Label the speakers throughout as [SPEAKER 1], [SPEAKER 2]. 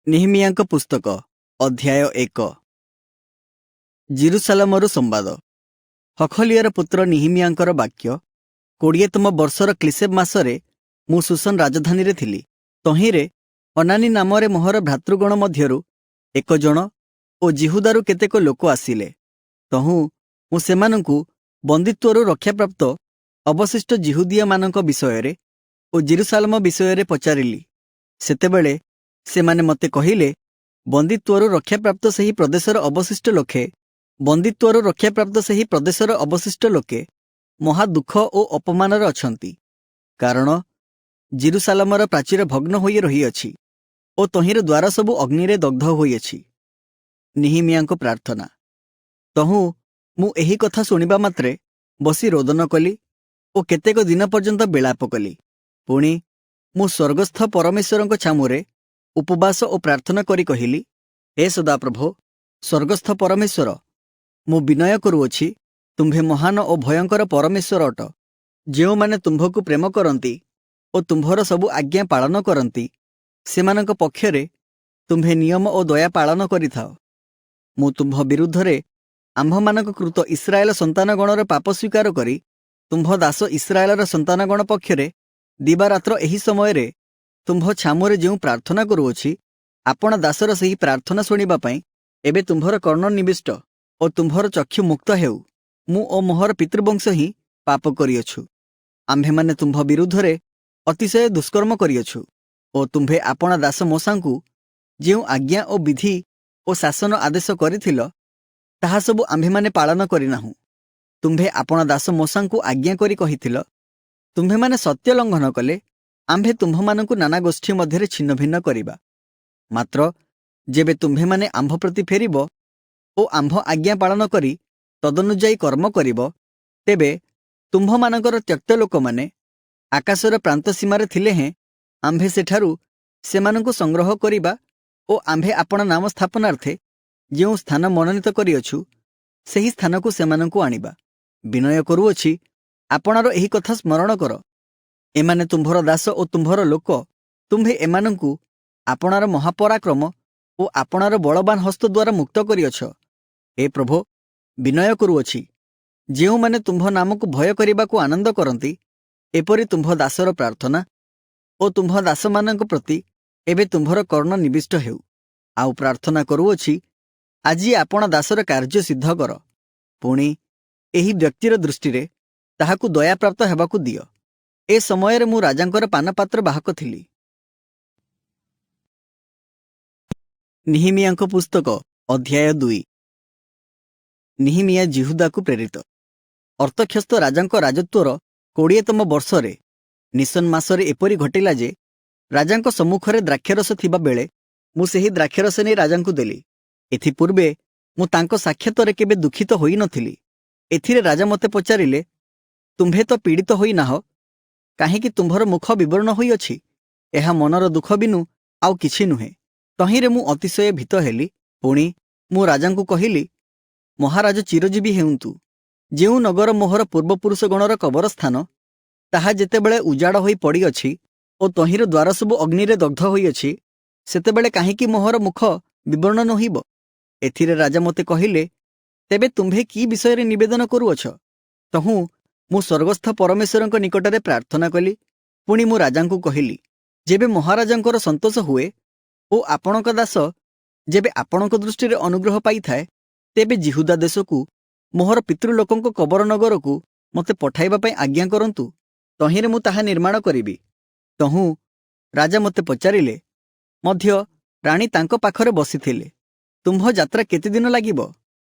[SPEAKER 1] ନେହେମିୟାଙ୍କ ପୁସ୍ତକ ଅଧ୍ୟାୟ 1। ଜିରୁସାଲମରୁ ସମ୍ବାଦ। ହଖଲିଆର ପୁତ୍ର ନେହେମିୟାଙ୍କର ବାକ୍ୟ। 20ତମ ବର୍ଷର କ୍ଲିସେବ ମାସରେ ମୁଁ ସୁସନ ରାଜଧାନୀରେ ଥିଲି। ତହିଁରେ ଅନାନୀ ନାମରେ ମୋହର ଭ୍ରାତୃଗଣ ମଧ୍ୟରୁ 1 ଜଣ ଓ ଜିହୁଦାରୁ କେତେକ ଲୋକ ଆସିଲେ। ତହୁଁ ମୁଁ ସେମାନଙ୍କୁ ବନ୍ଦୀତ୍ୱରୁ ରକ୍ଷାପ୍ରାପ୍ତ ଅବଶିଷ୍ଟ ଜିହୁଦୀୟମାନଙ୍କ ବିଷୟରେ ଓ ଜିରୁସାଲମ ବିଷୟରେ ପଚାରିଲି। ସେତେବେଳେ ସେମାନେ ମୋତେ କହିଲେ, ବନ୍ଦୀତ୍ୱରୁ ରକ୍ଷାପ୍ରାପ୍ତ ସେହି ପ୍ରଦେଶର ଅବଶିଷ୍ଟ ଲୋକେ ମହା ଦୁଃଖ ଓ ଅପମାନରେ ଅଛନ୍ତି। କାରଣ ଜିରୁସାଲମର ପ୍ରାଚୀର ଭଗ୍ନ ହୋଇ ରହିଅଛି ଓ ତହିଁର ଦ୍ୱାର ସବୁ ଅଗ୍ନିରେ ଦଗ୍ଧ ହୋଇଅଛି। ନେହେମିୟାଙ୍କ ପ୍ରାର୍ଥନା। ତହୁଁ ମୁଁ ଏହି କଥା ଶୁଣିବା ମାତ୍ରେ ବସି ରୋଦନ କଲି ଓ କେତେକ ଦିନ ପର୍ଯ୍ୟନ୍ତ ବିଳାପ କଲି। ପୁଣି ମୁଁ ସ୍ୱର୍ଗସ୍ଥ ପରମେଶ୍ୱରଙ୍କ ଛାମୁରେ ଉପବାସ ଓ ପ୍ରାର୍ଥନା କରି କହିଲି, ହେ ସଦାପ୍ରଭୁ ସ୍ୱର୍ଗସ୍ଥ ପରମେଶ୍ୱର, ମୁଁ ବିନୟ କରୁଅଛି, ତୁମ୍ଭେ ମହାନ ଓ ଭୟଙ୍କର ପରମେଶ୍ୱର ଅଟ। ଯେଉଁମାନେ ତୁମ୍ଭକୁ ପ୍ରେମ କରନ୍ତି ଓ ତୁମ୍ଭର ସବୁ ଆଜ୍ଞା ପାଳନ କରନ୍ତି, ସେମାନଙ୍କ ପକ୍ଷରେ ତୁମ୍ଭେ ନିୟମ ଓ ଦୟା ପାଳନ କରିଥାଅ। ମୁଁ ତୁମ୍ଭ ବିରୁଦ୍ଧରେ ଆମ୍ଭମାନଙ୍କ କୃତ ଇସ୍ରାଏଲ ସନ୍ତାନଗଣର ପାପ ସ୍ୱୀକାର କରି ତୁମ୍ଭ ଦାସ ଇସ୍ରାଏଲର ସନ୍ତାନଗଣ ପକ୍ଷରେ ଦିବାରାତ୍ର ଏହି ସମୟରେ ତୁମ୍ଭ ଛାମୁରେ ଯେଉଁ ପ୍ରାର୍ଥନା କରୁଅଛି, ଆପଣା ଦାସର ସେହି ପ୍ରାର୍ଥନା ଶୁଣିବା ପାଇଁ ଏବେ ତୁମ୍ଭର କର୍ଣ୍ଣ ନିବିଷ୍ଟ ଓ ତୁମ୍ଭର ଚକ୍ଷୁ ମୁକ୍ତ ହେଉ। ମୁଁ ଓ ମୋହର ପିତୃବଂଶ ହିଁ ପାପ କରିଅଛୁ। ଆମ୍ଭେମାନେ ତୁମ୍ଭ ବିରୁଦ୍ଧରେ ଅତିଶୟ ଦୁଷ୍କର୍ମ କରିଅଛୁ ଓ ତୁମ୍ଭେ ଆପଣା ଦାସ ମୋସାଙ୍କୁ ଯେଉଁ ଆଜ୍ଞା ଓ ବିଧି ଓ ଶାସନ ଆଦେଶ କରିଥିଲ, ତାହା ସବୁ ଆମ୍ଭେମାନେ ପାଳନ କରିନାହୁଁ। ତୁମ୍ଭେ ଆପଣା ଦାସ ମୋସାଙ୍କୁ ଆଜ୍ଞା କରି କହିଥିଲ, ତୁମ୍ଭେମାନେ ସତ୍ୟ ଲଙ୍ଘନ କଲେ ଆମ୍ଭେ ତୁମ୍ଭମାନଙ୍କୁ ନାନା ଗୋଷ୍ଠୀ ମଧ୍ୟରେ ଛିନ୍ନ ଭିନ୍ନ କରିବା। ମାତ୍ର ଯେବେ ତୁମ୍ଭେମାନେ ଆମ୍ଭ ପ୍ରତି ଫେରିବ ଓ ଆମ୍ଭ ଆଜ୍ଞା ପାଳନ କରି ତଦନୁଯାୟୀ କର୍ମ କରିବ, ତେବେ ତୁମ୍ଭମାନଙ୍କର ତ୍ୟକ୍ତ ଲୋକମାନେ ଆକାଶର ପ୍ରାନ୍ତ ସୀମାରେ ଥିଲେ ହେଁ ଆମ୍ଭେ ସେଠାରୁ ସେମାନଙ୍କୁ ସଂଗ୍ରହ କରିବା ଓ ଆମ୍ଭେ ଆପଣା ନାମ ସ୍ଥାପନାର୍ଥେ ଯେଉଁ ସ୍ଥାନ ମନୋନୀତ କରିଅଛୁ, ସେହି ସ୍ଥାନକୁ ସେମାନଙ୍କୁ ଆଣିବା। ବିନୟ କରୁଅଛି, ଆପଣାର ଏହି କଥା ସ୍ମରଣ କର। ଏମାନେ ତୁମ୍ଭର ଦାସ ଓ ତୁମ୍ଭର ଲୋକ। ତୁମ୍ଭେ ଏମାନଙ୍କୁ ଆପଣାର ମହାପରାକ୍ରମ ଓ ଆପଣାର ବଳବାନ ହସ୍ତ ଦ୍ୱାରା ମୁକ୍ତ କରିଅଛ। ହେ ପ୍ରଭୁ, ବିନୟ କରୁଅଛି, ଯେଉଁମାନେ ତୁମ୍ଭ ନାମକୁ ଭୟ କରିବାକୁ ଆନନ୍ଦ କରନ୍ତି, ଏପରି ତୁମ୍ଭ ଦାସର ପ୍ରାର୍ଥନା ଓ ତୁମ୍ଭ ଦାସମାନଙ୍କ ପ୍ରତି ଏବେ ତୁମ୍ଭର କର୍ଣ୍ଣ ନିବିଷ୍ଟ ହେଉ। ଆଉ ପ୍ରାର୍ଥନା କରୁଅଛି, ଆଜି ଆପଣା ଦାସର କାର୍ଯ୍ୟ ସିଦ୍ଧ କର। ପୁଣି ଏହି ବ୍ୟକ୍ତିର ଦୃଷ୍ଟିରେ ତାହାକୁ ଦୟାପ୍ରାପ୍ତ ହେବାକୁ ଦିଅ। ଏ ସମୟରେ ମୁଁ ରାଜାଙ୍କର ପାନପାତ୍ର ବାହକ ଥିଲି। ନେହେମିୟାଙ୍କ ପୁସ୍ତକ ଅଧ୍ୟାୟ 2। ନେହେମିୟା ଜିହୁଦାକୁ ପ୍ରେରିତ। ଅର୍ତ୍ତକ୍ଷସ୍ତ ରାଜାଙ୍କ ରାଜତ୍ୱର 20ତମ ବର୍ଷରେ ନିସନ ମାସରେ ଏପରି ଘଟିଲା ଯେ, ରାଜାଙ୍କ ସମ୍ମୁଖରେ ଦ୍ରାକ୍ଷରସ ଥିବା ବେଳେ ମୁଁ ସେହି ଦ୍ରାକ୍ଷରସ ନେଇ ରାଜାଙ୍କୁ ଦେଲି। ଏଥିପୂର୍ବେ ମୁଁ ତାଙ୍କ ସାକ୍ଷାତରେ କେବେ ଦୁଃଖିତ ହୋଇନଥିଲି। ଏଥିରେ ରାଜା ମୋତେ ପଚାରିଲେ, ତୁମ୍ଭେ ତ ପୀଡ଼ିତ ହୋଇନାହଁ, କାହିଁକି ତୁମ୍ଭର ମୁଖ ବିବର୍ଣ୍ଣ ହୋଇଅଛି? ଏହା ମନର ଦୁଃଖ ବିନୁ ଆଉ କିଛି ନୁହେଁ। ତହିଁରେ ମୁଁ ଅତିଶୟ ଭୀତ ହେଲି। ପୁଣି ମୁଁ ରାଜାଙ୍କୁ କହିଲି, ମହାରାଜ ଚିରଜୀବୀ ହେଉନ୍ତୁ। ଯେଉଁ ନଗର ମୋହର ପୂର୍ବପୁରୁଷଗଣର କବରସ୍ଥାନ, ତାହା ଯେତେବେଳେ ଉଜାଡ଼ ହୋଇ ପଡ଼ିଅଛି ଓ ତହିଁର ଦ୍ୱାର ସବୁ ଅଗ୍ନିରେ ଦଗ୍ଧ ହୋଇଅଛି, ସେତେବେଳେ କାହିଁକି ମୋହର ମୁଖ ବିବର୍ଣ୍ଣ ନୋହିବ? ଏଥିରେ ରାଜା ମୋତେ କହିଲେ, ତେବେ ତୁମ୍ଭେ କି ବିଷୟରେ ନିବେଦନ କରୁଅଛ? ତହୁଁ ମୁଁ ସ୍ୱର୍ଗସ୍ଥ ପରମେଶ୍ୱରଙ୍କ ନିକଟରେ ପ୍ରାର୍ଥନା କଲି। ପୁଣି ମୁଁ ରାଜାଙ୍କୁ କହିଲି, ଯେବେ ମହାରାଜାଙ୍କର ସନ୍ତୋଷ ହୁଏ ଓ ଆପଣଙ୍କ ଦାସ ଯେବେ ଆପଣଙ୍କ ଦୃଷ୍ଟିରେ ଅନୁଗ୍ରହ ପାଇଥାଏ, ତେବେ ଜିହୁଦା ଦେଶକୁ ମୋହର ପିତୃଲୋକଙ୍କ କବର ନଗରକୁ ମୋତେ ପଠାଇବା ପାଇଁ ଆଜ୍ଞା କରନ୍ତୁ। ତହିଁରେ ମୁଁ ତାହା ନିର୍ମାଣ କରିବି। ତହୁଁ ରାଜା ମୋତେ ପଚାରିଲେ ମଧ୍ୟ ରାଣୀ ତାଙ୍କ ପାଖରେ ବସିଥିଲେ, ତୁମ୍ଭ ଯାତ୍ରା କେତେ ଦିନ ଲାଗିବ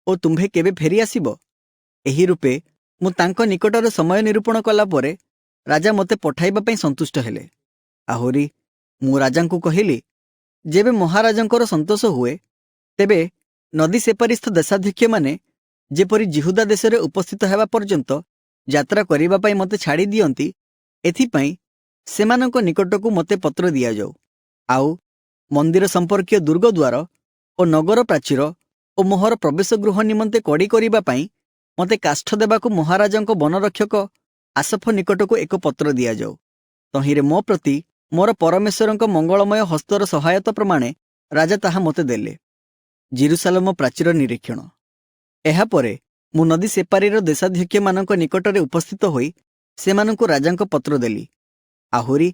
[SPEAKER 1] ଓ ତୁମ୍ଭେ କେବେ ଫେରି ଆସିବ? ଏହି ରୂପେ ମୁଁ ତାଙ୍କ ନିକଟରେ ସମୟ ନିରୂପଣ କଲା ପରେ ରାଜା ମୋତେ ପଠାଇବା ପାଇଁ ସନ୍ତୁଷ୍ଟ ହେଲେ। ଆହୁରି ମୁଁ ରାଜାଙ୍କୁ କହିଲି, ଯେବେ ମହାରାଜାଙ୍କର ସନ୍ତୋଷ ହୁଏ, ତେବେ ନଦୀ ସେପାରିସ୍ଥ ଦେଶାଧ୍ୟକ୍ଷମାନେ ଯେପରି ଜିହୁଦା ଦେଶରେ ଉପସ୍ଥିତ ହେବା ପର୍ଯ୍ୟନ୍ତ ଯାତ୍ରା କରିବା ପାଇଁ ମୋତେ ଛାଡ଼ି ଦିଅନ୍ତି, ଏଥିପାଇଁ ସେମାନଙ୍କ ନିକଟକୁ ମୋତେ ପତ୍ର ଦିଆଯାଉ। ଆଉ ମନ୍ଦିର ସମ୍ପର୍କୀୟ ଦୁର୍ଗଦ୍ୱାର ଓ ନଗର ପ୍ରାଚୀର ଓ ମୋହର ପ୍ରବେଶ ଗୃହ ନିମନ୍ତେ କଡ଼ି କରିବା ପାଇଁ ମୋତେ କାଷ୍ଠ ଦେବାକୁ ମହାରାଜାଙ୍କ ବନରକ୍ଷକ ଆସଫ ନିକଟକୁ ଏକ ପତ୍ର ଦିଆଯାଉ। ତହିଁରେ ମୋ ପ୍ରତି ମୋର ପରମେଶ୍ୱରଙ୍କ ମଙ୍ଗଳମୟ ହସ୍ତର ସହାୟତା ପ୍ରମାଣେ ରାଜା ତାହା ମୋତେ ଦେଲେ। ଜେରୁସାଲେମ ପ୍ରାଚୀର ନିରୀକ୍ଷଣ। ଏହାପରେ ମୁଁ ନଦୀ ସେପାରିର ଦେଶାଧ୍ୟକ୍ଷମାନଙ୍କ ନିକଟରେ ଉପସ୍ଥିତ ହୋଇ ସେମାନଙ୍କୁ ରାଜାଙ୍କ ପତ୍ର ଦେଲି। ଆହୁରି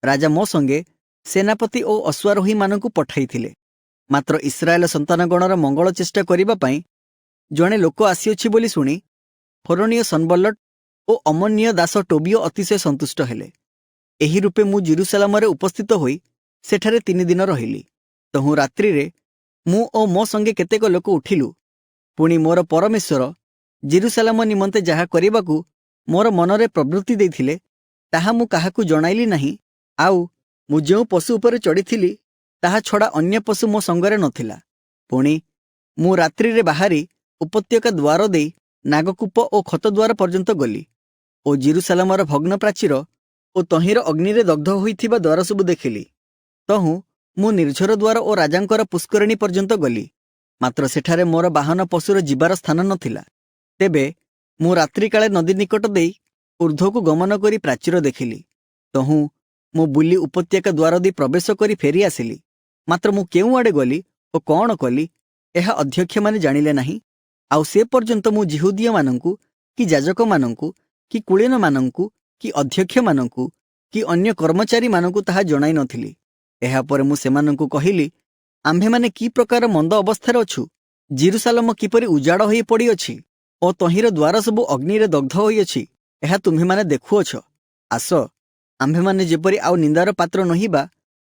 [SPEAKER 1] ରାଜା ମୋ ସଙ୍ଗେ ସେନାପତି ଓ ଅଶ୍ୱାରୋହୀମାନଙ୍କୁ ପଠାଇଥିଲେ। ମାତ୍ର ଇସ୍ରାଏଲ ସନ୍ତାନଗଣର ମଙ୍ଗଳ ଚେଷ୍ଟା କରିବା ପାଇଁ ଜଣେ ଲୋକ ଆସିଅଛି ବୋଲି ଶୁଣି ହରୋଣୀୟ ସନବଲ୍ଲଟ ଓ ଅମନ୍ୟ ଦାସ ଟୋବିୟ ଅତିଶୟ ସନ୍ତୁଷ୍ଟ ହେଲେ। ଏହି ରୂପେ ମୁଁ ଜେରୁସାଲେମରେ ଉପସ୍ଥିତ ହୋଇ ସେଠାରେ 3 ଦିନ ରହିଲି। ତହୁଁ ରାତ୍ରିରେ ମୁଁ ଓ ମୋ ସଙ୍ଗେ କେତେକ ଲୋକ ଉଠିଲୁ। ପୁଣି ମୋର ପରମେଶ୍ୱର ଜେରୁସାଲେମ ନିମନ୍ତେ ଯାହା କରିବାକୁ ମୋର ମନରେ ପ୍ରବୃତ୍ତି ଦେଇଥିଲେ ତାହା ମୁଁ କାହାକୁ ଜଣାଇଲି ନାହିଁ। ଆଉ ମୁଁ ଯେଉଁ ପଶୁ ଉପରେ ଚଢ଼ିଥିଲି ତାହା ଛଡ଼ା ଅନ୍ୟ ପଶୁ ମୋ ସଙ୍ଗରେ ନଥିଲା। ପୁଣି ମୁଁ ରାତ୍ରିରେ ବାହାରି ଉପତ୍ୟକା ଦ୍ୱାର ଦେଇ ନାଗକୂପ ଓ ଖତଦ୍ୱାର ପର୍ଯ୍ୟନ୍ତ ଗଲି ଓ ଜେରୁସାଲେମର ଭଗ୍ନ ପ୍ରାଚୀର ଓ ତହିଁର ଅଗ୍ନିରେ ଦଗ୍ଧ ହୋଇଥିବା ଦ୍ୱାର ସବୁ ଦେଖିଲି। ତହୁଁ ମୁଁ ନିର୍ଝର ଦ୍ୱାର ଓ ରାଜାଙ୍କର ପୁଷ୍କରିଣୀ ପର୍ଯ୍ୟନ୍ତ ଗଲି। ମାତ୍ର ସେଠାରେ ମୋର ବାହନ ପଶୁର ଯିବାର ସ୍ଥାନ ନଥିଲା। ତେବେ ମୁଁ ରାତ୍ରିକାଳେ ନଦୀ ନିକଟ ଦେଇ ଊର୍ଦ୍ଧ୍ୱକୁ ଗମନ କରି ପ୍ରାଚୀର ଦେଖିଲି। ତହୁଁ ମୁଁ ବୁଲି ଉପତ୍ୟକା ଦ୍ୱାର ଦେଇ ପ୍ରବେଶ କରି ଫେରି ଆସିଲି। ମାତ୍ର ମୁଁ କେଉଁଆଡ଼େ ଗଲି ଓ କ'ଣ କଲି ଏହା ଅଧ୍ୟକ୍ଷମାନେ ଜାଣିଲେ ନାହିଁ। ଆଉ ସେ ପର୍ଯ୍ୟନ୍ତ ମୁଁ ଯିହୁଦୀୟମାନଙ୍କୁ କି ଯାଜକମାନଙ୍କୁ କି କୁଳୀନମାନଙ୍କୁ କି ଅଧ୍ୟକ୍ଷମାନଙ୍କୁ କି ଅନ୍ୟ କର୍ମଚାରୀମାନଙ୍କୁ ତାହା ଜଣାଇ ନଥିଲି। ଏହାପରେ ମୁଁ ସେମାନଙ୍କୁ କହିଲି, ଆମ୍ଭେମାନେ କି ପ୍ରକାର ମନ୍ଦ ଅବସ୍ଥାରେ ଅଛୁ? ଜେରୁସାଲେମ କିପରି ଉଜାଡ଼ ହୋଇ ପଡ଼ିଅଛି ଓ ତହିଁର ଦ୍ୱାର ସବୁ ଅଗ୍ନିରେ ଦଗ୍ଧ ହୋଇଅଛି, ଏହା ତୁମ୍ଭେମାନେ ଦେଖୁଅଛ। ଆସ, ଆମ୍ଭେମାନେ ଯେପରି ଆଉ ନିନ୍ଦାର ପାତ୍ର ନହିବା,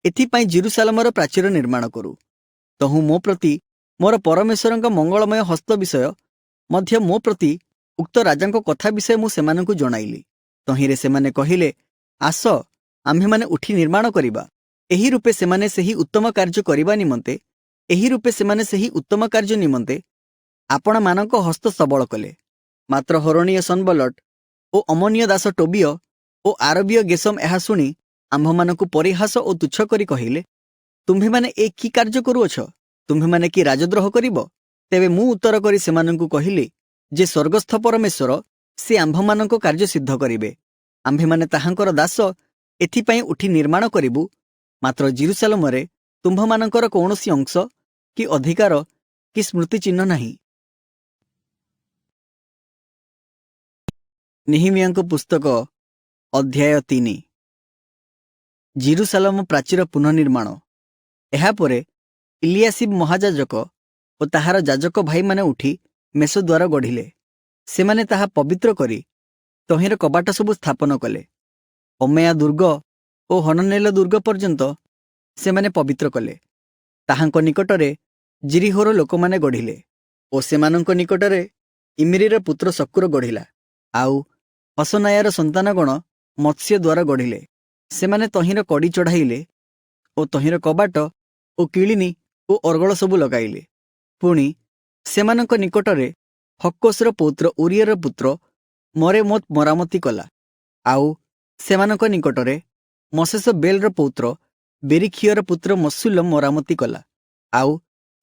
[SPEAKER 1] ଏଥିପାଇଁ ଜେରୁସାଲେମର ପ୍ରାଚୀର ନିର୍ମାଣ କରୁ। ତହୁଁ ମୋ ପ୍ରତି ମୋର ପରମେଶ୍ୱରଙ୍କ ମଙ୍ଗଳମୟ ହସ୍ତ ବିଷୟ ମଧ୍ୟ ମୋ ପ୍ରତି ଉକ୍ତ ରାଜାଙ୍କ କଥା ବିଷୟ ମୁଁ ସେମାନଙ୍କୁ ଜଣାଇଲି। ତହିଁରେ ସେମାନେ କହିଲେ, ଆସ, ଆମ୍ଭେମାନେ ଉଠି ନିର୍ମାଣ କରିବା। ଏହି ରୂପେ ସେମାନେ ସେହି ଉତ୍ତମ କାର୍ଯ୍ୟ ନିମନ୍ତେ ଆପଣମାନଙ୍କ ହସ୍ତ ସବଳ କଲେ। ମାତ୍ର ହରୋଣୀୟ ସନବଲ୍ଲଟ ଓ ଅମନ୍ୟ ଦାସ ଟୋବିୟ ଓ ଆରବୀୟ ଗେଶମ ଏହା ଶୁଣି ଆମ୍ଭମାନଙ୍କୁ ପରିହାସ ଓ ତୁଚ୍ଛ କରି କହିଲେ, ତୁମ୍ଭେମାନେ ଏ କି କାର୍ଯ୍ୟ କରୁଅଛ? ତୁମ୍ଭେମାନେ କି ରାଜଦ୍ରୋହ କରିବ? ତେବେ ମୁଁ ଉତ୍ତର କରି ସେମାନଙ୍କୁ କହିଲି ଯେ ସ୍ୱର୍ଗସ୍ଥ ପରମେଶ୍ୱର ସେ ଆମ୍ଭମାନଙ୍କ କାର୍ଯ୍ୟ ସିଦ୍ଧ କରିବେ। ଆମ୍ଭେମାନେ ତାହାଙ୍କର ଦାସ, ଏଥିପାଇଁ ଉଠି ନିର୍ମାଣ କରିବୁ। ମାତ୍ର ଜେରୁସାଲେମରେ ତୁମ୍ଭମାନଙ୍କର କୌଣସି ଅଂଶ କି ଅଧିକାର କି ସ୍ମୃତି ଚିହ୍ନ ନାହିଁ। ନେହେମିୟାଙ୍କ ପୁସ୍ତକ ଅଧ୍ୟାୟ 3। ଜେରୁସାଲେମ ପ୍ରାଚୀର ପୁନଃନିର୍ମାଣ। ଏହାପରେ ଇଲିଆସିବ ମହାଯାଜକ ଓ ତାହାର ଯାଜକ ଭାଇମାନେ ଉଠି ମେଷଦ୍ୱାର ଗଢ଼ିଲେ। ସେମାନେ ତାହା ପବିତ୍ର କରି ତହିଁର କବାଟ ସବୁ ସ୍ଥାପନ କଲେ। ଅମେୟା ଦୁର୍ଗ ଓ ହନନେଲ ଦୁର୍ଗ ପର୍ଯ୍ୟନ୍ତ ସେମାନେ ପବିତ୍ର କଲେ। ତାହାଙ୍କ ନିକଟରେ ଜିରିହୋର ଲୋକମାନେ ଗଢ଼ିଲେ ଓ ସେମାନଙ୍କ ନିକଟରେ ଇମିରିର ପୁତ୍ର ସକୁର ଗଢ଼ିଲା। ଆଉ ହସନାୟାର ସନ୍ତାନଗଣ ମତ୍ସ୍ୟ ଦ୍ୱାର ଗଢ଼ିଲେ। ସେମାନେ ତହିଁର କଡ଼ି ଚଢ଼ାଇଲେ ଓ ତହିଁର କବାଟ ଓ କିଳିନୀ ଓ ଅର୍ଗଳ ସବୁ ଲଗାଇଲେ। ପୁଣି ସେମାନଙ୍କ ନିକଟରେ ହକ୍କୋସର ପୌତ୍ର ଉରିୟର ପୁତ୍ର ମରେମୋତ ମରାମତି କଲା। ଆଉ ସେମାନଙ୍କ ନିକଟରେ ମଶେସ ବେଲର ପୌତ୍ର ବେରିଖିୟର ପୁତ୍ର ମଶୁଲମ ମରାମତି କଲା। ଆଉ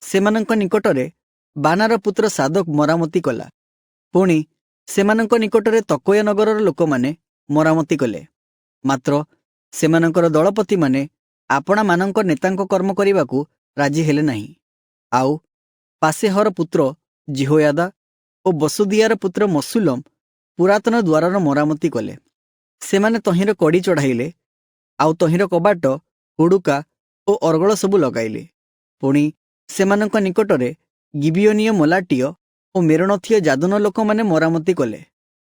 [SPEAKER 1] ସେମାନଙ୍କ ନିକଟରେ ବାନାର ପୁତ୍ର ସାଦୋକ ମରାମତି କଲା। ପୁଣି ସେମାନଙ୍କ ନିକଟରେ ତକୋୟ ନଗରର ଲୋକମାନେ ମରାମତି କଲେ। ମାତ୍ର ସେମାନଙ୍କର ଦଳପତିମାନେ ଆପଣାମାନଙ୍କ ନେତାଙ୍କ କର୍ମ କରିବାକୁ ରାଜି ହେଲେ ନାହିଁ। ଆଉ ପାସେହର ପୁତ୍ର ଜିହୋୟାଦା ଓ ବସୁଦିଆର ପୁତ୍ର ମଶୁଲମ ପୁରାତନ ଦ୍ୱାରର ମରାମତି କଲେ। ସେମାନେ ତହିଁର କଡ଼ି ଚଢ଼ାଇଲେ, ଆଉ ତହିଁର କବାଟ, ହୁଡ଼ୁକା ଓ ଅର୍ଗଳ ସବୁ ଲଗାଇଲେ। ପୁଣି ସେମାନଙ୍କ ନିକଟରେ ଗିବିୟନୀୟ ମୋଲାଟିୟ ଓ ମେରୋଣଥୀୟ ଯାଦୁନ ଲୋକମାନେ ମରାମତି କଲେ।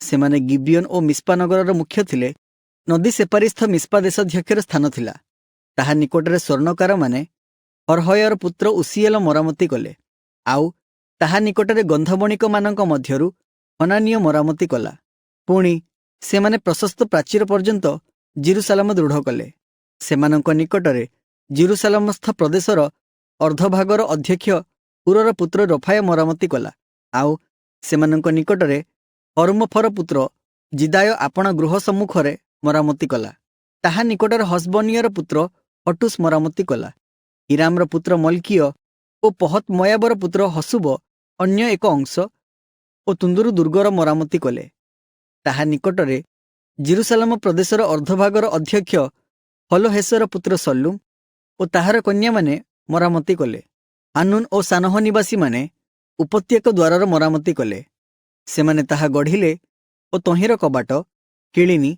[SPEAKER 1] ସେମାନେ ଗିବିୟନ ଓ ମିସ୍ପା ନଗରର ମୁଖ୍ୟ ଥିଲେ। ନଦୀ ସେପାରିସ୍ଥ ମିସ୍ପା ଦେଶାଧ୍ୟକ୍ଷର ସ୍ଥାନ ଥିଲା। ତାହା ନିକଟରେ ସ୍ୱର୍ଣ୍ଣକାରମାନେ ହରହୟର ପୁତ୍ର ଉସିଏଲ ମରାମତି କଲେ। ଆଉ ତାହା ନିକଟରେ ଗନ୍ଧବଣିକମାନଙ୍କ ମଧ୍ୟରୁ ହନାନୀୟ ମରାମତି କଲା। ପୁଣି ସେମାନେ ପ୍ରଶସ୍ତ ପ୍ରାଚୀର ପର୍ଯ୍ୟନ୍ତ ଜେରୁସାଲେମ ଦୃଢ଼ କଲେ। ସେମାନଙ୍କ ନିକଟରେ ଜେରୁସାଲେମସ୍ଥ ପ୍ରଦେଶର ଅର୍ଦ୍ଧଭାଗର ଅଧ୍ୟକ୍ଷ ହୁରର ପୁତ୍ର ରଫାୟ ମରାମତି କଲା। ଆଉ ସେମାନଙ୍କ ନିକଟରେ ହରୁମଫର ପୁତ୍ର ଜିଦାୟ ଆପଣା ଗୃହ ସମ୍ମୁଖରେ ମରାମତି କଲା। ତାହା ନିକଟରେ ହସବନିୟର ପୁତ୍ର ହଟୁସ ମରାମତି କଲା। ହିରାମର ପୁତ୍ର ମଲକିୟ ଓ ପହତ ମୟାବର ପୁତ୍ର ହସୁବ ଅନ୍ୟ ଏକ ଅଂଶ ଓ ତୁନ୍ଦୁରୁ ଦୁର୍ଗର ମରାମତି କଲେ। ତାହା ନିକଟରେ ଜେରୁସାଲେମ ପ୍ରଦେଶର ଅର୍ଦ୍ଧଭାଗର ଅଧ୍ୟକ୍ଷ ହଲୋହେସର ପୁତ୍ର ସଲ୍ଲୁମ ଓ ତାହାର କନ୍ୟାମାନେ ମରାମତି କଲେ। ହାନୁନ ଓ ସାନହ ନିବାସୀମାନେ ଉପତ୍ୟକା ଦ୍ୱାରର ମରାମତି କଲେ। ସେମାନେ ତାହା ଗଢ଼ିଲେ ଓ ତହିଁର କବାଟ, କିଳିନି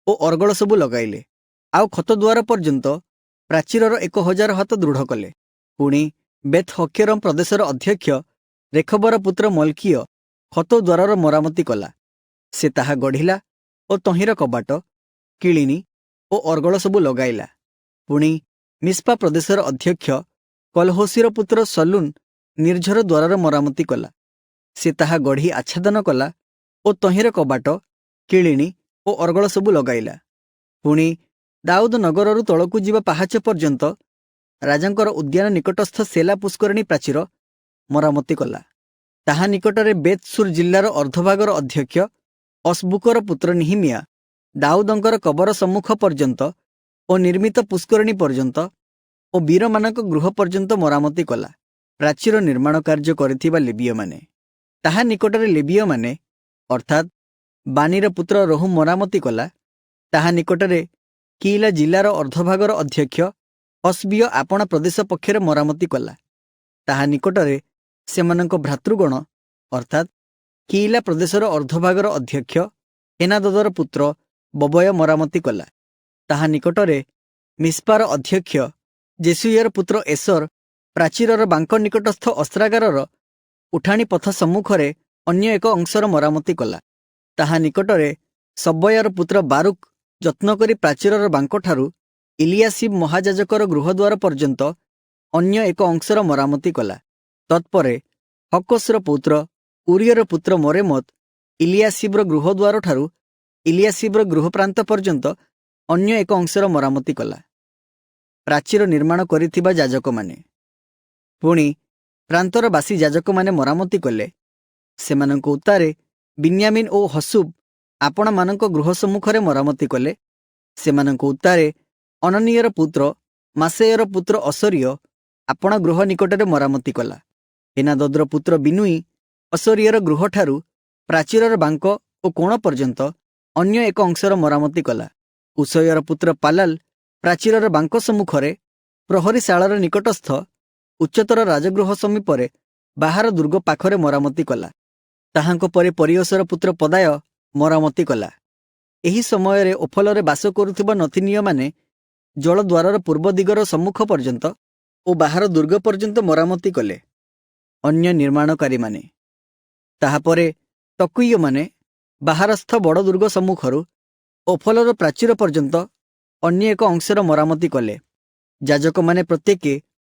[SPEAKER 1] ଓ ଅର୍ଗଳ ସବୁ ଲଗାଇଲେ। ଆଉ ଖତ ଦ୍ୱାର ପର୍ଯ୍ୟନ୍ତ ପ୍ରାଚୀରର 1000 ହାତ ଦୃଢ଼ କଲେ। ପୁଣି ବେଥ୍ ହକ୍ଷରମ୍ ପ୍ରଦେଶର ଅଧ୍ୟକ୍ଷ ରେଖବର ପୁତ୍ର ମଲ୍କିୟ ଖତ ଦ୍ୱାରର ମରାମତି କଲା। ସେ ତାହା ଗଢ଼ିଲା ଓ ତହିଁର କବାଟ, କିଳିନି ଓ ଅର୍ଗଳ ସବୁ ଲଗାଇଲା। ପୁଣି ମିସ୍ପା ପ୍ରଦେଶର ଅଧ୍ୟକ୍ଷ କଲହୋସିର ପୁତ୍ର ସଲୁନ ନିର୍ଝର ଦ୍ୱାରର ମରାମତି କଲା। ସେ ତାହା ଗଢ଼ି ଆଚ୍ଛାଦନ କଲା ଓ ତହିଁର କବାଟ, କିଳିଣି ଓ ଅର୍ଗଳ ସବୁ ଲଗାଇଲା। ପୁଣି ଦାଉଦ ନଗରରୁ ତଳକୁ ଯିବା ପାହାଚ ପର୍ଯ୍ୟନ୍ତ ରାଜାଙ୍କର ଉଦ୍ୟାନ ନିକଟସ୍ଥ ସେଲା ପୁଷ୍କରିଣୀ ପ୍ରାଚୀର ମରାମତି କଲା। ତାହା ନିକଟରେ ବେତ୍ ସୁର୍ ଜିଲ୍ଲାର ଅର୍ଦ୍ଧଭାଗର ଅଧ୍ୟକ୍ଷ ଅସବୁକର ପୁତ୍ର ନିହିମିଆ ଦାଉଦଙ୍କର କବର ସମ୍ମୁଖ ପର୍ଯ୍ୟନ୍ତ ଓ ନିର୍ମିତ ପୁଷ୍କରିଣୀ ପର୍ଯ୍ୟନ୍ତ ଓ ବୀରମାନଙ୍କ ଗୃହ ପର୍ଯ୍ୟନ୍ତ ମରାମତି କଲା। ପ୍ରାଚୀର ନିର୍ମାଣ କାର୍ଯ୍ୟ କରିଥିବା ଲେବୀୟମାନେ। ତାହା ନିକଟରେ ଲେବୀୟମାନେ ଅର୍ଥାତ୍ ବାନିର ପୁତ୍ର ରହୁ ମରାମତି କଲା। ତାହା ନିକଟରେ କିଲା ଜିଲ୍ଲାର ଅର୍ଦ୍ଧଭାଗର ଅଧ୍ୟକ୍ଷ ହସବିୟ ଆପଣା ପ୍ରଦେଶ ପକ୍ଷରେ ମରାମତି କଲା। ତାହା ନିକଟରେ ସେମାନଙ୍କ ଭ୍ରାତୃଗଣ ଅର୍ଥାତ୍ କିଲା ପ୍ରଦେଶର ଅର୍ଦ୍ଧଭାଗର ଅଧ୍ୟକ୍ଷ ହେନାଦଦର ପୁତ୍ର ବବୟ ମରାମତି କଲା। ତାହା ନିକଟରେ ମିସ୍ପାର ଅଧ୍ୟକ୍ଷ ଜେସୁୟର ପୁତ୍ର ଏସର ପ୍ରାଚୀରର ବାଙ୍କ ନିକଟସ୍ଥ ଅସ୍ତ୍ରାଗାରର ଉଠାଣି ପଥ ସମ୍ମୁଖରେ ଅନ୍ୟ ଏକ ଅଂଶର ମରାମତି କଲା। ତାହା ନିକଟରେ ସବୟର ପୁତ୍ର ବାରୁକ ଯତ୍ନ କରି ପ୍ରାଚୀରର ବାଙ୍କଠାରୁ ଇଲିଆସିବ ମହାଯାଜକର ଗୃହଦ୍ୱାର ପର୍ଯ୍ୟନ୍ତ ଅନ୍ୟ ଏକ ଅଂଶର ମରାମତି କଲା। ତତ୍ପରେ ହକସର ପୌତ୍ର ଉରିୟର ପୁତ୍ର ମରେମତ ଇଲିଆସିବର ଗୃହଦ୍ୱାରଠାରୁ ଇଲିଆସିବର ଗୃହପ୍ରାନ୍ତ ପର୍ଯ୍ୟନ୍ତ ଅନ୍ୟ ଏକ ଅଂଶର ମରାମତି କଲା। ପ୍ରାଚୀର ନିର୍ମାଣ କରିଥିବା ଯାଜକମାନେ। ପୁଣି ପ୍ରାନ୍ତର ବାସୀ ଯାଜକମାନେ ମରାମତି କଲେ। ସେମାନଙ୍କ ଉତ୍ତାରେ ବିନ୍ୟାମିନ ଓ ହସୁବ ଆପଣମାନଙ୍କ ଗୃହ ସମ୍ମୁଖରେ ମରାମତି କଲେ। ସେମାନଙ୍କ ଉତ୍ତାରେ ଅନନୀୟର ପୁତ୍ର ମାସେୟର ପୁତ୍ର ଅସରିୟ ଆପଣା ଗୃହ ନିକଟରେ ମରାମତି କଲା। ହେନାଦଦର ପୁତ୍ର ବିନୁଇ ଅସରିୟର ଗୃହଠାରୁ ପ୍ରାଚୀରର ବାଙ୍କ ଓ କୋଣ ପର୍ଯ୍ୟନ୍ତ ଅନ୍ୟ ଏକ ଅଂଶର ମରାମତି କଲା। ଉଷୟର ପୁତ୍ର ପାଲାଲ ପ୍ରାଚୀରର ବାଙ୍କ ସମ୍ମୁଖରେ ପ୍ରହରୀଶାଳାର ନିକଟସ୍ଥ ଉଚ୍ଚତର ରାଜଗୃହ ସମୀପରେ ବାହାର ଦୁର୍ଗ ପାଖରେ ମରାମତି କଲା। ତାହାଙ୍କ ପରେ ପରିୟସର ପୁତ୍ର ପଦାୟ ମରାମତି କଲା। ଏହି ସମୟରେ ଓଫଲରେ ବାସ କରୁଥିବା ନଥିନୀୟମାନେ ଜଳଦ୍ୱାରର ପୂର୍ବ ଦିଗର ସମ୍ମୁଖ ପର୍ଯ୍ୟନ୍ତ ଓ ବାହାର ଦୁର୍ଗ ପର୍ଯ୍ୟନ୍ତ ମରାମତି କଲେ। ଅନ୍ୟ ନିର୍ମାଣକାରୀମାନେ। ତାହାପରେ ତକୁଇୟମାନେ ବାହାରସ୍ଥ ବଡ଼ ଦୁର୍ଗ ସମ୍ମୁଖରୁ ଓଫଲର ପ୍ରାଚୀର ପର୍ଯ୍ୟନ୍ତ ଅନ୍ୟ ଏକ ଅଂଶର ମରାମତି କଲେ। ଯାଜକମାନେ ପ୍ରତ୍ୟେକେ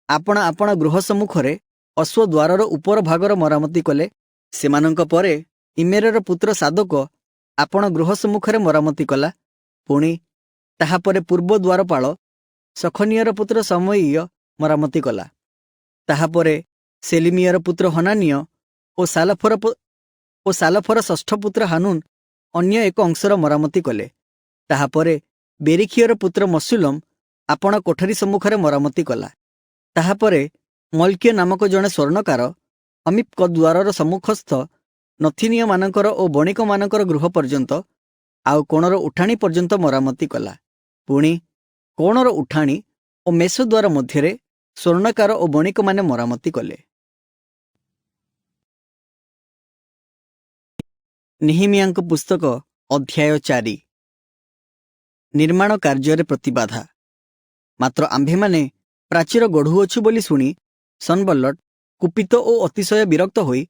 [SPEAKER 1] ଆପଣା ଆପଣା ଗୃହ ସମ୍ମୁଖରେ ଅଶ୍ୱ ଦ୍ୱାରର ଉପର ଭାଗର ମରାମତି କଲେ। ସେମାନଙ୍କ ପରେ ଇମେରର ପୁତ୍ର ସାଦୋକ ଆପଣା ଗୃହ ସମ୍ମୁଖରେ ମରାମତି କଲା। ପୁଣି ତାହାପରେ ପୂର୍ବ ଦ୍ୱାରପାଳ ସଖନିୟର ପୁତ୍ର ସମୟୀୟ ମରାମତି କଲା। ତାହାପରେ ସେଲିମିୟର ପୁତ୍ର ହନାନୀୟ ଓ ସାଲଫର ଷଷ୍ଠ ପୁତ୍ର ହାନୁନ ଅନ୍ୟ ଏକ ଅଂଶର ମରାମତି କଲେ। ତାହାପରେ ବେରିଖିୟର ପୁତ୍ର ମସୁଲମ ଆପଣା କୋଠରୀ ସମ୍ମୁଖରେ ମରାମତି କଲା। ତାହାପରେ ମଲ୍କିୟ ନାମକ ଜଣେ ସ୍ୱର୍ଣ୍ଣକାର ଅମିପ୍କ ଦ୍ୱାରର ସମ୍ମୁଖସ୍ଥ ନଥିନୀୟମାନଙ୍କର ଓ ବଣିକମାନଙ୍କର ଗୃହ ପର୍ଯ୍ୟନ୍ତ ଆଉ କୋଣର ଉଠାଣି ପର୍ଯ୍ୟନ୍ତ ମରାମତି କଲା। ପୁଣି କୋଣର ଉଠାଣି ଓ ମେଷ ଦ୍ୱାର ମଧ୍ୟରେ ସ୍ୱର୍ଣ୍ଣକାର ଓ ବଣିକମାନେ ମରାମତି କଲେ। ନିହିମିଆଙ୍କ ପୁସ୍ତକ ଅଧ୍ୟାୟ 4। ନିର୍ମାଣ କାର୍ଯ୍ୟରେ ପ୍ରତିବାଧା। ମାତ୍ର ଆମ୍ଭେମାନେ ପ୍ରାଚୀର ଗଢ଼ୁଅଛୁ ବୋଲି ଶୁଣି ସନବଲ୍ଲଟ କୁପିତ ଓ ଅତିଶୟ ବିରକ୍ତ ହୋଇ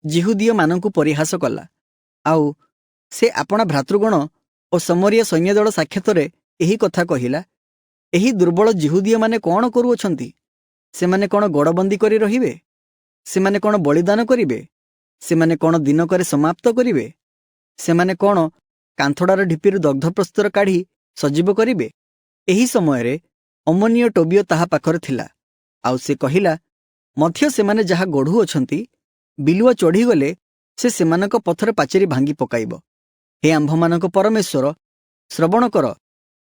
[SPEAKER 1] ଜିହୁଦୀୟମାନଙ୍କୁ ପରିହାସ କଲା। ଆଉ ସେ ଆପଣା ଭ୍ରାତୃଗଣ ଓ ସମରୀୟ ସୈନ୍ୟଦଳ ସାକ୍ଷାତରେ ଏହି କଥା କହିଲା, ଏହି ଦୁର୍ବଳ ଜିହୁଦୀୟମାନେ କ'ଣ କରୁଅଛନ୍ତି? ସେମାନେ କ'ଣ ଗଡ଼ବନ୍ଦୀ କରି ରହିବେ? ସେମାନେ କ'ଣ ବଳିଦାନ କରିବେ? ସେମାନେ କ'ଣ ଦିନକରେ ସମାପ୍ତ କରିବେ? ସେମାନେ କ'ଣ କାନ୍ଥଡ଼ାର ଢିପିରୁ ଦଗ୍ଧପ୍ରସ୍ତର କାଢ଼ି ସଜୀବ କରିବେ? ଏହି ସମୟରେ ଅମନୀୟ ଟୋବିୟ ତାହା ପାଖରେ ଥିଲା। ଆଉ ସେ କହିଲା, ମଧ୍ୟ ସେମାନେ ଯାହା ଗଢ଼ୁଅଛନ୍ତି, ବିଲୁଆ ଚଢ଼ିଗଲେ ସେ ସେମାନଙ୍କ ପଥରେ ପାଚେରି ଭାଙ୍ଗି ପକାଇବ। ହେ ଆମ୍ଭମାନଙ୍କ ପରମେଶ୍ୱର, ଶ୍ରବଣ କର,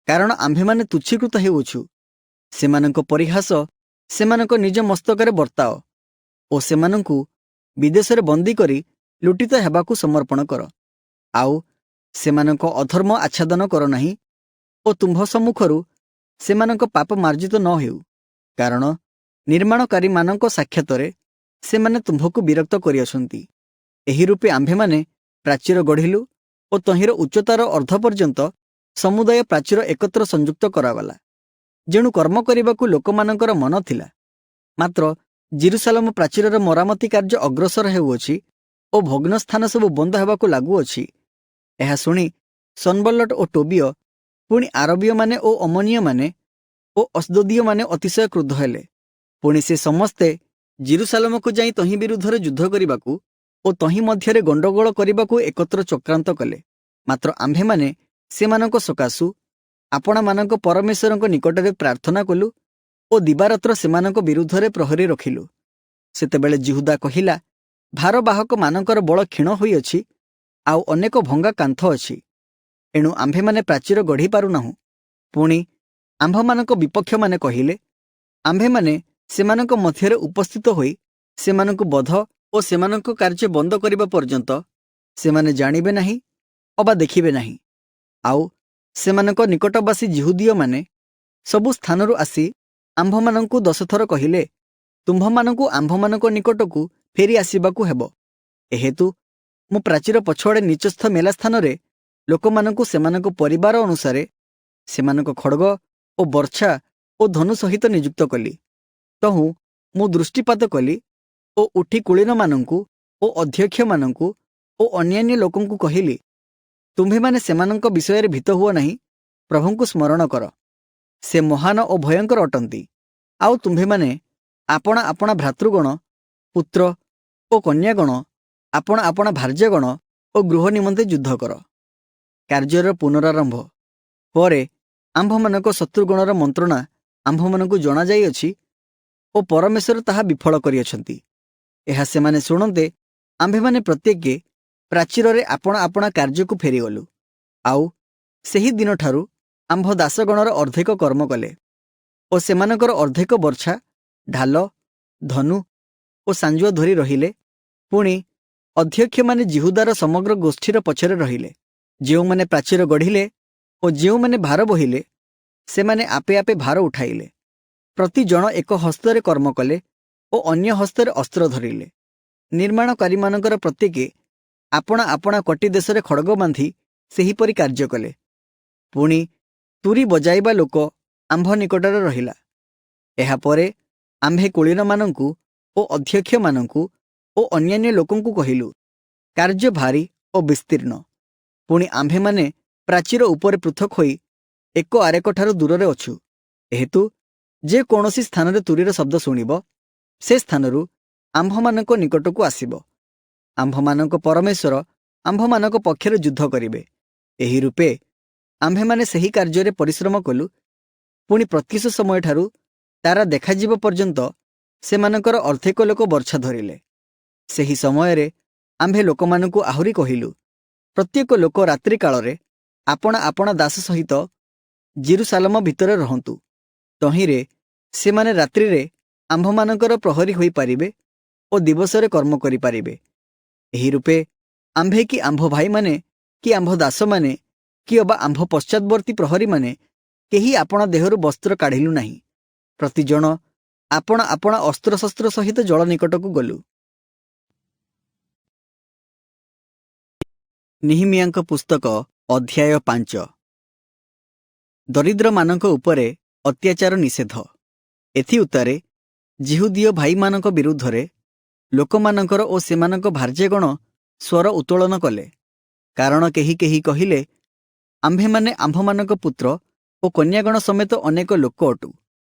[SPEAKER 1] କାରଣ ଆମ୍ଭେମାନେ ତୁଚ୍ଛୀକୃତ ହେଉଅଛୁ। ସେମାନଙ୍କ ପରିହାସ ସେମାନଙ୍କ ନିଜ ମସ୍ତକରେ ବର୍ତ୍ତାଅ ଓ ସେମାନଙ୍କୁ ବିଦେଶରେ ବନ୍ଦୀ କରି ଲୁଟିତ ହେବାକୁ ସମର୍ପଣ କର। ଆଉ ସେମାନଙ୍କ ଅଧର୍ମ ଆଚ୍ଛାଦନ କର ନାହିଁ ଓ ତୁମ୍ଭ ସମ୍ମୁଖରୁ ସେମାନଙ୍କ ପାପ ମାର୍ଜିତ ନ ହେଉ, କାରଣ ନିର୍ମାଣକାରୀମାନଙ୍କ ସାକ୍ଷାତରେ ସେମାନେ ତୁମ୍ଭକୁ ବିରକ୍ତ କରିଅଛନ୍ତି। ଏହି ରୂପେ ଆମ୍ଭେମାନେ ପ୍ରାଚୀର ଗଢ଼ିଲୁ ଓ ତହିଁର ଉଚ୍ଚତାର ଅର୍ଦ୍ଧ ପର୍ଯ୍ୟନ୍ତ ସମୁଦାୟ ପ୍ରାଚୀର ଏକତ୍ର ସଂଯୁକ୍ତ କରାଗଲା। ଯେଣୁ କର୍ମ କରିବାକୁ ଲୋକମାନଙ୍କର ମନ ଥିଲା। ମାତ୍ର ଜିରୁସାଲମ ପ୍ରାଚୀରର ମରାମତି କାର୍ଯ୍ୟ ଅଗ୍ରସର ହେଉଅଛି ଓ ଭଗ୍ନସ୍ଥାନ ସବୁ ବନ୍ଦ ହେବାକୁ ଲାଗୁଅଛି। ଏହା ଶୁଣି ସନବଲ୍ଲଟ ଓ ଟୋବିୟ, ପୁଣି ଆରବୀୟମାନେ ଓ ଅମନୀୟମାନେ ଓ ଅସ୍ଦୋଦୀୟମାନେ ଅତିଶୟ କ୍ରୁଦ୍ଧ ହେଲେ। ପୁଣି ସେ ସମସ୍ତେ ଜିରୁସାଲମକୁ ଯାଇ ତହିଁ ବିରୁଦ୍ଧରେ ଯୁଦ୍ଧ କରିବାକୁ ଓ ତହିଁ ମଧ୍ୟରେ ଗଣ୍ଡଗୋଳ କରିବାକୁ ଏକତ୍ର ଚକ୍ରାନ୍ତ କଲେ। ମାତ୍ର ଆମ୍ଭେମାନେ ସେମାନଙ୍କ ସକାଶୁ ଆପଣାମାନଙ୍କ ପରମେଶ୍ୱରଙ୍କ ନିକଟରେ ପ୍ରାର୍ଥନା କଲୁ ଓ ଦିବାରାତ୍ର ସେମାନଙ୍କ ବିରୁଦ୍ଧରେ ପ୍ରହରୀ ରଖିଲୁ। ସେତେବେଳେ ଜିହୁଦା କହିଲା, ଭାରବାହକମାନଙ୍କର ବଳ କ୍ଷୀଣ ହୋଇଅଛି, ଆଉ ଅନେକ ଭଙ୍ଗା କାନ୍ଥ ଅଛି। ଏଣୁ ଆମ୍ଭେମାନେ ପ୍ରାଚୀର ଗଢ଼ି ପାରୁନାହୁଁ। ପୁଣି ଆମ୍ଭମାନଙ୍କ ବିପକ୍ଷମାନେ କହିଲେ, ଆମ୍ଭେମାନେ ସେମାନଙ୍କ ମଧ୍ୟରେ ଉପସ୍ଥିତ ହୋଇ ସେମାନଙ୍କୁ ବଧ ଓ ସେମାନଙ୍କ କାର୍ଯ୍ୟ ବନ୍ଦ କରିବା ପର୍ଯ୍ୟନ୍ତ ସେମାନେ ଜାଣିବେ ନାହିଁ ଅବା ଦେଖିବେ ନାହିଁ। ଆଉ ସେମାନଙ୍କ ନିକଟବାସୀ ଜିହୁଦୀୟମାନେ ସବୁ ସ୍ଥାନରୁ ଆସି ଆମ୍ଭମାନଙ୍କୁ 10 ଥର କହିଲେ, ତୁମ୍ଭମାନଙ୍କୁ ଆମ୍ଭମାନଙ୍କ ନିକଟକୁ ଫେରି ଆସିବାକୁ ହେବ। ଏହେତୁ ମୁଁ ପ୍ରାଚୀର ପଛଆଡ଼େ ନିଚସ୍ଥ ମେଲା ସ୍ଥାନରେ ଲୋକମାନଙ୍କୁ ସେମାନଙ୍କ ପରିବାର ଅନୁସାରେ ସେମାନଙ୍କ ଖଡ଼ଗ ଓ ବର୍ଚ୍ଛା ଓ ଧନୁ ସହିତ ନିଯୁକ୍ତ କଲି। ତହୁଁ ମୁଁ ଦୃଷ୍ଟିପାତ କଲି ଓ ଉଠି କୁଳୀନମାନଙ୍କୁ ଓ ଅଧ୍ୟକ୍ଷମାନଙ୍କୁ ଓ ଅନ୍ୟାନ୍ୟ ଲୋକଙ୍କୁ କହିଲି, ତୁମ୍ଭେମାନେ ସେମାନଙ୍କ ବିଷୟରେ ଭୀତ ହୁଅ ନାହିଁ, ପ୍ରଭୁଙ୍କୁ ସ୍ମରଣ କର। ସେ ମହାନ ଓ ଭୟଙ୍କର ଅଟନ୍ତି। ଆଉ ତୁମ୍ଭେମାନେ ଆପଣା ଆପଣା ଭ୍ରାତୃଗଣ, ପୁତ୍ର ଓ କନ୍ୟାଗଣ, ଆପଣା ଆପଣା ଭାର୍ଯ୍ୟଗଣ ଓ ଗୃହ ନିମନ୍ତେ ଯୁଦ୍ଧ କର। କାର୍ଯ୍ୟର ପୁନରାରମ୍ଭ ପରେ ଆମ୍ଭମାନଙ୍କ ଶତ୍ରୁଗଣର ମନ୍ତ୍ରଣା ଆମ୍ଭମାନଙ୍କୁ ଜଣାଯାଇଅଛି ଓ ପରମେଶ୍ୱର ତାହା ବିଫଳ କରିଅଛନ୍ତି। ଏହା ସେମାନେ ଶୁଣନ୍ତେ ଆମ୍ଭେମାନେ ପ୍ରତ୍ୟେକେ ପ୍ରାଚୀରରେ ଆପଣା ଆପଣା କାର୍ଯ୍ୟକୁ ଫେରିଗଲୁ। ଆଉ ସେହି ଦିନଠାରୁ ଆମ୍ଭ ଦାସଗଣର ଅର୍ଦ୍ଧେକ କର୍ମ କଲେ ଓ ସେମାନଙ୍କର ଅର୍ଦ୍ଧେକ ବର୍ଚ୍ଛା, ଢାଲ, ଧନୁ ଓ ସାଞ୍ଜୁଆ ଧରି ରହିଲେ। ପୁଣି ଅଧ୍ୟକ୍ଷମାନେ ଜିହୁଦାର ସମଗ୍ର ଗୋଷ୍ଠୀର ପଛରେ ରହିଲେ। ଯେଉଁମାନେ ପ୍ରାଚୀର ଗଢ଼ିଲେ ଓ ଯେଉଁମାନେ ଭାର ବୋହିଲେ, ସେମାନେ ଆପେ ଆପେ ଭାର ଉଠାଇଲେ। ପ୍ରତି ଜଣ ଏକ ହସ୍ତରେ କର୍ମ କଲେ ଓ ଅନ୍ୟ ହସ୍ତରେ ଅସ୍ତ୍ର ଧରିଲେ। ନିର୍ମାଣକାରୀମାନଙ୍କର ପ୍ରତ୍ୟେକେ ଆପଣା ଆପଣା କଟି ଦେଶରେ ଖଡ଼ଗ ବାନ୍ଧି ସେହିପରି କାର୍ଯ୍ୟ କଲେ। ପୁଣି ତୁରୀ ବଜାଇବା ଲୋକ ଆମ୍ଭ ନିକଟରେ ରହିଲା। ଏହାପରେ ଆମ୍ଭେ କୁଳୀନମାନଙ୍କୁ ଓ ଅଧ୍ୟକ୍ଷମାନଙ୍କୁ ଓ ଅନ୍ୟାନ୍ୟ ଲୋକଙ୍କୁ କହିଲୁ, କାର୍ଯ୍ୟ ଭାରି ଓ ବିସ୍ତୀର୍ଣ୍ଣ। ପୁଣି ଆମ୍ଭେମାନେ ପ୍ରାଚୀର ଉପରେ ପୃଥକ ହୋଇ ଏକ ଆରେକଠାରୁ ଦୂରରେ ଅଛୁ। ଏହେତୁ ଯେ କୌଣସି ସ୍ଥାନରେ ତୁରୀର ଶବ୍ଦ ଶୁଣିବ, ସେ ସ୍ଥାନରୁ ଆମ୍ଭମାନଙ୍କ ନିକଟକୁ ଆସିବ। ଆମ୍ଭମାନଙ୍କ ପରମେଶ୍ୱର ଆମ୍ଭମାନଙ୍କ ପକ୍ଷରେ ଯୁଦ୍ଧ କରିବେ। ଏହି ରୂପେ ଆମ୍ଭେମାନେ ସେହି କାର୍ଯ୍ୟରେ ପରିଶ୍ରମ କଲୁ। ପୁଣି ପ୍ରତ୍ୟୁଷ ସମୟଠାରୁ ତାରା ଦେଖାଯିବ ପର୍ଯ୍ୟନ୍ତ ସେମାନଙ୍କର ଅର୍ଦ୍ଧେକ ଲୋକ ବର୍ଚ୍ଛା ଧରିଲେ। ସେହି ସମୟରେ ଆମ୍ଭେ ଲୋକମାନଙ୍କୁ ଆହୁରି କହିଲୁ, ପ୍ରତ୍ୟେକ ଲୋକ ରାତ୍ରି କାଳରେ ଆପଣା ଆପଣା ଦାସ ସହିତ ଜିରୁସାଲମ ଭିତରେ ରହନ୍ତୁ। ତହିଁରେ ସେମାନେ ରାତ୍ରିରେ ଆମ୍ଭମାନଙ୍କର ପ୍ରହରୀ ହୋଇପାରିବେ ଓ ଦିବସରେ କର୍ମ କରିପାରିବେ। ଏହି ରୂପେ ଆମ୍ଭେ କି ଆମ୍ଭ ଭାଇମାନେ କି ଆମ୍ଭ ଦାସମାନେ କି ଅବା ଆମ୍ଭ ପଶ୍ଚାତବର୍ତ୍ତୀ ପ୍ରହରୀମାନେ କେହି ଆପଣା ଦେହରୁ ବସ୍ତ୍ର କାଢ଼ିଲୁ ନାହିଁ। ପ୍ରତି ଜଣ ଆପଣା ଆପଣା ଅସ୍ତ୍ରଶସ୍ତ୍ର ସହିତ ଜଳ ନିକଟକୁ ଗଲୁ। ନିହିମିୟାଙ୍କ ପୁସ୍ତକ ଅଧ୍ୟାୟ 5। ଦରିଦ୍ରମାନଙ୍କ ଉପରେ ଅତ୍ୟାଚାର ନିଷେଧ। ଏଥି ଉତ୍ତାରେ ଜିହୁଦୀୟ ଭାଇମାନଙ୍କ ବିରୁଦ୍ଧରେ ଲୋକମାନଙ୍କର ଓ ସେମାନଙ୍କ ଭାର୍ଯ୍ୟଗଣ ସ୍ୱର ଉତ୍ତୋଳନ କଲେ। କାରଣ କେହି କେହି କହିଲେ, ଆମ୍ଭେମାନେ ଆମ୍ଭମାନଙ୍କ ପୁତ୍ର ଓ କନ୍ୟାଗଣ ସମେତ ଅନେକ ଲୋକ ଅଟୁ।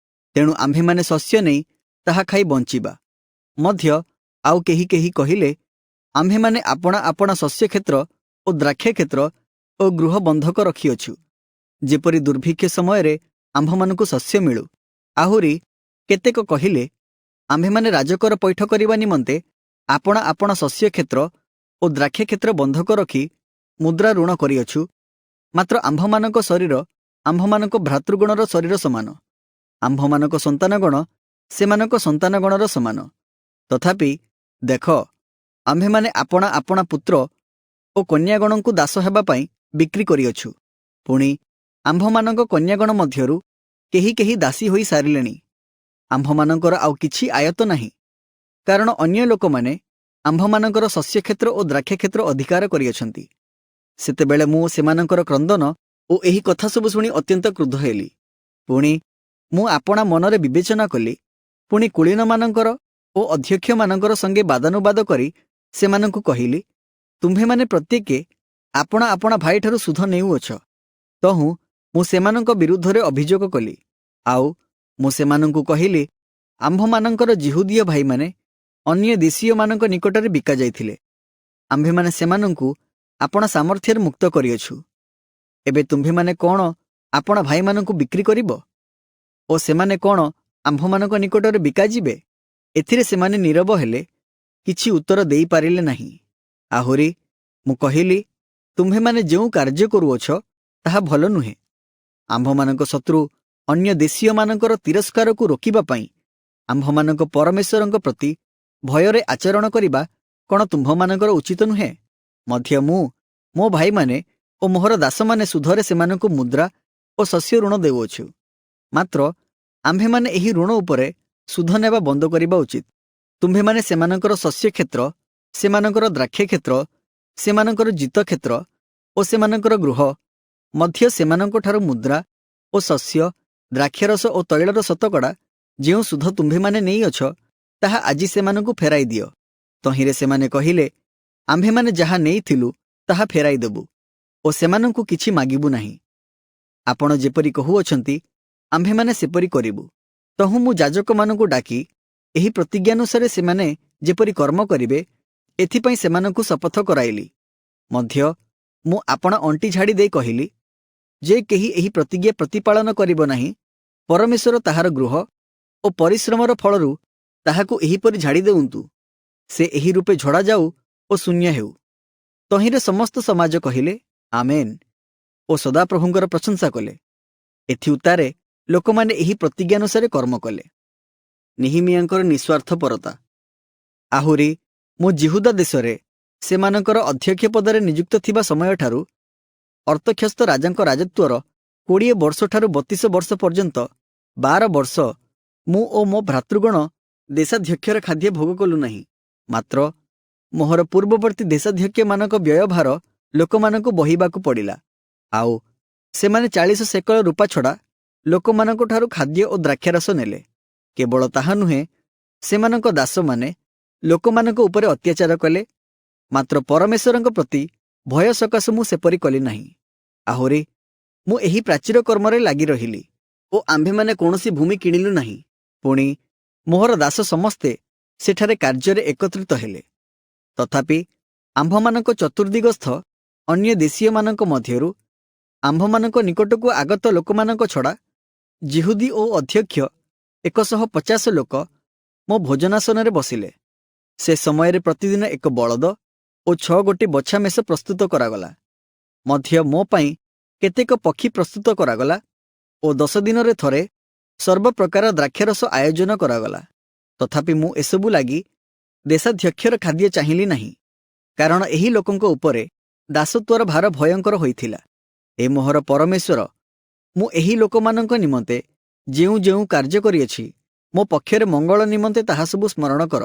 [SPEAKER 1] ତେଣୁ ଆମ୍ଭେମାନେ ଶସ୍ୟ ନେଇ ତାହା ଖାଇ ବଞ୍ଚିବା। ମଧ୍ୟ ଆଉ କେହି କେହି କହିଲେ, ଆମ୍ଭେମାନେ ଆପଣା ଆପଣା ଶସ୍ୟକ୍ଷେତ୍ର ଓ ଦ୍ରାକ୍ଷକ୍ଷେତ୍ର ଓ ଗୃହ ବନ୍ଧକ ରଖିଅଛୁ, ଯେପରି ଦୁର୍ଭିକ୍ଷ ସମୟରେ ଆମ୍ଭମାନଙ୍କୁ ଶସ୍ୟ ମିଳୁ। ଆହୁରି କେତେକ କହିଲେ, ଆମ୍ଭେମାନେ ରାଜକର ପୈଠ କରିବା ନିମନ୍ତେ ଆପଣା ଆପଣା ଶସ୍ୟକ୍ଷେତ୍ର ଓ ଦ୍ରାକ୍ଷକ୍ଷେତ୍ର ବନ୍ଧକ ରଖି ମୁଦ୍ରା ଋଣ କରିଅଛୁ। ମାତ୍ର ଆମ୍ଭମାନଙ୍କ ଶରୀର ଆମ୍ଭମାନଙ୍କ ଭ୍ରାତୃଗଣର ଶରୀର ସମାନ, ଆମ୍ଭମାନଙ୍କ ସନ୍ତାନଗଣ ସେମାନଙ୍କ ସନ୍ତାନଗଣର ସମାନ। ତଥାପି ଦେଖ, ଆମ୍ଭେମାନେ ଆପଣା ଆପଣା ପୁତ୍ର ଓ କନ୍ୟାଗଣଙ୍କୁ ଦାସ ହେବା ପାଇଁ ବିକ୍ରି କରିଅଛୁ। ପୁଣି ଆମ୍ଭମାନଙ୍କ କନ୍ୟାଗଣ ମଧ୍ୟରୁ କେହି କେହି ଦାସୀ ହୋଇ ସାରିଲେଣି। ଆମ୍ଭମାନଙ୍କର ଆଉ କିଛି ଆୟତ ନାହିଁ, କାରଣ ଅନ୍ୟ ଲୋକମାନେ ଆମ୍ଭମାନଙ୍କର ଶସ୍ୟକ୍ଷେତ୍ର ଓ ଦ୍ରାକ୍ଷକ୍ଷେତ୍ର ଅଧିକାର କରିଅଛନ୍ତି। ସେତେବେଳେ ମୁଁ ସେମାନଙ୍କର କ୍ରନ୍ଦନ ଓ ଏହି କଥା ସବୁ ଶୁଣି ଅତ୍ୟନ୍ତ କ୍ରୁଦ୍ଧ ହେଲି। ପୁଣି ମୁଁ ଆପଣା ମନରେ ବିବେଚନା କଲି। ପୁଣି କୁଳୀନମାନଙ୍କର ଓ ଅଧ୍ୟକ୍ଷମାନଙ୍କର ସଙ୍ଗେ ବାଦାନୁବାଦ କରି ସେମାନଙ୍କୁ କହିଲି, ତୁମ୍ଭେମାନେ ପ୍ରତ୍ୟେକେ ଆପଣା ଆପଣା ଭାଇଠାରୁ ସୁଧ ନେଉଅଛ। ତହୁଁ ମୁଁ ସେମାନଙ୍କ ବିରୁଦ୍ଧରେ ଅଭିଯୋଗ କଲି। ଆଉ ମୁଁ ସେମାନଙ୍କୁ କହିଲି, ଆମ୍ଭମାନଙ୍କର ଜିହୁଦୀୟ ଭାଇମାନେ ଅନ୍ୟ ଦେଶୀୟମାନଙ୍କ ନିକଟରେ ବିକାଯାଇଥିଲେ। ଆମ୍ଭେମାନେ ସେମାନଙ୍କୁ ଆପଣା ସାମର୍ଥ୍ୟରେ ମୁକ୍ତ କରିଅଛୁ। ଏବେ ତୁମ୍ଭେମାନେ କ'ଣ ଆପଣା ଭାଇମାନଙ୍କୁ ବିକ୍ରି କରିବ ଓ ସେମାନେ କ'ଣ ଆମ୍ଭମାନଙ୍କ ନିକଟରେ ବିକାଯିବେ? ଏଥିରେ ସେମାନେ ନୀରବ ହେଲେ, କିଛି ଉତ୍ତର ଦେଇପାରିଲେ ନାହିଁ। ଆହୁରି ମୁଁ କହିଲି, ତୁମ୍ଭେମାନେ ଯେଉଁ କାର୍ଯ୍ୟ କରୁଅଛ ତାହା ଭଲ ନୁହେଁ। ଆମ୍ଭମାନଙ୍କ ଶତ୍ରୁ ଅନ୍ୟ ଦେଶୀୟମାନଙ୍କର ତିରସ୍କାରକୁ ରୋକିବା ପାଇଁ ଆମ୍ଭମାନଙ୍କ ପରମେଶ୍ୱରଙ୍କ ପ୍ରତି ଭୟରେ ଆଚରଣ କରିବା କ'ଣ ତୁମ୍ଭମାନଙ୍କର ଉଚିତ ନୁହେଁ? ମଧ୍ୟ ମୁଁ, ମୋ ଭାଇମାନେ ଓ ମୋହର ଦାସମାନେ ସୁଧରେ ସେମାନଙ୍କୁ ମୁଦ୍ରା ଓ ଶସ୍ୟ ଋଣ ଦେଉଅଛୁ। ମାତ୍ର ଆମ୍ଭେମାନେ ଏହି ଋଣ ଉପରେ ସୁଧ ନେବା ବନ୍ଦ କରିବା ଉଚିତ। ତୁମ୍ଭେମାନେ ସେମାନଙ୍କର ଶସ୍ୟକ୍ଷେତ୍ର, ସେମାନଙ୍କର ଦ୍ରାକ୍ଷକ୍ଷେତ୍ର, ସେମାନଙ୍କର ଜିତକ୍ଷେତ୍ର ଓ ସେମାନଙ୍କର ଗୃହ ମଧ୍ୟ ସେମାନଙ୍କଠାରୁ ମୁଦ୍ରା ଓ ଶସ୍ୟ, ଦ୍ରାକ୍ଷରସ ଓ ତୈଳର ଶତକଡ଼ା ଯେଉଁ ସୁଧ ତୁମ୍ଭେମାନେ ନେଇଅଛ, ତାହା ଆଜି ସେମାନଙ୍କୁ ଫେରାଇ ଦିଅ। ତହିଁରେ ସେମାନେ କହିଲେ, ଆମ୍ଭେମାନେ ଯାହା ନେଇଥିଲୁ ତାହା ଫେରାଇ ଦେବୁ ଓ ସେମାନଙ୍କୁ କିଛି ମାଗିବୁ ନାହିଁ। ଆପଣ ଯେପରି କହୁଅଛନ୍ତି, ଆମ୍ଭେମାନେ ସେପରି କରିବୁ। ତହୁଁ ମୁଁ ଯାଜକମାନଙ୍କୁ ଡାକି ଏହି ପ୍ରତିଜ୍ଞାନୁସାରେ ସେମାନେ ଯେପରି କର୍ମ କରିବେ, ଏଥିପାଇଁ ସେମାନଙ୍କୁ ଶପଥ କରାଇଲି। ମଧ୍ୟ ମୁଁ ଆପଣା ଅଣ୍ଟି ଝାଡ଼ି ଦେଇ କହିଲି, ଯେ କେହି ଏହି ପ୍ରତିଜ୍ଞା ପ୍ରତିପାଳନ କରିବ ନାହିଁ, ପରମେଶ୍ୱର ତାହାର ଗୃହ ଓ ପରିଶ୍ରମର ଫଳରୁ ତାହାକୁ ଏହିପରି ଝାଡ଼ି ଦେଉନ୍ତୁ। ସେ ଏହି ରୂପେ ଝଡ଼ାଯାଉ ଓ ଶୂନ୍ୟ ହେଉ। ତହିଁରେ ସମସ୍ତ ସମାଜ କହିଲେ, ଆମେନ୍, ଓ ସଦାପ୍ରଭୁଙ୍କର ପ୍ରଶଂସା କଲେ। ଏଥି ଉତ୍ତାରେ ଲୋକମାନେ ଏହି ପ୍ରତିଜ୍ଞାନୁସାରେ କର୍ମ କଲେ। ନିହିମିୟାଙ୍କର ନିଃସ୍ୱାର୍ଥପରତା। ଆହୁରି ମୁଁ ଜିହୁଦା ଦେଶରେ ସେମାନଙ୍କର ଅଧ୍ୟକ୍ଷ ପଦରେ ନିଯୁକ୍ତ ଥିବା ସମୟଠାରୁ ଅର୍ତ୍ତକ୍ଷସ୍ତ ରାଜାଙ୍କ ରାଜତ୍ୱର 20 ବର୍ଷଠାରୁ 32 ବର୍ଷ ପର୍ଯ୍ୟନ୍ତ 12 ବର୍ଷ ମୁଁ ଓ ମୋ ଭ୍ରାତୃଗଣ ଦେଶାଧ୍ୟକ୍ଷର ଖାଦ୍ୟ ଭୋଗ କଲୁ ନାହିଁ। ମାତ୍ର ମୋହର ପୂର୍ବବର୍ତ୍ତୀ ଦେଶାଧ୍ୟକ୍ଷମାନଙ୍କ ବ୍ୟୟଭାର ଲୋକମାନଙ୍କୁ ବହିବାକୁ ପଡ଼ିଲା। ଆଉ ସେମାନେ 40 ସେକଳ ରୂପା ଛଡ଼ା ଲୋକମାନଙ୍କଠାରୁ ଖାଦ୍ୟ ଓ ଦ୍ରାକ୍ଷାରସ ନେଲେ। କେବଳ ତାହା ନୁହେଁ, ସେମାନଙ୍କ ଦାସମାନେ ଲୋକମାନଙ୍କ ଉପରେ ଅତ୍ୟାଚାର କଲେ। ମାତ୍ର ପରମେଶ୍ୱରଙ୍କ ପ୍ରତି ଭୟ ସକାଶେ ମୁଁ ସେପରି କଲି ନାହିଁ। ଆହୁରି ମୁଁ ଏହି ପ୍ରାଚୀର କର୍ମରେ ଲାଗି ରହିଲି ଓ ଆମ୍ଭେମାନେ କୌଣସି ଭୂମି କିଣିଲୁ ନାହିଁ। ପୁଣି ମୋହର ଦାସ ସମସ୍ତେ ସେଠାରେ କାର୍ଯ୍ୟରେ ଏକତ୍ରିତ ହେଲେ। ତଥାପି ଆମ୍ଭମାନଙ୍କ ଚତୁର୍ଦିଗସ୍ଥ ଅନ୍ୟ ଦେଶୀୟମାନଙ୍କ ମଧ୍ୟରୁ ଆମ୍ଭମାନଙ୍କ ନିକଟକୁ ଆଗତ ଲୋକମାନଙ୍କ ଛଡ଼ା ଜିହୁଦୀ ଓ ଅଧ୍ୟକ୍ଷ 150 ଲୋକ ମୋ ଭୋଜନାସନରେ ବସିଲେ। ସେ ସମୟରେ ପ୍ରତିଦିନ ଏକ ବଳଦ ଓ 6 ଗୋଟି ବଛା ମେଷ ପ୍ରସ୍ତୁତ କରାଗଲା। ମଧ୍ୟ ମୋ ପାଇଁ କେତେକ ପକ୍ଷୀ ପ୍ରସ୍ତୁତ କରାଗଲା ଓ 10 ଦିନରେ ଥରେ ସର୍ବପ୍ରକାର ଦ୍ରାକ୍ଷରସ ଆୟୋଜନ କରାଗଲା। ତଥାପି ମୁଁ ଏସବୁ ଲାଗି ଦେଶାଧ୍ୟକ୍ଷର ଖାଦ୍ୟ ଚାହିଁଲି ନାହିଁ, କାରଣ ଏହି ଲୋକଙ୍କ ଉପରେ ଦାସତ୍ୱର ଭାର ଭୟଙ୍କର ହୋଇଥିଲା। ଏ ମୋହର ପରମେଶ୍ୱର, ମୁଁ ଏହି ଲୋକମାନଙ୍କ ନିମନ୍ତେ ଯେଉଁ ଯେଉଁ କାର୍ଯ୍ୟ କରିଅଛି, ମୋ ପକ୍ଷରେ ମଙ୍ଗଳ ନିମନ୍ତେ ତାହା ସବୁ ସ୍ମରଣ କର।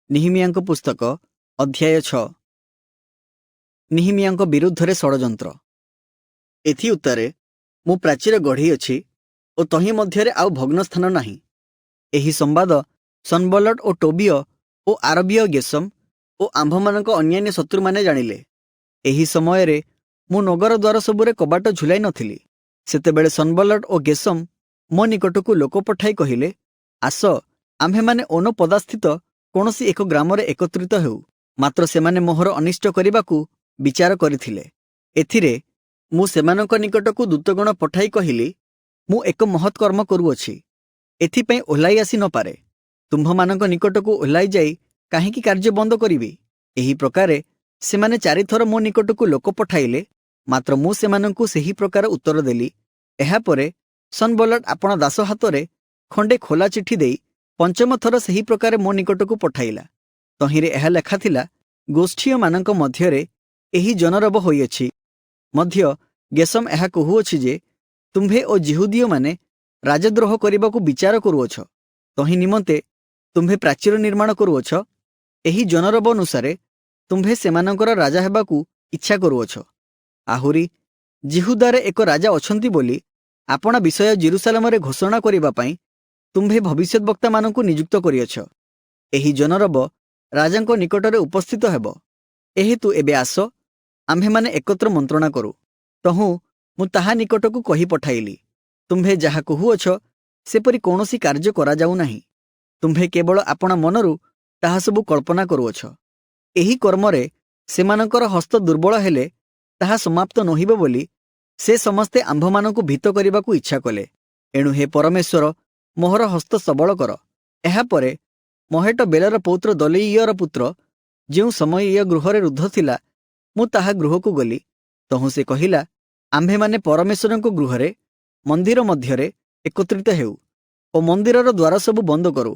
[SPEAKER 1] ନିହିମିୟାଙ୍କ ପୁସ୍ତକ ଅଧ୍ୟାୟ 6। ନିହିମିୟାଙ୍କ ବିରୁଦ୍ଧରେ ଷଡ଼ଯନ୍ତ୍ର। ଏଥି ଉତ୍ତାରେ ମୁଁ ପ୍ରାଚୀର ଗଢ଼ିଅଛି ଓ ତହିଁ ମଧ୍ୟରେ ଆଉ ଭଗ୍ନ ସ୍ଥାନ ନାହିଁ। ଏହି ସମ୍ବାଦ ସନବଲଟ ଓ ଟୋବିୟ ଓ ଆରବୀୟ ଗେସମ ଓ ଆମ୍ଭମାନଙ୍କ ଅନ୍ୟାନ୍ୟ ଶତ୍ରୁମାନେ ଜାଣିଲେ। ଏହି ସମୟରେ ମୁଁ ନଗର ଦ୍ୱାର ସବୁରେ କବାଟ ଝୁଲାଇ ନଥିଲି। ସେତେବେଳେ ସନବଲଟ ଓ ଗେସମ ମୋ ନିକଟକୁ ଲୋକ ପଠାଇ କହିଲେ, ଆସ, ଆମ୍ଭେମାନେ ଓନ ପଦାସ୍ଥିତ କୌଣସି ଏକ ଗ୍ରାମରେ ଏକତ୍ରିତ ହେଉ। ମାତ୍ର ସେମାନେ ମୋହର ଅନିଷ୍ଟ କରିବାକୁ ବିଚାର କରିଥିଲେ। ଏଥିରେ ମୁଁ ସେମାନଙ୍କ ନିକଟକୁ ଦୂତଗଣ ପଠାଇ କହିଲି, ମୁଁ ଏକ ମହତ୍ କର୍ମ କରୁଅଛି, ଏଥିପାଇଁ ଓହ୍ଲାଇ ଆସି ନପାରେ। ତୁମ୍ଭମାନଙ୍କ ନିକଟକୁ ଓହ୍ଲାଇ ଯାଇ କାହିଁକି କାର୍ଯ୍ୟ ବନ୍ଦ କରିବି? ଏହି ପ୍ରକାରେ ସେମାନେ 4 ଥର ମୋ ନିକଟକୁ ଲୋକ ପଠାଇଲେ। ମାତ୍ର ମୁଁ ସେମାନଙ୍କୁ ସେହି ପ୍ରକାର ଉତ୍ତର ଦେଲି। ଏହାପରେ ସନବଲଟ ଆପଣ ଦାସ ହାତରେ ଖଣ୍ଡେ ଖୋଲା ଚିଠି ଦେଇ 5ମ ଥର ସେହି ପ୍ରକାରେ ମୋ ନିକଟକୁ ପଠାଇଲା। ତହିଁରେ ଏହା ଲେଖାଥିଲା, ଗୋଷ୍ଠୀୟମାନଙ୍କ ମଧ୍ୟରେ ଏହି ଜନରବ ହୋଇଅଛି। ମଧ୍ୟ ଗେସମ ଏହା କହୁଅଛି ଯେ ତୁମ୍ଭେ ଓ ଜିହୁଦୀୟମାନେ ରାଜଦ୍ରୋହ କରିବାକୁ ବିଚାର କରୁଅଛ, ତହିଁ ନିମନ୍ତେ ତୁମ୍ଭେ ପ୍ରାଚୀର ନିର୍ମାଣ କରୁଅଛ। ଏହି ଜନରବ ଅନୁସାରେ ତୁମ୍ଭେ ସେମାନଙ୍କର ରାଜା ହେବାକୁ ଇଚ୍ଛା କରୁଅଛ। ଆହୁରି ଜିହୁଦାରେ ଏକ ରାଜା ଅଛନ୍ତି ବୋଲି ଆପଣା ବିଷୟ ଜେରୁସାଲେମରେ ଘୋଷଣା କରିବା ପାଇଁ ତୁମ୍ଭେ ଭବିଷ୍ୟତବକ୍ତାମାନଙ୍କୁ ନିଯୁକ୍ତ କରିଅଛ। ଏହି ଜନରବ ରାଜାଙ୍କ ନିକଟରେ ଉପସ୍ଥିତ ହେବ। ଏହେତୁ ଏବେ ଆସ, ଆମ୍ଭେମାନେ ଏକତ୍ର ମନ୍ତ୍ରଣା କରୁ। ତହୁଁ ମୁଁ ତାହା ନିକଟକୁ କହି ପଠାଇଲି, ତୁମ୍ଭେ ଯାହା କହୁଅଛ ସେପରି କୌଣସି କାର୍ଯ୍ୟ କରାଯାଉ ନାହିଁ। ତୁମ୍ଭେ କେବଳ ଆପଣା ମନରୁ ତାହା ସବୁ କଳ୍ପନା କରୁଅଛ। ଏହି କର୍ମରେ ସେମାନଙ୍କର ହସ୍ତ ଦୁର୍ବଳ ହେଲେ ତାହା ସମାପ୍ତ ନୋହିବ ବୋଲି ସେ ସମସ୍ତେ ଆମ୍ଭମାନଙ୍କୁ ଭୀତ କରିବାକୁ ଇଚ୍ଛା କଲେ। ଏଣୁ ହେ ପରମେଶ୍ୱର, ମୋହର ହସ୍ତ ସବଳ କର। ଏହାପରେ ମହେଟ ବେଲର ପୌତ୍ର ଦଲେଇୟର ପୁତ୍ର ଯେଉଁ ସମୟ ଗୃହରେ ରୁଦ୍ଧ ଥିଲା, ମୁଁ ତାହା ଗୃହକୁ ଗଲି। ତହୁଁ ସେ କହିଲା, ଆମ୍ଭେମାନେ ପରମେଶ୍ୱରଙ୍କ ଗୃହରେ ମନ୍ଦିର ମଧ୍ୟରେ ଏକତ୍ରିତ ହେଉ ଓ ମନ୍ଦିରର ଦ୍ୱାର ସବୁ ବନ୍ଦ କରୁ,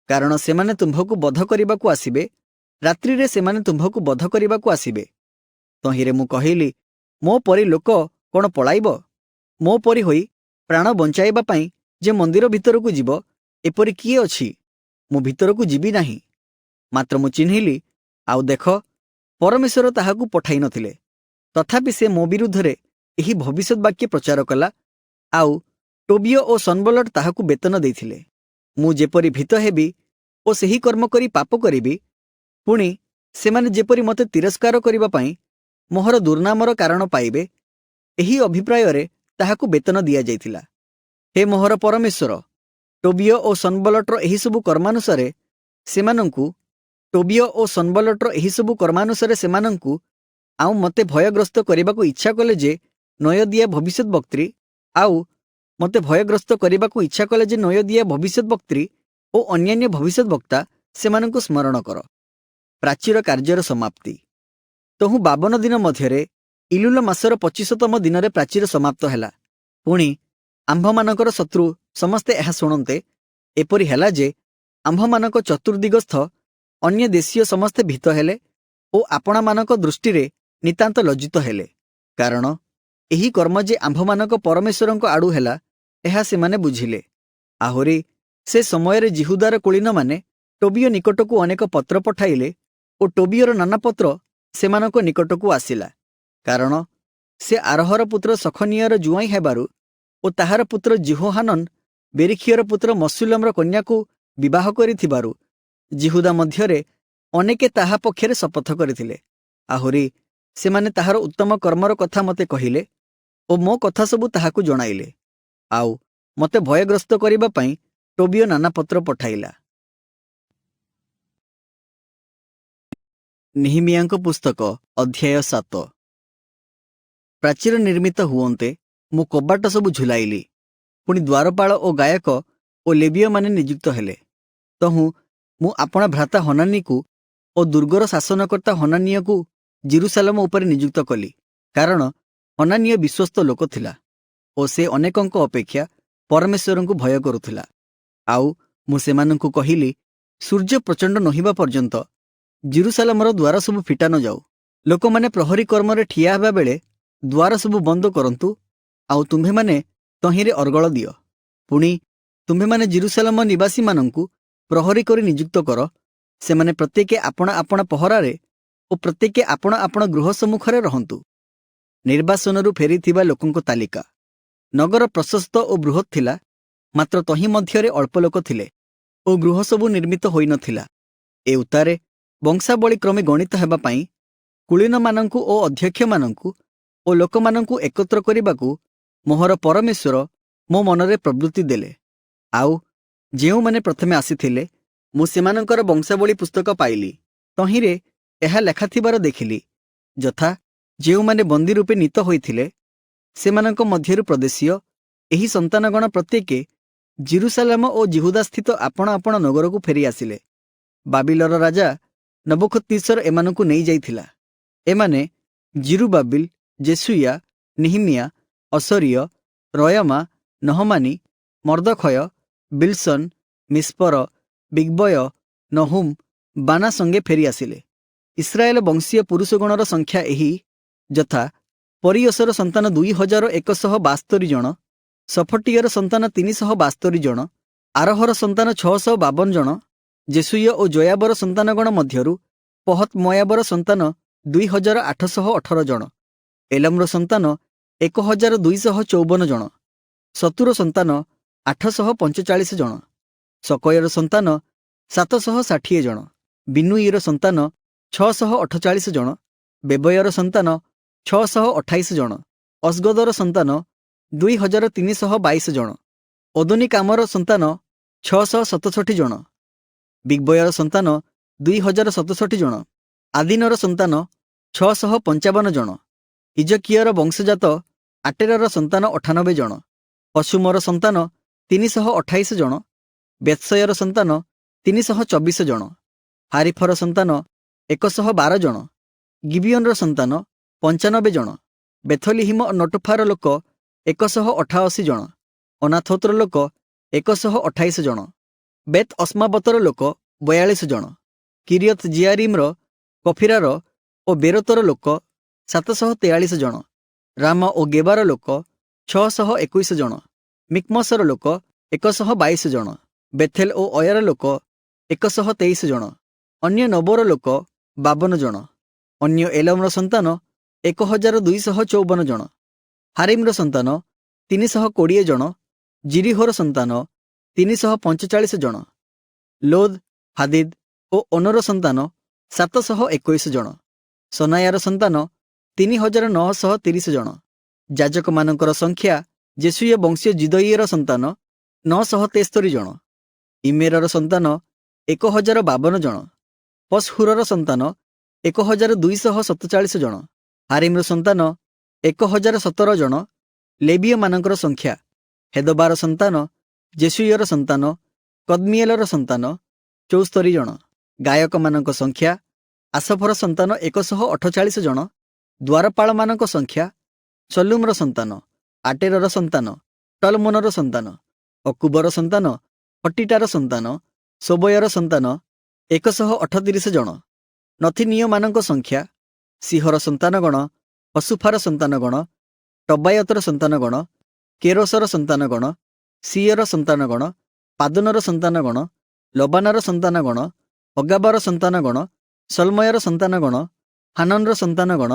[SPEAKER 1] କାରଣ ସେମାନେ ତୁମ୍ଭକୁ ବଧ କରିବାକୁ ଆସିବେ। ରାତ୍ରିରେ ସେମାନେ ତୁମ୍ଭକୁ ବଧ କରିବାକୁ ଆସିବେ। ତହିଁରେ ମୁଁ କହିଲି, ମୋ ପରି ଲୋକ କ'ଣ ପଳାଇବ? ମୋ ପରି ହୋଇ ପ୍ରାଣ ବଞ୍ଚାଇବା ପାଇଁ ଯେ ମନ୍ଦିର ଭିତରକୁ ଯିବ, ଏପରି କିଏ ଅଛି? ମୁଁ ଭିତରକୁ ଯିବି ନାହିଁ। ମାତ୍ର ମୁଁ ଚିହ୍ନିଲି, ଆଉ ଦେଖ, ପରମେଶ୍ୱର ତାହାକୁ ପଠାଇ ନଥିଲେ। ତଥାପି ସେ ମୋ ବିରୁଦ୍ଧରେ ଏହି ଭବିଷ୍ୟତ ବାକ୍ୟ ପ୍ରଚାର କଲା, ଆଉ ଟୋବିୟ ଓ ସନବଲଟ ତାହାକୁ ବେତନ ଦେଇଥିଲେ। ମୁଁ ଯେପରି ଭୀତ ହେବି ଓ ସେହି କର୍ମ କରି ପାପ କରିବି, ପୁଣି ସେମାନେ ଯେପରି ମୋତେ ତିରସ୍କାର କରିବା ପାଇଁ ମୋହର ଦୁର୍ନାମର କାରଣ ପାଇବେ, ଏହି ଅଭିପ୍ରାୟରେ ତାହାକୁ ବେତନ ଦିଆଯାଇଥିଲା। ହେ ମୋହର ପରମେଶ୍ୱର, ଟୋବିୟ ଓ ସନବଲଟର ଏହିସବୁ କର୍ମାନୁସାରେ ସେମାନଙ୍କୁ ଆଉ ମୋତେ ଭୟଗ୍ରସ୍ତ କରିବାକୁ ଇଚ୍ଛା କଲେ ଯେ ନୟଦିଆ ଭବିଷ୍ୟତବକ୍ତ୍ରୀ ଓ ଅନ୍ୟାନ୍ୟ ଭବିଷ୍ୟତବକ୍ତା ସେମାନଙ୍କୁ ସ୍ମରଣ କର। ପ୍ରାଚୀର କାର୍ଯ୍ୟର ସମାପ୍ତି। ତହୁଁ 52 ଦିନ ମଧ୍ୟରେ ଇଲୁଲ ମାସର 25ତମ ଦିନରେ ପ୍ରାଚୀର ସମାପ୍ତ ହେଲା। ପୁଣି ଆମ୍ଭମାନଙ୍କର ଶତ୍ରୁ ସମସ୍ତେ ଏହା ଶୁଣନ୍ତେ ଏପରି ହେଲା ଯେ ଆମ୍ଭମାନଙ୍କ ଚତୁର୍ଦିଗସ୍ଥ ଅନ୍ୟ ଦେଶୀୟ ସମସ୍ତେ ଭୀତ ହେଲେ ଓ ଆପଣାମାନଙ୍କ ଦୃଷ୍ଟିରେ ନିତାନ୍ତ ଲଜ୍ଜିତ ହେଲେ। କାରଣ ଏହି କର୍ମ ଯେ ଆମ୍ଭମାନଙ୍କ ପରମେଶ୍ୱରଙ୍କ ଆଡ଼ୁ ହେଲା, ଏହା ସେମାନେ ବୁଝିଲେ। ଆହୁରି ସେ ସମୟରେ ଜିହୁଦାର କୁଳୀନମାନେ ଟୋବିୟ ନିକଟକୁ ଅନେକ ପତ୍ର ପଠାଇଲେ ଓ ଟୋବିୟର ନାନା ପତ୍ର ସେମାନଙ୍କ ନିକଟକୁ ଆସିଲା। କାରଣ ସେ ଆରହର ପୁତ୍ର ସଖନିୟର ଜୁଆଇଁ ହେବାରୁ ଓ ତାହାର ପୁତ୍ର ଜିହୋହାନନ୍ ବେରିଖିୟର ପୁତ୍ର ମସୁଲମର କନ୍ୟାକୁ ବିବାହ କରିଥିବାରୁ ଜିହୁଦା ମଧ୍ୟରେ ଅନେକେ ତାହା ପକ୍ଷରେ ଶପଥ କରିଥିଲେ। ଆହୁରି ସେମାନେ ତାହାର ଉତ୍ତମ କର୍ମର କଥା ମୋତେ କହିଲେ ଓ ମୋ କଥା ସବୁ ତାହାକୁ ଜଣାଇଲେ। ଆଉ ମୋତେ ଭୟଗ୍ରସ୍ତ କରିବା ପାଇଁ ଟୋବିୟ ନାନା ପତ୍ର ପଠାଇଲା। ନେହେମିୟାଙ୍କ ପୁସ୍ତକ ଅଧ୍ୟାୟ 7। ପ୍ରାଚୀର ନିର୍ମିତ ହୁଅନ୍ତେ ମୁଁ କବାଟ ସବୁ ଝୁଲାଇଲି। ପୁଣି ଦ୍ୱାରପାଳ ଓ ଗାୟକ ଓ ଲେବୀୟମାନେ ନିଯୁକ୍ତ ହେଲେ। ତହୁଁ ମୁଁ ଆପଣା ଭ୍ରାତା ହନାନୀକୁ ଓ ଦୁର୍ଗର ଶାସନକର୍ତ୍ତା ହନାନିୟକୁ ଜେରୁସାଲେମ ଉପରେ ନିଯୁକ୍ତ କଲି। କାରଣ ହନାନିୟ ବିଶ୍ୱସ୍ତ ଲୋକ ଥିଲା ଓ ସେ ଅନେକଙ୍କ ଅପେକ୍ଷା ପରମେଶ୍ୱରଙ୍କୁ ଭୟ କରୁଥିଲା। ଆଉ ମୁଁ ସେମାନଙ୍କୁ କହିଲି, ସୂର୍ଯ୍ୟ ପ୍ରଚଣ୍ଡ ନୋହିବା ପର୍ଯ୍ୟନ୍ତ ଜେରୁସାଲେମର ଦ୍ୱାର ସବୁ ଫିଟା ନ ଯାଉ। ଲୋକମାନେ ପ୍ରହରୀ କର୍ମରେ ଠିଆ ହେବା ବେଳେ ଦ୍ୱାର ସବୁ ବନ୍ଦ କରନ୍ତୁ, ଆଉ ତୁମ୍ଭେମାନେ ତହିଁରେ ଅର୍ଗଳ ଦିଅ। ପୁଣି ତୁମ୍ଭେମାନେ ଜେରୁସାଲେମ ନିବାସୀମାନଙ୍କୁ ପ୍ରହରୀ କରି ନିଯୁକ୍ତ କର। ସେମାନେ ପ୍ରତ୍ୟେକେ ଆପଣା ଆପଣା ପହରାରେ ଓ ପ୍ରତ୍ୟେକେ ଆପଣା ଆପଣା ଗୃହ ସମ୍ମୁଖରେ ରହନ୍ତୁ। ନିର୍ବାସନରୁ ଫେରିଥିବା ଲୋକଙ୍କ ତାଲିକା। ନଗର ପ୍ରଶସ୍ତ ଓ ବୃହତ୍ ଥିଲା, ମାତ୍ର ତହିଁ ମଧ୍ୟରେ ଅଳ୍ପ ଲୋକ ଥିଲେ ଓ ଗୃହ ସବୁ ନିର୍ମିତ ହୋଇନଥିଲା। ଏ ଉତ୍ତାରେ ବଂଶାବଳୀ କ୍ରମେ ଗଣିତ ହେବା ପାଇଁ କୁଳୀନମାନଙ୍କୁ ଓ ଅଧ୍ୟକ୍ଷମାନଙ୍କୁ ଓ ଲୋକମାନଙ୍କୁ ଏକତ୍ର କରିବାକୁ ମୋହର ପରମେଶ୍ୱର ମୋ ମନରେ ପ୍ରବୃତ୍ତି ଦେଲେ। ଆଉ ଯେଉଁମାନେ ପ୍ରଥମେ ଆସିଥିଲେ, ମୁଁ ସେମାନଙ୍କର ବଂଶାବଳୀ ପୁସ୍ତକ ପାଇଲି। ତହିଁରେ ଏହା ଲେଖାଥିବାର ଦେଖିଲି, ଯଥା ଯେଉଁମାନେ ବନ୍ଦୀ ରୂପେ ନୀତ ହୋଇଥିଲେ, ସେମାନଙ୍କ ମଧ୍ୟରୁ ପ୍ରଦେଶୀୟ ଏହି ସନ୍ତାନଗଣ ପ୍ରତ୍ୟେକେ ଜେରୁସାଲେମ ଓ ଜିହୁଦାସ୍ଥିତ ଆପଣା ଆପଣା ନଗରକୁ ଫେରି ଆସିଲେ। ବାବିଲର ରାଜା ନବୁକଦ୍ନେସର ଏମାନଙ୍କୁ ନେଇଯାଇଥିଲା। ଏମାନେ ଜିରୁବାବିଲ, ଜେସୁୟା, ନେହେମିୟା, ଅସରୀୟ, ରୟମା, ନହମାନି, ମର୍ଦଖୟ, ବିଲସନ, ମିସ୍ପର, ବିଗବୟ, ନହୁମ, ବାନା ସଙ୍ଗେ ଫେରି ଆସିଲେ। ଇସ୍ରାଏଲ ବଂଶୀୟ ପୁରୁଷଗଣର ସଂଖ୍ୟା ଏହି, ଯଥା ପରିୟସର ସନ୍ତାନ 2172 ଜଣ, ସଫଟିୟର ସନ୍ତାନ 372 ଜଣ, ଆରହର ସନ୍ତାନ 652 ଜଣ, ଜେସୁୟ ଓ ଜୋୟାବର ସନ୍ତାନଗଣ ମଧ୍ୟରୁ ପହତ୍ ମୋୟାବର ସନ୍ତାନ 2818 ଜଣ, ଏଲମ୍ର ସନ୍ତାନ 1254 ଜଣ, ସତୁର ସନ୍ତାନ 845 ଜଣ, ସକୟର ସନ୍ତାନ 760 ଜଣ, ବିନୁଇର ସନ୍ତାନ 648 ଜଣ, ବେବୟର ସନ୍ତାନ 628 ଜଣ, ଅସ୍ଗଦର ସନ୍ତାନ 2322 ଜଣ, ଓଦୋନିକାମର ସନ୍ତାନ 667 ଜଣ, ବିଗ୍ବୟର ସନ୍ତାନ 2067 ଜଣ, ଆଦିନର ସନ୍ତାନ 655 ଜଣ, ହିଜକିୟର ବଂଶଜାତ ଆଟେରର ସନ୍ତାନ 98 ଜଣ, ପଶୁମର ସନ୍ତାନ 328 ଜଣ, ବେତ୍ସୟର ସନ୍ତାନ 324 ଜଣ, ହାରିଫର ସନ୍ତାନ 112 ଜଣ, ଗିବିୟନର ସନ୍ତାନ 95 ଜଣ, ବେଥଲିହିମ ଓ ନଟୋଫାର ଲୋକ 188 ଜଣ, ଅନାଥୋତର ଲୋକ 128 ଜଣ, ବେତ୍ ଅସ୍ମାବତର ଲୋକ 42 ଜଣ, କିରିୟତ୍ ଜିଆରିମ୍ର, କଫିରାର ଓ ବେରୋତର ଲୋକ 743 ଜଣ, ରାମ ଓ ଗେବାର ଲୋକ 621 ଜଣ, ମିକ୍ମସର ଲୋକ 122 ଜଣ, ବେଥେଲ ଓ ଅୟର ଲୋକ 123 ଜଣ, ଅନ୍ୟ ନବୋର ଲୋକ 52 ଜଣ, ଅନ୍ୟ ଏଲମର ସନ୍ତାନ 1254 ଜଣ, ହାରିମ୍ର ସନ୍ତାନ 320 ଜଣ, ଜିରିହୋର ସନ୍ତାନ 345 ଜଣ, ଲୋଦ୍, ହାଦିଦ ଓ ଅନର ସନ୍ତାନ 721 ଜଣ, ସନାୟାର ସନ୍ତାନ 3930 ଜଣ, ଯାଜକମାନଙ୍କର ସଂଖ୍ୟା ଜେସୁୟ ବଂଶୀୟ ଜିଦଇର ସନ୍ତାନ 973 ଜଣ, ଇମେରର ସନ୍ତାନ 1052 ଜଣ, ପଶହୁରର ସନ୍ତାନ 1247 ଜଣ, ହାରିମ୍ର ସନ୍ତାନ 1017 ଜଣ, ଲେବୀୟମାନଙ୍କର ସଂଖ୍ୟା ହେଦବାର ସନ୍ତାନ ଜେସୁୟର ସନ୍ତାନ କଦ୍ମିଏଲର ସନ୍ତାନ 74 ଜଣ, ଗାୟକମାନଙ୍କ ସଂଖ୍ୟା ଆସଫର ସନ୍ତାନ 148 ଜଣ, ଦ୍ୱାରପାଳମାନଙ୍କ ସଂଖ୍ୟା ସଲୁମର ସନ୍ତାନ, ଆଟେରର ସନ୍ତାନ, ଟଲମୋନର ସନ୍ତାନ, ଅକୁବର ସନ୍ତାନ, ହଟିଟାର ସନ୍ତାନ, ଶୋବୟର ସନ୍ତାନ 138 ଜଣ, ନଥିନୀୟମାନଙ୍କ ସଂଖ୍ୟା ସିହର ସନ୍ତାନଗଣ, ହସୁଫାର ସନ୍ତାନଗଣ, ଟବାୟତର ସନ୍ତାନଗଣ, କେରୋସର ସନ୍ତାନଗଣ, ସିୟର ସନ୍ତାନଗଣ, ପାଦନର ସନ୍ତାନଗଣ, ଲବାନର ସନ୍ତାନଗଣ, ଅଗାବାର ସନ୍ତାନଗଣ, ସଲମୟର ସନ୍ତାନଗଣ, ହାନନର ସନ୍ତାନଗଣ,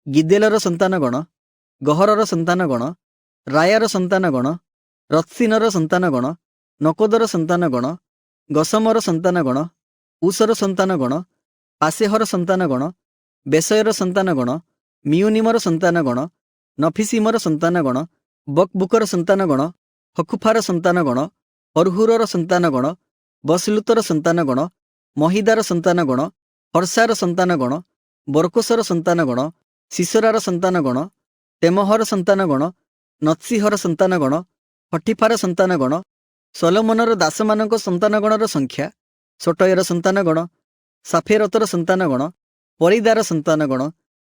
[SPEAKER 1] ଗିଦେଲର ସନ୍ତାନଗଣ, ଗହରର ସନ୍ତାନଗଣ, ରାୟାର ସନ୍ତାନଗଣ, ରତ୍ସିନର ସନ୍ତାନଗଣ, ନକୋଦର ସନ୍ତାନଗଣ, ଗସମର ସନ୍ତାନଗଣ, ଉସର ସନ୍ତାନଗଣ, ପାସେହର ସନ୍ତାନଗଣ, ବେସୟର ସନ୍ତାନଗଣ, ମିୟୁନିମର ସନ୍ତାନଗଣ, ନଫିସିମର ସନ୍ତାନଗଣ, ବକବୁକର ସନ୍ତାନଗଣ, ହକୁଫାର ସନ୍ତାନଗଣ, ହରହୁରର ସନ୍ତାନଗଣ, ବସଲୁତର ସନ୍ତାନଗଣ, ମହିଦାର ସନ୍ତାନଗଣ, ହର୍ଷାର ସନ୍ତାନଗଣ, ବରକୋସର ସନ୍ତାନଗଣ, ସିସରାର ସନ୍ତାନଗଣ, ତେମହର ସନ୍ତାନଗଣ, ନତ୍ସିହର ସନ୍ତାନଗଣ, ହଟିଫାର ସନ୍ତାନଗଣ, ସଲୋମନର ଦାସମାନଙ୍କ ସନ୍ତାନଗଣର ସଂଖ୍ୟା ସୋଟୟର ସନ୍ତାନଗଣ, ସାଫେରତର ସନ୍ତାନଗଣ, ପରିଦାର ସନ୍ତାନଗଣ,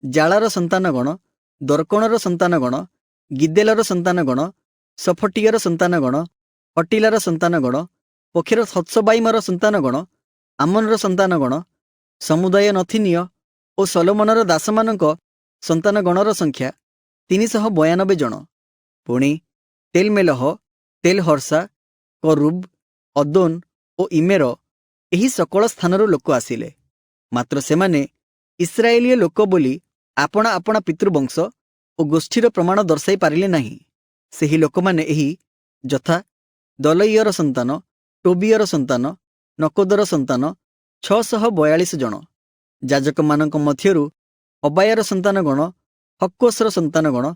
[SPEAKER 1] ଜାଳାର ସନ୍ତାନଗଣ, ଦର୍କଣର ସନ୍ତାନଗଣ, ଗିଦେଲର ସନ୍ତାନଗଣ, ସଫଟିୟର ସନ୍ତାନଗଣ, ହଟିଲାର ସନ୍ତାନଗଣ, ପକ୍ଷୀର ହତ୍ସବାଇମର ସନ୍ତାନଗଣ, ଆମନର ସନ୍ତାନଗଣ, ସମୁଦାୟ ନଥିନୀୟ ଓ ସଲୋମନର ଦାସମାନଙ୍କ ସନ୍ତାନଗଣର ସଂଖ୍ୟା 392 ଜଣ। ପୁଣି ତେଲମେଲହ, ତେଲହର୍ଷା, କରୁବ, ଅଦୋନ ଓ ଇମେର ଏହି ସକଳ ସ୍ଥାନରୁ ଲୋକ ଆସିଲେ। ମାତ୍ର ସେମାନେ ଇସ୍ରାଏଲୀୟ ଲୋକ ବୋଲି ଆପଣା ଆପଣା ପିତୃବଂଶ ଓ ଗୋଷ୍ଠୀର ପ୍ରମାଣ ଦର୍ଶାଇ ପାରିଲେ ନାହିଁ। ସେହି ଲୋକମାନେ ଏହି ଯଥା ଦଲଇୟର ସନ୍ତାନ, ଟୋବିୟର ସନ୍ତାନ, ନକୋଦର ସନ୍ତାନ 642 ଜଣ, ଯାଜକମାନଙ୍କ ମଧ୍ୟରୁ ଅବାୟାର ସନ୍ତାନଗଣ, ହକ୍କୋସର ସନ୍ତାନଗଣ,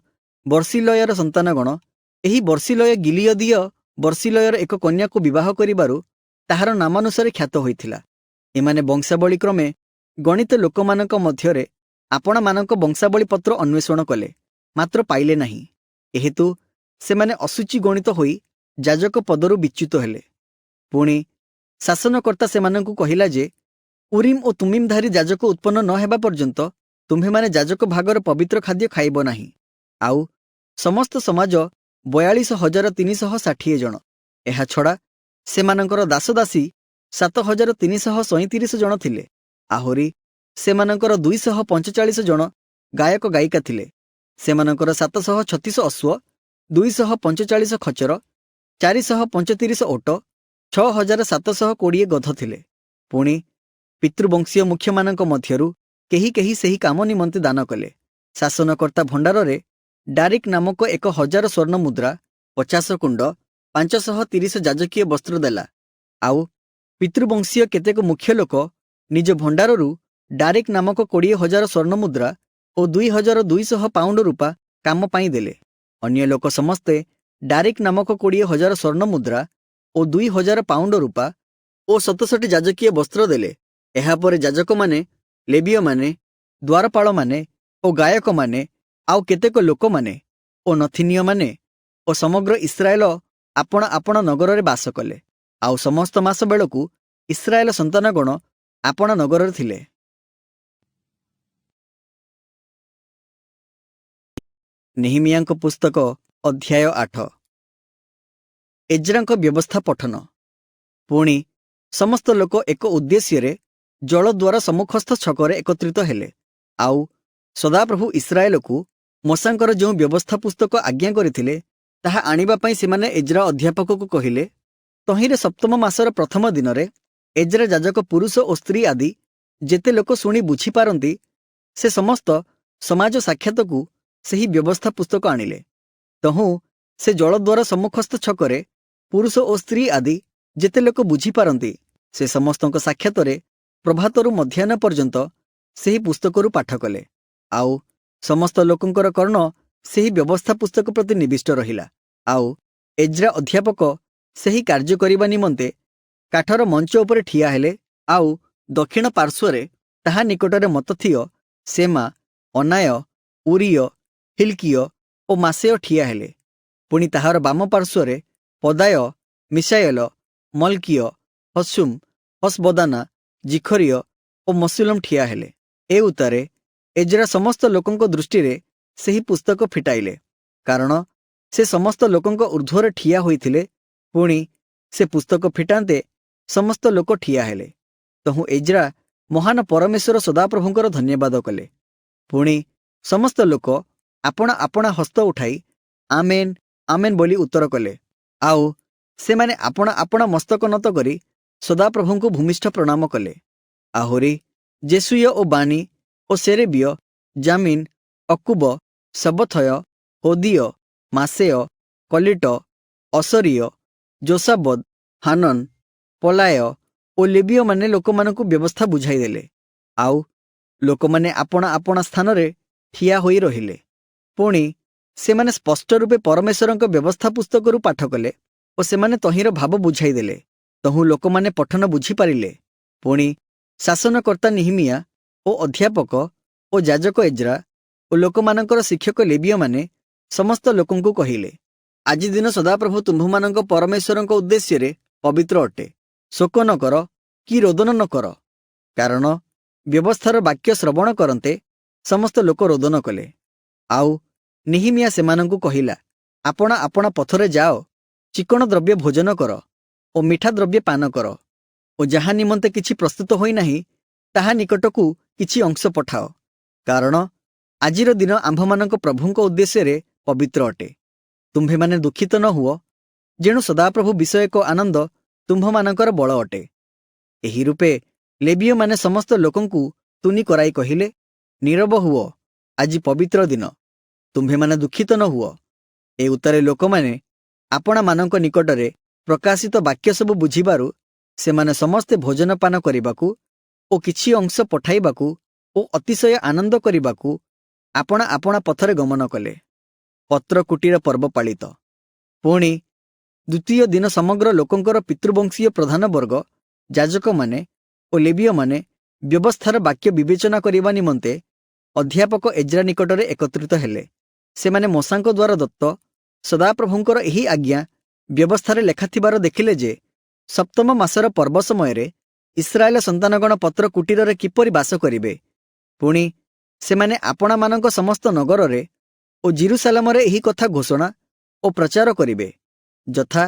[SPEAKER 1] ବର୍ଷିଲୟର ସନ୍ତାନଗଣ। ଏହି ବର୍ଷିଲୟ ଗିଲିୟଦୀୟ ବର୍ଷିଲୟର ଏକ କନ୍ୟାକୁ ବିବାହ କରିବାରୁ ତାହାର ନାମାନୁସାରେ ଖ୍ୟାତ ହୋଇଥିଲା। ଏମାନେ ବଂଶାବଳୀ କ୍ରମେ ଗଣିତ ଲୋକମାନଙ୍କ ମଧ୍ୟରେ ଆପଣମାନଙ୍କ ବଂଶାବଳୀ ପତ୍ର ଅନ୍ୱେଷଣ କଲେ, ମାତ୍ର ପାଇଲେ ନାହିଁ। ଏହେତୁ ସେମାନେ ଅଶୁଚି ଗଣିତ ହୋଇ ଯାଜକ ପଦରୁ ବିଚ୍ୟୁତ ହେଲେ। ପୁଣି ଶାସନକର୍ତ୍ତା ସେମାନଙ୍କୁ କହିଲା ଯେ, ଉରିମ୍ ଓ ତୁମିମ୍ଧାରୀ ଯାଜକ ଉତ୍ପନ୍ନ ନ ହେବା ପର୍ଯ୍ୟନ୍ତ ତୁମ୍ଭେମାନେ ଯାଜକ ଭାଗର ପବିତ୍ର ଖାଦ୍ୟ ଖାଇବ ନାହିଁ। ଆଉ ସମସ୍ତ ସମାଜ 42,360 ଜଣ। ଏହାଛଡ଼ା ସେମାନଙ୍କର ଦାସଦାସୀ 7,337 ଜଣ ଥିଲେ। ଆହୁରି ସେମାନଙ୍କର 245 ଜଣ ଗାୟକ ଗାୟିକା ଥିଲେ। ସେମାନଙ୍କର 736 ଅଶ୍ୱ 245 ଖଚର, 435 ଓଟ, 6720 ଗଧ ଥିଲେ। ପୁଣି ପିତୃବଂଶୀୟ ମୁଖ୍ୟମାନଙ୍କ ମଧ୍ୟରୁ କେହି କେହି ସେହି କାମ ନିମନ୍ତେ ଦାନ କଲେ। ଶାସନକର୍ତ୍ତା ଭଣ୍ଡାରରେ ଡାରିକ୍ ନାମକ 1000 ସ୍ୱର୍ଣ୍ଣ ମୁଦ୍ରା, 50 କୁଣ୍ଡ, 530 ଯାଜକୀୟ ବସ୍ତ୍ର ଦେଲା। ଆଉ ପିତୃବଂଶୀୟ କେତେକ ମୁଖ୍ୟ ଲୋକ ନିଜ ଭଣ୍ଡାରରୁ ଡାରିକ୍ ନାମକ 20,000 ସ୍ୱର୍ଣ୍ଣ ମୁଦ୍ରା ଓ 2200 ପାଉଣ୍ଡ ରୂପା କାମ ପାଇଁ ଦେଲେ। ଅନ୍ୟ ଲୋକ ସମସ୍ତେ ଡାରିକ୍ ନାମକ 20,000 ସ୍ୱର୍ଣ୍ଣ ମୁଦ୍ରା ଓ 2000 ପାଉଣ୍ଡ ରୂପା ଓ 67 ଯାଜକୀୟ ବସ୍ତ୍ର ଦେଲେ। ଏହାପରେ ଯାଜକମାନେ, ଲେବୀୟମାନେ, ଦ୍ୱାରପାଳମାନେ ଓ ଗାୟକମାନେ, ଆଉ କେତେକ ଲୋକମାନେ ଓ ନଥିନୀୟମାନେ ଓ ସମଗ୍ର ଇସ୍ରାଏଲ ଆପଣା ଆପଣା ନଗରରେ ବାସ କଲେ। ଆଉ ସମସ୍ତ ମାସ ବେଳକୁ ଇସ୍ରାଏଲ ସନ୍ତାନଗଣ ଆପଣା ନଗରରେ ଥିଲେ। ନେହେମିୟାଙ୍କ ପୁସ୍ତକ ଅଧ୍ୟାୟ 8। ଏଜ୍ରାଙ୍କ ବ୍ୟବସ୍ଥା ପଠନ। ପୁଣି ସମସ୍ତ ଲୋକ ଏକ ଉଦ୍ଦେଶ୍ୟରେ ଜଳଦ୍ୱାର ସମ୍ମୁଖସ୍ଥ ଛକରେ ଏକତ୍ରିତ ହେଲେ। ଆଉ ସଦାପ୍ରଭୁ ଇସ୍ରାଏଲକୁ ମୋଶାଙ୍କର ଯେଉଁ ବ୍ୟବସ୍ଥା ପୁସ୍ତକ ଆଜ୍ଞା କରିଥିଲେ ତାହା ଆଣିବା ପାଇଁ ସେମାନେ ଏଜ୍ରା ଅଧ୍ୟାପକକୁ କହିଲେ। ତହିଁରେ ସପ୍ତମ ମାସର ପ୍ରଥମ ଦିନରେ ଏଜ୍ରା ଯାଜକ ପୁରୁଷ ଓ ସ୍ତ୍ରୀ ଆଦି ଯେତେ ଲୋକ ଶୁଣି ବୁଝିପାରନ୍ତି ସେ ସମସ୍ତ ସମାଜ ସାକ୍ଷାତକୁ ସେହି ବ୍ୟବସ୍ଥା ପୁସ୍ତକ ଆଣିଲେ। ତହୁଁ ସେ ଜଳଦ୍ୱାର ସମ୍ମୁଖସ୍ଥ ଛକରେ ପୁରୁଷ ଓ ସ୍ତ୍ରୀ ଆଦି ଯେତେ ଲୋକ ବୁଝିପାରନ୍ତି ସେ ସମସ୍ତଙ୍କ ସାକ୍ଷାତରେ ପ୍ରଭାତରୁ ମଧ୍ୟାହ୍ନ ପର୍ଯ୍ୟନ୍ତ ସେହି ପୁସ୍ତକରୁ ପାଠ କଲେ। ଆଉ ସମସ୍ତ ଲୋକଙ୍କର କର୍ଣ୍ଣ ସେହି ବ୍ୟବସ୍ଥା ପୁସ୍ତକ ପ୍ରତି ନିବିଷ୍ଟ ରହିଲା। ଆଉ ଏଜ୍ରା ଅଧ୍ୟାପକ ସେହି କାର୍ଯ୍ୟ କରିବା ନିମନ୍ତେ କାଠର ମଞ୍ଚ ଉପରେ ଠିଆ ହେଲେ। ଆଉ ଦକ୍ଷିଣ ପାର୍ଶ୍ୱରେ ତାହା ନିକଟରେ ମତଥିୟ, ସେମା, ଅନାୟ, ଉରିୟ, ହିଲ୍କିୟ ଓ ମାସେୟ ଠିଆ ହେଲେ। ପୁଣି ତାହାର ବାମ ପାର୍ଶ୍ୱରେ ପଦାୟ, ମିଶାଏଲ, ମଲ୍କିୟ, ହସୁମ୍, ହସବଦାନା, ଜିଖରିୟ ଓ ମସୁଲମ ଠିଆ ହେଲେ। ଏ ଉତ୍ତାରେ ଏଜ୍ରା ସମସ୍ତ ଲୋକଙ୍କ ଦୃଷ୍ଟିରେ ସେହି ପୁସ୍ତକ ଫିଟାଇଲେ, କାରଣ ସେ ସମସ୍ତ ଲୋକଙ୍କ ଊର୍ଦ୍ଧ୍ୱରେ ଠିଆ ହୋଇଥିଲେ। ପୁଣି ସେ ପୁସ୍ତକ ଫିଟାନ୍ତେ ସମସ୍ତ ଲୋକ ଠିଆ ହେଲେ। ତହୁଁ ଏଜ୍ରା ମହାନ ପରମେଶ୍ୱର ସଦାପ୍ରଭୁଙ୍କର ଧନ୍ୟବାଦ କଲେ। ପୁଣି ସମସ୍ତ ଲୋକ ଆପଣା ଆପଣା ହସ୍ତ ଉଠାଇ ଆମେନ୍ ଆମେନ୍ ବୋଲି ଉତ୍ତର କଲେ। ଆଉ ସେମାନେ ଆପଣା ଆପଣା ମସ୍ତକ ନତ କରି ସଦାପ୍ରଭୁଙ୍କୁ ଭୂମିଷ୍ଠ ପ୍ରଣାମ କଲେ। ଆହୁରି ଜେସୁୟ ଓ ବାନି ଓ ସେରେବିୟ, ଜାମିନ୍, ଅକୁବ, ଶବଥୟ, ହୋଦିୟ, ମାସେୟ, କଲିଟ, ଅସରୀୟ, ଯୋସାବଦ, ହାନନ୍, ପଲାୟ ଓ ଲେବୀୟମାନେ ଲୋକମାନଙ୍କୁ ବ୍ୟବସ୍ଥା ବୁଝାଇଦେଲେ। ଆଉ ଲୋକମାନେ ଆପଣା ଆପଣା ସ୍ଥାନରେ ଠିଆ ହୋଇ ରହିଲେ। ପୁଣି ସେମାନେ ସ୍ପଷ୍ଟ ରୂପେ ପରମେଶ୍ୱରଙ୍କ ବ୍ୟବସ୍ଥା ପୁସ୍ତକରୁ ପାଠ କଲେ ଓ ସେମାନେ ତହିଁର ଭାବ ବୁଝାଇଦେଲେ। ତହୁଁ ଲୋକମାନେ ପଠନ ବୁଝିପାରିଲେ। ପୁଣି ଶାସନକର୍ତ୍ତା ନେହେମିୟା ଓ ଅଧ୍ୟାପକ ଓ ଯାଜକ ଏଜ୍ରା ଓ ଲୋକମାନଙ୍କର ଶିକ୍ଷକ ଲେବୀୟମାନେ ସମସ୍ତ ଲୋକଙ୍କୁ କହିଲେ, ଆଜି ଦିନ ସଦାପ୍ରଭୁ ତୁମ୍ଭମାନଙ୍କ ପରମେଶ୍ୱରଙ୍କ ଉଦ୍ଦେଶ୍ୟରେ ପବିତ୍ର ଅଟେ। ଶୋକ ନ କର କି ରୋଦନ ନ କର। କାରଣ ବ୍ୟବସ୍ଥାର ବାକ୍ୟ ଶ୍ରବଣ କରନ୍ତେ ସମସ୍ତ ଲୋକ ରୋଦନ କଲେ। ଆଉ ନେହେମିୟା ସେମାନଙ୍କୁ କହିଲା, ଆପଣା ଆପଣା ପଥରେ ଯାଅ, ଚିକଣ ଦ୍ରବ୍ୟ ଭୋଜନ କର ଓ ମିଠା ଦ୍ରବ୍ୟ ପାନ କର ଓ ଯାହା ନିମନ୍ତେ କିଛି ପ୍ରସ୍ତୁତ ହୋଇନାହିଁ ତାହା ନିକଟକୁ କିଛି ଅଂଶ ପଠାଅ। କାରଣ ଆଜିର ଦିନ ଆମ୍ଭମାନଙ୍କ ପ୍ରଭୁଙ୍କ ଉଦ୍ଦେଶ୍ୟରେ ପବିତ୍ର ଅଟେ। ତୁମ୍ଭେମାନେ ଦୁଃଖିତ ନ ହୁଅ, ଯେଣୁ ସଦାପ୍ରଭୁ ବିଷୟକ ଆନନ୍ଦ ତୁମ୍ଭମାନଙ୍କର ବଳ ଅଟେ। ଏହି ରୂପେ ଲେବୀୟମାନେ ସମସ୍ତ ଲୋକଙ୍କୁ ତୁନି କରାଇ କହିଲେ, ନୀରବ ହୁଅ, ଆଜି ପବିତ୍ର ଦିନ, ତୁମ୍ଭେମାନେ ଦୁଃଖିତ ନ ହୁଅ। ଏ ଉତ୍ତାରେ ଲୋକମାନେ ଆପଣାମାନଙ୍କ ନିକଟରେ ପ୍ରକାଶିତ ବାକ୍ୟ ସବୁ ବୁଝିବାରୁ ସେମାନେ ସମସ୍ତେ ଭୋଜନପାନ କରିବାକୁ ଓ କିଛି ଅଂଶ ପଠାଇବାକୁ ଓ ଅତିଶୟ ଆନନ୍ଦ କରିବାକୁ ଆପଣା ଆପଣା ପଥରେ ଗମନ କଲେ। ପତ୍ରକୁଟୀର ପର୍ବ ପାଳିତ। ପୁଣି ଦ୍ୱିତୀୟ ଦିନ ସମଗ୍ର ଲୋକଙ୍କର ପିତୃବଂଶୀୟ ପ୍ରଧାନ ବର୍ଗ, ଯାଜକମାନେ ଓ ଲେବୀୟମାନେ ବ୍ୟବସ୍ଥାର ବାକ୍ୟ ବିବେଚନା କରିବା ନିମନ୍ତେ ଅଧ୍ୟାପକ ଏଜ୍ରା ନିକଟରେ ଏକତ୍ରିତ ହେଲେ। ସେମାନେ ମୋଶାଙ୍କ ଦ୍ୱାରା ଦତ୍ତ ସଦାପ୍ରଭୁଙ୍କର ଏହି ଆଜ୍ଞା ବ୍ୟବସ୍ଥାରେ ଲେଖାଥିବାର ଦେଖିଲେ ଯେ ସପ୍ତମ ମାସର ପର୍ବ ସମୟରେ ଇସ୍ରାଏଲ ସନ୍ତାନଗଣ ପତ୍ର କୁଟୀରରେ କିପରି ବାସ କରିବେ। ପୁଣି ସେମାନେ ଆପଣାମାନଙ୍କ ସମସ୍ତ ନଗରରେ ଓ ଜିରୁସାଲାମରେ ଏହି କଥା ଘୋଷଣା ଓ ପ୍ରଚାର କରିବେ, ଯଥା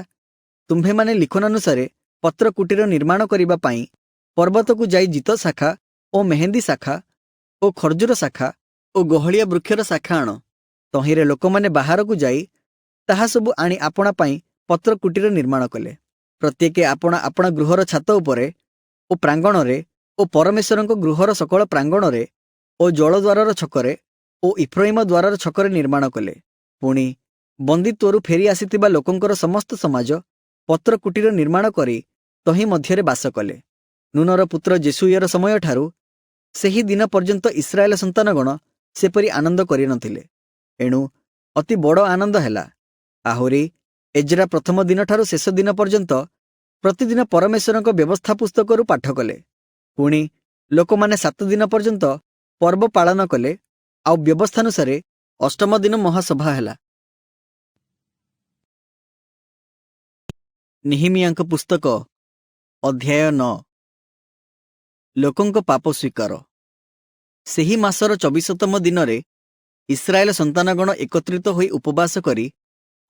[SPEAKER 1] ତୁମ୍ଭେମାନେ ଲିଖନାନୁସାରେ ପତ୍ର କୁଟୀର ନିର୍ମାଣ କରିବା ପାଇଁ ପର୍ବତକୁ ଯାଇ ଜିତ ଶାଖା ଓ ମେହେନ୍ଦୀ ଶାଖା ଓ ଖର୍ଜୁର ଶାଖା ଓ ଗହଳିଆ ବୃକ୍ଷର ଶାଖା ଆଣ। ତହିଁରେ ଲୋକମାନେ ବାହାରକୁ ଯାଇ ତାହା ସବୁ ଆଣି ଆପଣା ପାଇଁ ପତ୍ର କୁଟୀର ନିର୍ମାଣ କଲେ। ପ୍ରତ୍ୟେକେ ଆପଣା ଆପଣା ଗୃହର ଛାତ ଉପରେ ଓ ପ୍ରାଙ୍ଗଣରେ ଓ ପରମେଶ୍ୱରଙ୍କ ଗୃହର ସକଳ ପ୍ରାଙ୍ଗଣରେ ଓ ଜଳଦ୍ୱାରର ଛକରେ ଓ ଇଫ୍ରାଇମ ଦ୍ୱାରର ଛକରେ ନିର୍ମାଣ କଲେ। ପୁଣି ବନ୍ଦିତ୍ୱରୁ ଫେରି ଆସିଥିବା ଲୋକଙ୍କର ସମସ୍ତ ସମାଜ ପତ୍ର କୁଟୀର ନିର୍ମାଣ କରି ତହିଁ ମଧ୍ୟରେ ବାସ କଲେ। ନୁନର ପୁତ୍ର ଯେସୁୟର ସମୟଠାରୁ ସେହି ଦିନ ପର୍ଯ୍ୟନ୍ତ ଇସ୍ରାଏଲ ସନ୍ତାନଗଣ ସେପରି ଆନନ୍ଦ କରିନଥିଲେ। ଏଣୁ ଅତି ବଡ଼ ଆନନ୍ଦ ହେଲା। ଆହୁରି ଏଜ୍ରା ପ୍ରଥମ ଦିନଠାରୁ ଶେଷ ଦିନ ପର୍ଯ୍ୟନ୍ତ ପ୍ରତିଦିନ ପରମେଶ୍ୱରଙ୍କ ବ୍ୟବସ୍ଥା ପୁସ୍ତକରୁ ପାଠ କଲେ। ପୁଣି ଲୋକମାନେ 7 ଦିନ ପର୍ଯ୍ୟନ୍ତ ପର୍ବ ପାଳନ କଲେ। ଆଉ ବ୍ୟବସ୍ଥାନୁସାରେ ଅଷ୍ଟମ ଦିନ ମହାସଭା ହେଲା। ନେହେମିୟାଙ୍କ ପୁସ୍ତକ ଅଧ୍ୟାୟ 9। ଲୋକଙ୍କ ପାପ ସ୍ୱୀକାର। ସେହି ମାସର 24ତମ ଦିନରେ ଇସ୍ରାଏଲ ସନ୍ତାନଗଣ ଏକତ୍ରିତ ହୋଇ ଉପବାସ କରି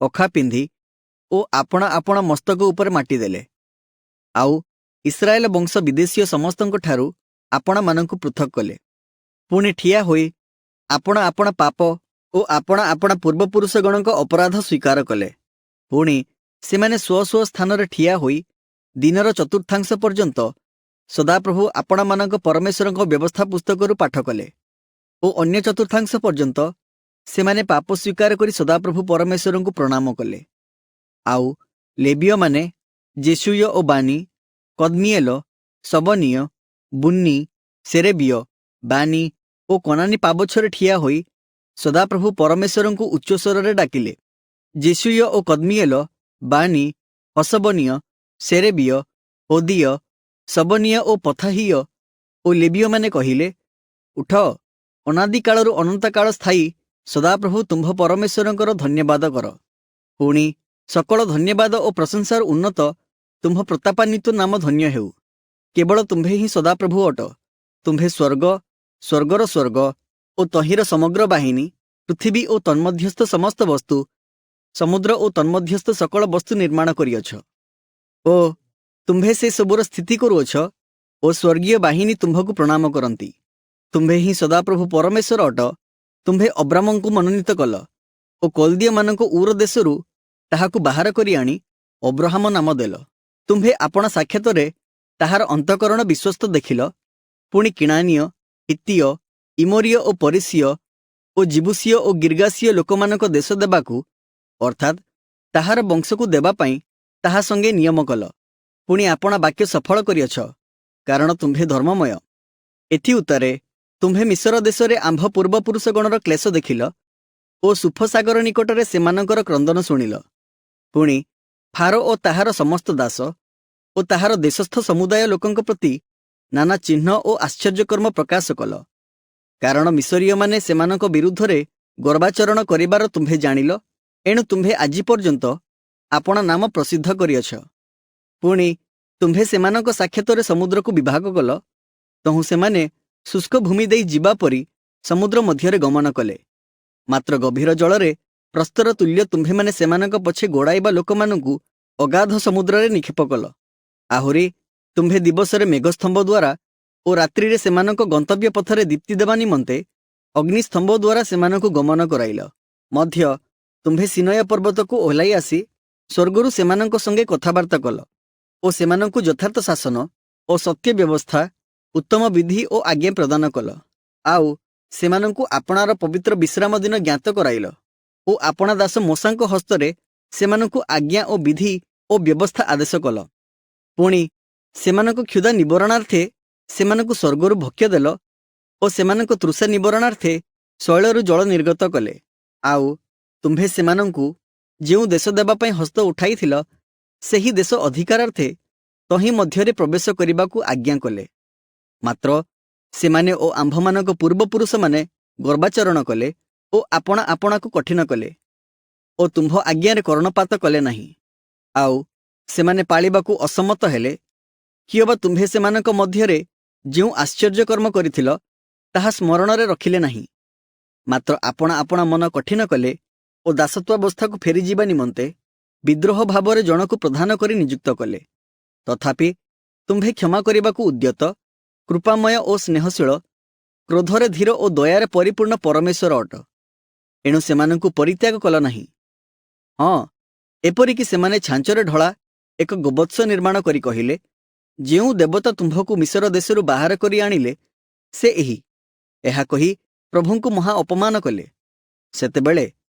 [SPEAKER 1] ଅଖା ପିନ୍ଧି ଓ ଆପଣା ଆପଣା ମସ୍ତକ ଉପରେ ମାଟି ଦେଲେ। ଆଉ ଇସ୍ରାଏଲ ବଂଶ ବିଦେଶୀୟ ସମସ୍ତଙ୍କଠାରୁ ଆପଣାମାନଙ୍କୁ ପୃଥକ୍ କଲେ। ପୁଣି ଠିଆ ହୋଇ ଆପଣା ଆପଣା ପାପ ଓ ଆପଣା ଆପଣା ପୂର୍ବପୁରୁଷଗଣଙ୍କ ଅପରାଧ ସ୍ୱୀକାର କଲେ। ପୁଣି ସେମାନେ ସ୍ୱ ସ୍ୱ ସ୍ଥାନରେ ଠିଆ ହୋଇ ଦିନର ଚତୁର୍ଥାଂଶ ପର୍ଯ୍ୟନ୍ତ ସଦାପ୍ରଭୁ ଆପଣମାନଙ୍କ ପରମେଶ୍ୱରଙ୍କ ବ୍ୟବସ୍ଥା ପୁସ୍ତକରୁ ପାଠ କଲେ ଓ ଅନ୍ୟ ଚତୁର୍ଥାଂଶ ପର୍ଯ୍ୟନ୍ତ ସେମାନେ ପାପ ସ୍ୱୀକାର କରି ସଦାପ୍ରଭୁ ପରମେଶ୍ୱରଙ୍କୁ ପ୍ରଣାମ କଲେ। ଆଉ ଲେବୀୟମାନେ ଯେସୁୟ ଓ ବାନି, କଦ୍ମିଏଲ, ସବନୀୟ, ବୁନ୍ନି, ସେରେବିୟ, ବାନି ଓ କନାନୀ ପାବଛରେ ଠିଆ ହୋଇ ସଦାପ୍ରଭୁ ପରମେଶ୍ୱରଙ୍କୁ ଉଚ୍ଚସ୍ୱରରେ ଡାକିଲେ। ଯେସୁୟ ଓ କଦ୍ମିଏଲ, ବାନି, ହସବନୀୟ, ସେରେବିୟ, ହୋଦିୟ, ସବନୀୟ ଓ ପଥାହିୟ ଓ ଲେବୀୟମାନେ କହିଲେ, ଉଠ, ଅନାଦିକାଳରୁ ଅନନ୍ତକାଳ ସ୍ଥାୟୀ ସଦାପ୍ରଭୁ ତୁମ୍ଭ ପରମେଶ୍ୱରଙ୍କର ଧନ୍ୟବାଦ କର। ପୁଣି ସକଳ ଧନ୍ୟବାଦ ଓ ପ୍ରଶଂସାର ଉନ୍ନତ ତୁମ୍ଭ ପ୍ରତାପାନ୍ୱିତ ନାମ ଧନ୍ୟ ହେଉ। କେବଳ ତୁମ୍ଭେ ହିଁ ସଦାପ୍ରଭୁ ଅଟ। ତୁମ୍ଭେ ସ୍ୱର୍ଗ, ସ୍ୱର୍ଗର ସ୍ୱର୍ଗ ଓ ତହିଁର ସମଗ୍ର ବାହିନୀ, ପୃଥିବୀ ଓ ତନ୍ମଧ୍ୟସ୍ଥ ସମସ୍ତ ବସ୍ତୁ, ସମୁଦ୍ର ଓ ତନ୍ମଧ୍ୟସ୍ଥ ସକଳ ବସ୍ତୁ ନିର୍ମାଣ କରିଅଛ। ଓ ତୁମ୍ଭେ ସେ ସବୁର ସ୍ଥିତି କରୁଅଛ ଓ ସ୍ୱର୍ଗୀୟ ବାହିନୀ ତୁମ୍ଭକୁ ପ୍ରଣାମ କରନ୍ତି। ତୁମ୍ଭେ ହିଁ ସଦାପ୍ରଭୁ ପରମେଶ୍ୱର ଅଟ। ତୁମ୍ଭେ ଅବ୍ରାମଙ୍କୁ ମନୋନୀତ କଲ ଓ କଲ୍ଦିୟମାନଙ୍କ ଉର ଦେଶରୁ ତାହାକୁ ବାହାର କରି ଆଣି ଅବ୍ରାହମ ନାମ ଦେଲ। ତୁମ୍ଭେ ଆପଣା ସାକ୍ଷାତରେ ତାହାର ଅନ୍ତଃକରଣ ବିଶ୍ୱସ୍ତ ଦେଖିଲ। ପୁଣି କିଣାନୀୟ, ହିତୀୟ, ଇମୋରୀୟ ଓ ପରିସୀୟ ଓ ଜିବୁସୀୟ ଓ ଗିର୍ଗାସୀୟ ଲୋକମାନଙ୍କ ଦେଶ ଦେବାକୁ ଅର୍ଥାତ୍ ତାହାର ବଂଶକୁ ଦେବା ପାଇଁ ତାହା ସଙ୍ଗେ ନିୟମ କଲ। ପୁଣି ଆପଣା ବାକ୍ୟ ସଫଳ କରିଅଛ, କାରଣ ତୁମ୍ଭେ ଧର୍ମମୟ। ଏଥି ଉତ୍ତାରେ ତୁମ୍ଭେ ମିଶର ଦେଶରେ ଆମ୍ଭ ପୂର୍ବପୁରୁଷଗଣର କ୍ଲେଶ ଦେଖିଲ ଓ ସୁଫସାଗର ନିକଟରେ ସେମାନଙ୍କର କ୍ରନ୍ଦନ ଶୁଣିଲ। ପୁଣି ଫାରୋ ଓ ତାହାର ସମସ୍ତ ଦାସ ଓ ତାହାର ଦେଶସ୍ଥ ସମୁଦାୟ ଲୋକଙ୍କ ପ୍ରତି ନାନା ଚିହ୍ନ ଓ ଆଶ୍ଚର୍ଯ୍ୟକର୍ମ ପ୍ରକାଶ କଲ। କାରଣ ମିଶରୀୟମାନେ ସେମାନଙ୍କ ବିରୁଦ୍ଧରେ ଗର୍ବାଚରଣ କରିବାର ତୁମ୍ଭେ ଜାଣିଲ। ଏଣୁ ତୁମ୍ଭେ ଆଜି ପର୍ଯ୍ୟନ୍ତ ଆପଣା ନାମ ପ୍ରସିଦ୍ଧ କରିଅଛ। ପୁଣି ତୁମ୍ଭେ ସେମାନଙ୍କ ସାକ୍ଷାତରେ ସମୁଦ୍ରକୁ ବିଭାଗ କଲ। ତହୁଁ ସେମାନେ ଶୁଷ୍କ ଭୂମି ଦେଇ ଯିବା ପରି ସମୁଦ୍ର ମଧ୍ୟରେ ଗମନ କଲେ। ମାତ୍ର ଗଭୀର ଜଳରେ ପ୍ରସ୍ତର ତୁଲ୍ୟ ତୁମ୍ଭେମାନେ ସେମାନଙ୍କ ପଛେ ଗୋଡ଼ାଇବା ଲୋକମାନଙ୍କୁ ଅଗାଧ ସମୁଦ୍ରରେ ନିକ୍ଷେପ କଲ। ଆହୁରି ତୁମ୍ଭେ ଦିବସରେ ମେଘସ୍ତମ୍ଭ ଦ୍ୱାରା ଓ ରାତ୍ରିରେ ସେମାନଙ୍କ ଗନ୍ତବ୍ୟ ପଥରେ ଦୀପ୍ତି ଦେବା ନିମନ୍ତେ ଅଗ୍ନିସ୍ତମ୍ଭ ଦ୍ୱାରା ସେମାନଙ୍କୁ ଗମନ କରାଇଲ। ମଧ୍ୟ ତୁମ୍ଭେ ସିନୟ ପର୍ବତକୁ ଓହ୍ଲାଇ ଆସି ସ୍ୱର୍ଗରୁ ସେମାନଙ୍କ ସଙ୍ଗେ କଥାବାର୍ତ୍ତା କଲ ଓ ସେମାନଙ୍କୁ ଯଥାର୍ଥ ଶାସନ ଓ ସତ୍ୟ ବ୍ୟବସ୍ଥା, ଉତ୍ତମ ବିଧି ଓ ଆଜ୍ଞା ପ୍ରଦାନ କଲ। ଆଉ ସେମାନଙ୍କୁ ଆପଣାର ପବିତ୍ର ବିଶ୍ରାମ ଦିନ ଜ୍ଞାତ କରାଇଲ ଓ ଆପଣା ଦାସ ମୋଶାଙ୍କ ହସ୍ତରେ ସେମାନଙ୍କୁ ଆଜ୍ଞା ଓ ବିଧି ଓ ବ୍ୟବସ୍ଥା ଆଦେଶ କଲ। ପୁଣି ସେମାନଙ୍କ କ୍ଷୁଧା ନିବରଣାର୍ଥେ ସେମାନଙ୍କୁ ସ୍ୱର୍ଗରୁ ଭକ୍ଷ୍ୟ ଦେଲ ଓ ସେମାନଙ୍କ ତୃଷା ନିବରଣାର୍ଥେ ଶୈଳରୁ ଜଳ ନିର୍ଗତ କଲେ। ଆଉ ତୁମ୍ଭେ ସେମାନଙ୍କୁ ଯେଉଁ ଦେଶ ଦେବା ପାଇଁ ହସ୍ତ ଉଠାଇଥିଲ, ସେହି ଦେଶ ଅଧିକାରାର୍ଥେ ତହିଁ ମଧ୍ୟରେ ପ୍ରବେଶ କରିବାକୁ ଆଜ୍ଞା କଲେ। ମାତ୍ର ସେମାନେ ଓ ଆମ୍ଭମାନଙ୍କ ପୂର୍ବପୁରୁଷମାନେ ଗର୍ବାଚରଣ କଲେ ଓ ଆପଣା ଆପଣାକୁ କଠିନ କଲେ ଓ ତୁମ୍ଭ ଆଜ୍ଞାରେ କର୍ଣ୍ଣପାତ କଲେ ନାହିଁ। ଆଉ ସେମାନେ ପାଳିବାକୁ ଅସମ୍ମତ ହେଲେ। କିଏବା ତୁମ୍ଭେ ସେମାନଙ୍କ ମଧ୍ୟରେ ଯେଉଁ ଆଶ୍ଚର୍ଯ୍ୟକର୍ମ କରିଥିଲ, ତାହା ସ୍ମରଣରେ ରଖିଲେ ନାହିଁ। ମାତ୍ର ଆପଣା ଆପଣା ମନ କଠିନ କଲେ ଓ ଦାସତ୍ୱାବସ୍ଥାକୁ ଫେରିଯିବା ନିମନ୍ତେ ବିଦ୍ରୋହ ଭାବରେ ଜଣକୁ ପ୍ରଧାନ କରି ନିଯୁକ୍ତ କଲେ। ତଥାପି ତୁମ୍ଭେ କ୍ଷମା କରିବାକୁ ଉଦ୍ୟତ, କୃପାମୟ ଓ ସ୍ନେହଶୀଳ, କ୍ରୋଧରେ ଧୀର ଓ ଦୟାରେ ପରିପୂର୍ଣ୍ଣ ପରମେଶ୍ୱର ଅଟ। ଏଣୁ ସେମାନଙ୍କୁ ପରିତ୍ୟାଗ କଲ ନାହିଁ। ହଁ, ଏପରିକି ସେମାନେ ଛାଞ୍ଚରେ ଢଳା ଏକ ଗୋବତ୍ସ ନିର୍ମାଣ କରି କହିଲେ, ଯେଉଁ ଦେବତା ତୁମ୍ଭକୁ ମିଶର ଦେଶରୁ ବାହାର କରି ଆଣିଲେ ସେ ଏହି। ଏହା କହି ପ୍ରଭୁଙ୍କୁ ମହା ଅପମାନ କଲେ। ସେତେବେଳେ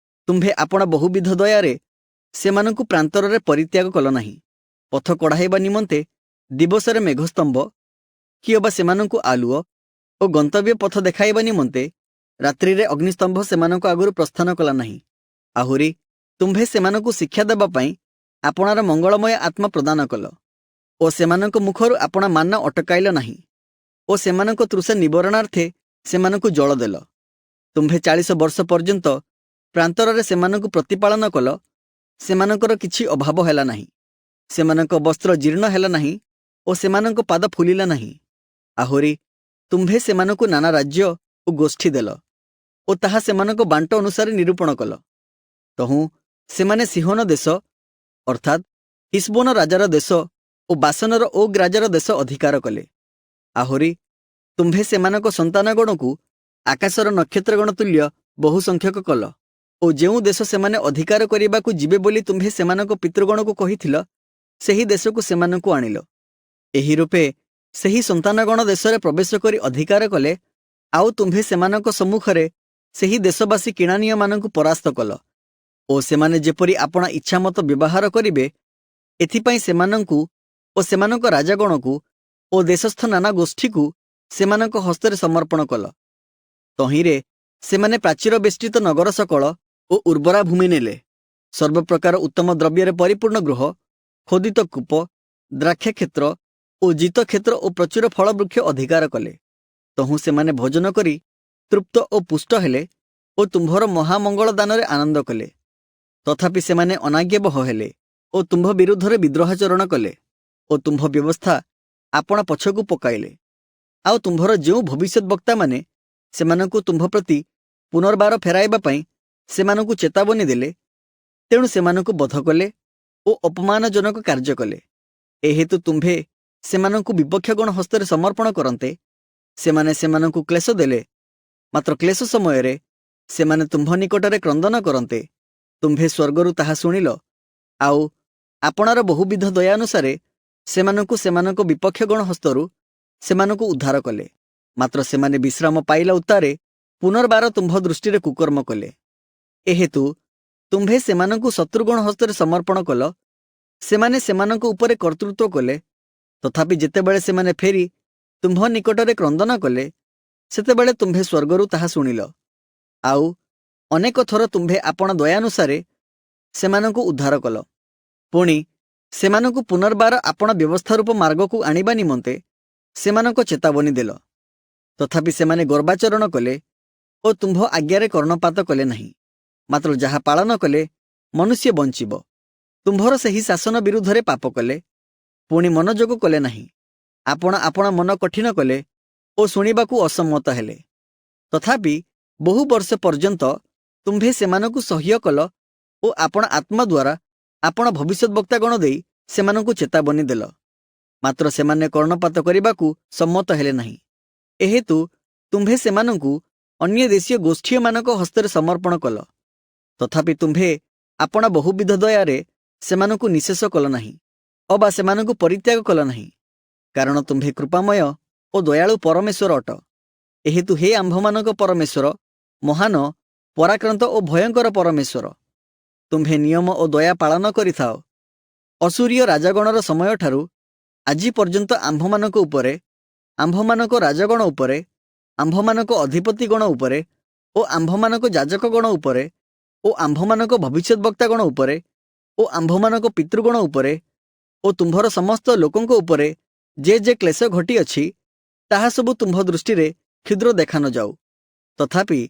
[SPEAKER 1] ତୁମ୍ଭେ ଆପଣା ବହୁବିଧ ଦୟାରେ ସେମାନଙ୍କୁ ପ୍ରାନ୍ତରରେ ପରିତ୍ୟାଗ କଲ ନାହିଁ। ପଥ କଢ଼ାଇବା ନିମନ୍ତେ ଦିବସରେ ମେଘସ୍ତମ୍ଭ, କିଅବା ସେମାନଙ୍କୁ ଆଲୁଅ ଓ ଗନ୍ତବ୍ୟ ପଥ ଦେଖାଇବା ନିମନ୍ତେ ରାତ୍ରିରେ ଅଗ୍ନିସ୍ତମ୍ଭ ସେମାନଙ୍କ ଆଗରୁ ପ୍ରସ୍ଥାନ କଲା ନାହିଁ। ଆହୁରି ତୁମ୍ଭେ ସେମାନଙ୍କୁ ଶିକ୍ଷା ଦେବା ପାଇଁ ଆପଣାର ମଙ୍ଗଳମୟ ଆତ୍ମା ପ୍ରଦାନ କଲ ଓ ସେମାନଙ୍କ ମୁଖରୁ ଆପଣା ମାନ ଅଟକାଇଲ ନାହିଁ ଓ ସେମାନଙ୍କ ତୃଷା ନିବାରଣାର୍ଥେ ସେମାନଙ୍କୁ ଜଳ ଦେଲ। ତୁମ୍ଭେ 40 ବର୍ଷ ପର୍ଯ୍ୟନ୍ତ ପ୍ରାନ୍ତରରେ ସେମାନଙ୍କୁ ପ୍ରତିପାଳନ କଲ। ସେମାନଙ୍କର କିଛି ଅଭାବ ହେଲା ନାହିଁ। ସେମାନଙ୍କ ବସ୍ତ୍ର ଜୀର୍ଣ୍ଣ ହେଲା ନାହିଁ ଓ ସେମାନଙ୍କ ପାଦ ଫୁଲିଲା ନାହିଁ। ଆହୁରି ତୁମ୍ଭେ ସେମାନଙ୍କୁ ନାନା ରାଜ୍ୟ ଓ ଗୋଷ୍ଠୀ ଦେଲ ଓ ତାହା ସେମାନଙ୍କ ବାଣ୍ଟ ଅନୁସାରେ ନିରୂପଣ କଲ। ତହୁଁ ସେମାନେ ସିହୋନ ଦେଶ ଅର୍ଥାତ୍ ହିସବୋନ ରାଜାର ଦେଶ ଓ ବାସନର ଓଗ୍ ରାଜାର ଦେଶ ଅଧିକାର କଲେ। ଆହୁରି ତୁମ୍ଭେ ସେମାନଙ୍କ ସନ୍ତାନଗଣକୁ ଆକାଶର ନକ୍ଷତ୍ରଗଣ ତୁଲ୍ୟ ବହୁ ସଂଖ୍ୟକ କଲ ଓ ଯେଉଁ ଦେଶ ସେମାନେ ଅଧିକାର କରିବାକୁ ଯିବେ ବୋଲି ତୁମ୍ଭେ ସେମାନଙ୍କ ପିତୃଗଣକୁ କହିଥିଲ, ସେହି ଦେଶକୁ ସେମାନଙ୍କୁ ଆଣିଲ। ଏହି ରୂପେ ସେହି ସନ୍ତାନଗଣ ଦେଶରେ ପ୍ରବେଶ କରି ଅଧିକାର କଲେ। ଆଉ ତୁମ୍ଭେ ସେମାନଙ୍କ ସମ୍ମୁଖରେ ସେହି ଦେଶବାସୀ କିଣାନୀୟମାନଙ୍କୁ ପରାସ୍ତ କଲ ଓ ସେମାନେ ଯେପରି ଆପଣା ଇଚ୍ଛାମତ ବ୍ୟବହାର କରିବେ, ଏଥିପାଇଁ ସେମାନଙ୍କୁ ଓ ସେମାନଙ୍କ ରାଜାଗଣକୁ ଓ ଦେଶସ୍ଥ ନାନା ଗୋଷ୍ଠୀକୁ ସେମାନଙ୍କ ହସ୍ତରେ ସମର୍ପଣ କଲ। ତହିଁରେ ସେମାନେ ପ୍ରାଚୀର ବେଷ୍ଟିତ ନଗର ସକଳ ଓ ଉର୍ବରା ଭୂମି ନେଲେ। ସର୍ବପ୍ରକାର ଉତ୍ତମ ଦ୍ରବ୍ୟରେ ପରିପୂର୍ଣ୍ଣ ଗୃହ, ଖୋଦିତ କୂପ, ଦ୍ରାକ୍ଷାକ୍ଷେତ୍ର ଓ ଜିତକ୍ଷେତ୍ର ଓ ପ୍ରଚୁର ଫଳବୃକ୍ଷ ଅଧିକାର କଲେ। ତହୁଁ ସେମାନେ ଭୋଜନ କରି ତୃପ୍ତ ଓ ପୁଷ୍ଟ ହେଲେ ଓ ତୁମ୍ଭର ମହାମଙ୍ଗଳ ଦାନରେ ଆନନ୍ଦ କଲେ। ତଥାପି ସେମାନେ ଅନାଜ୍ଞାବହ ହେଲେ ଓ ତୁମ୍ଭ ବିରୁଦ୍ଧରେ ବିଦ୍ରୋହାଚରଣ କଲେ ଓ ତୁମ୍ଭ ବ୍ୟବସ୍ଥା ଆପଣା ପଛକୁ ପକାଇଲେ। ଆଉ ତୁମ୍ଭର ଯେଉଁ ଭବିଷ୍ୟତ ବକ୍ତାମାନେ ସେମାନଙ୍କୁ ତୁମ୍ଭ ପ୍ରତି ପୁନର୍ବାର ଫେରାଇବା ପାଇଁ ସେମାନଙ୍କୁ ଚେତାବନୀ ଦେଲେ, ତେଣୁ ସେମାନଙ୍କୁ ବଧ କଲେ ଓ ଅପମାନଜନକ କାର୍ଯ୍ୟ କଲେ। ଏହେତୁ ତୁମ୍ଭେ ସେମାନଙ୍କୁ ବିପକ୍ଷଗଣ ହସ୍ତରେ ସମର୍ପଣ କରନ୍ତେ। ସେମାନେ ସେମାନଙ୍କୁ କ୍ଲେଶ ଦେଲେ, ମାତ୍ର କ୍ଲେଶ ସମୟରେ ସେମାନେ ତୁମ୍ଭ ନିକଟରେ କ୍ରନ୍ଦନ କରନ୍ତେ। ତୁମ୍ଭେ ସ୍ୱର୍ଗରୁ ତାହା ଶୁଣିଲ, ଆଉ ଆପଣାର ବହୁବିଧ ଦୟାନୁସାରେ ସେମାନଙ୍କୁ ସେମାନଙ୍କ ବିପକ୍ଷଗଣ ହସ୍ତରୁ ସେମାନଙ୍କୁ ଉଦ୍ଧାର କଲେ। ମାତ୍ର ସେମାନେ ବିଶ୍ରାମ ପାଇଲା ଉତ୍ତାରେ ପୁନର୍ବାର ତୁମ୍ଭ ଦୃଷ୍ଟିରେ କୁକର୍ମ କଲେ। ଏହେତୁ ତୁମ୍ଭେ ସେମାନଙ୍କୁ ଶତ୍ରୁଗଣ ହସ୍ତରେ ସମର୍ପଣ କଲ। ସେମାନେ ସେମାନଙ୍କ ଉପରେ କର୍ତ୍ତୃତ୍ୱ କଲେ। ତଥାପି ଯେତେବେଳେ ସେମାନେ ଫେରି ତୁମ୍ଭ ନିକଟରେ କ୍ରନ୍ଦନ କଲେ, ସେତେବେଳେ ତୁମ୍ଭେ ସ୍ୱର୍ଗରୁ ତାହା ଶୁଣିଲ। ଆଉ ଅନେକ ଥର ତୁମ୍ଭେ ଆପଣା ଦୟାନୁସାରେ ସେମାନଙ୍କୁ ଉଦ୍ଧାର କଲ। ପୁଣି ସେମାନଙ୍କୁ ପୁନର୍ବାର ଆପଣା ବ୍ୟବସ୍ଥାରୂପ ମାର୍ଗକୁ ଆଣିବା ନିମନ୍ତେ ସେମାନଙ୍କ ଚେତାବନୀ ଦେଲ। ତଥାପି ସେମାନେ ଗର୍ବାଚରଣ କଲେ ଓ ତୁମ୍ଭ ଆଜ୍ଞାରେ କର୍ଣ୍ଣପାତ କଲେ ନାହିଁ। ମାତ୍ର ଯାହା ପାଳନ କଲେ ମନୁଷ୍ୟ ବଞ୍ଚିବ। ତୁମ୍ଭର ସେହି ଶାସନ ବିରୁଦ୍ଧରେ ପାପ କଲେ, ପୁଣି ମନୋଯୋଗ କଲେ ନାହିଁ। ଆପଣା ମନ କଠିନ କଲେ ଓ ଶୁଣିବାକୁ ଅସମ୍ମତ ହେଲେ। ତଥାପି ବହୁ ବର୍ଷ ପର୍ଯ୍ୟନ୍ତ ତୁମ୍ଭେ ସେମାନଙ୍କୁ ସହ୍ୟ କଲ ଓ ଆପଣା ଆତ୍ମା ଦ୍ୱାରା ଆପଣ ଭବିଷ୍ୟତ ବକ୍ତାଗଣ ଦେଇ ସେମାନଙ୍କୁ ଚେତାବନୀ ଦେଲ। ମାତ୍ର ସେମାନେ କର୍ଣ୍ଣପାତ କରିବାକୁ ସମ୍ମତ ହେଲେ ନାହିଁ। ଏହେତୁ ତୁମ୍ଭେ ସେମାନଙ୍କୁ ଅନ୍ୟ ଦେଶୀୟ ଗୋଷ୍ଠୀମାନଙ୍କ ହସ୍ତରେ ସମର୍ପଣ କଲ। ତଥାପି ତୁମ୍ଭେ ଆପଣା ବହୁବିଧ ଦୟାରେ ସେମାନଙ୍କୁ ନିଃଶେଷ କଲ ନାହିଁ ଅବା ସେମାନଙ୍କୁ ପରିତ୍ୟାଗ କଲ ନାହିଁ, କାରଣ ତୁମ୍ଭେ କୃପାମୟ ଓ ଦୟାଳୁ ପରମେଶ୍ୱର ଅଟ। ଏହେତୁ ହେ ଆମ୍ଭମାନଙ୍କ ପରମେଶ୍ୱର, ମହାନ, ପରାକ୍ରାନ୍ତ ଓ ଭୟଙ୍କର ପରମେଶ୍ୱର, ତୁମ୍ଭେ ନିୟମ ଓ ଦୟା ପାଳନ କରିଥାଅ। ଅସୁରୀୟ ରାଜାଗଣର ସମୟଠାରୁ ଆଜି ପର୍ଯ୍ୟନ୍ତ ଆମ୍ଭମାନଙ୍କ ଉପରେ, ଆମ୍ଭମାନଙ୍କ ରାଜଗଣ ଉପରେ, ଆମ୍ଭମାନଙ୍କ ଅଧିପତିଗଣ ଉପରେ ଓ ଆମ୍ଭମାନଙ୍କ ଯାଜକଗଣ ଉପରେ ଓ ଆମ୍ଭମାନଙ୍କ ଭବିଷ୍ୟତ ବକ୍ତାଗଣ ଉପରେ ଓ ଆମ୍ଭମାନଙ୍କ ପିତୃଗଣ ଉପରେ ଓ ତୁମ୍ଭର ସମସ୍ତ ଲୋକଙ୍କ ଉପରେ ଯେ କ୍ଲେଶ ଘଟିଅଛି, ତାହା ସବୁ ତୁମ୍ଭ ଦୃଷ୍ଟିରେ କ୍ଷୁଦ୍ର ଦେଖାନଯାଉ। ତଥାପି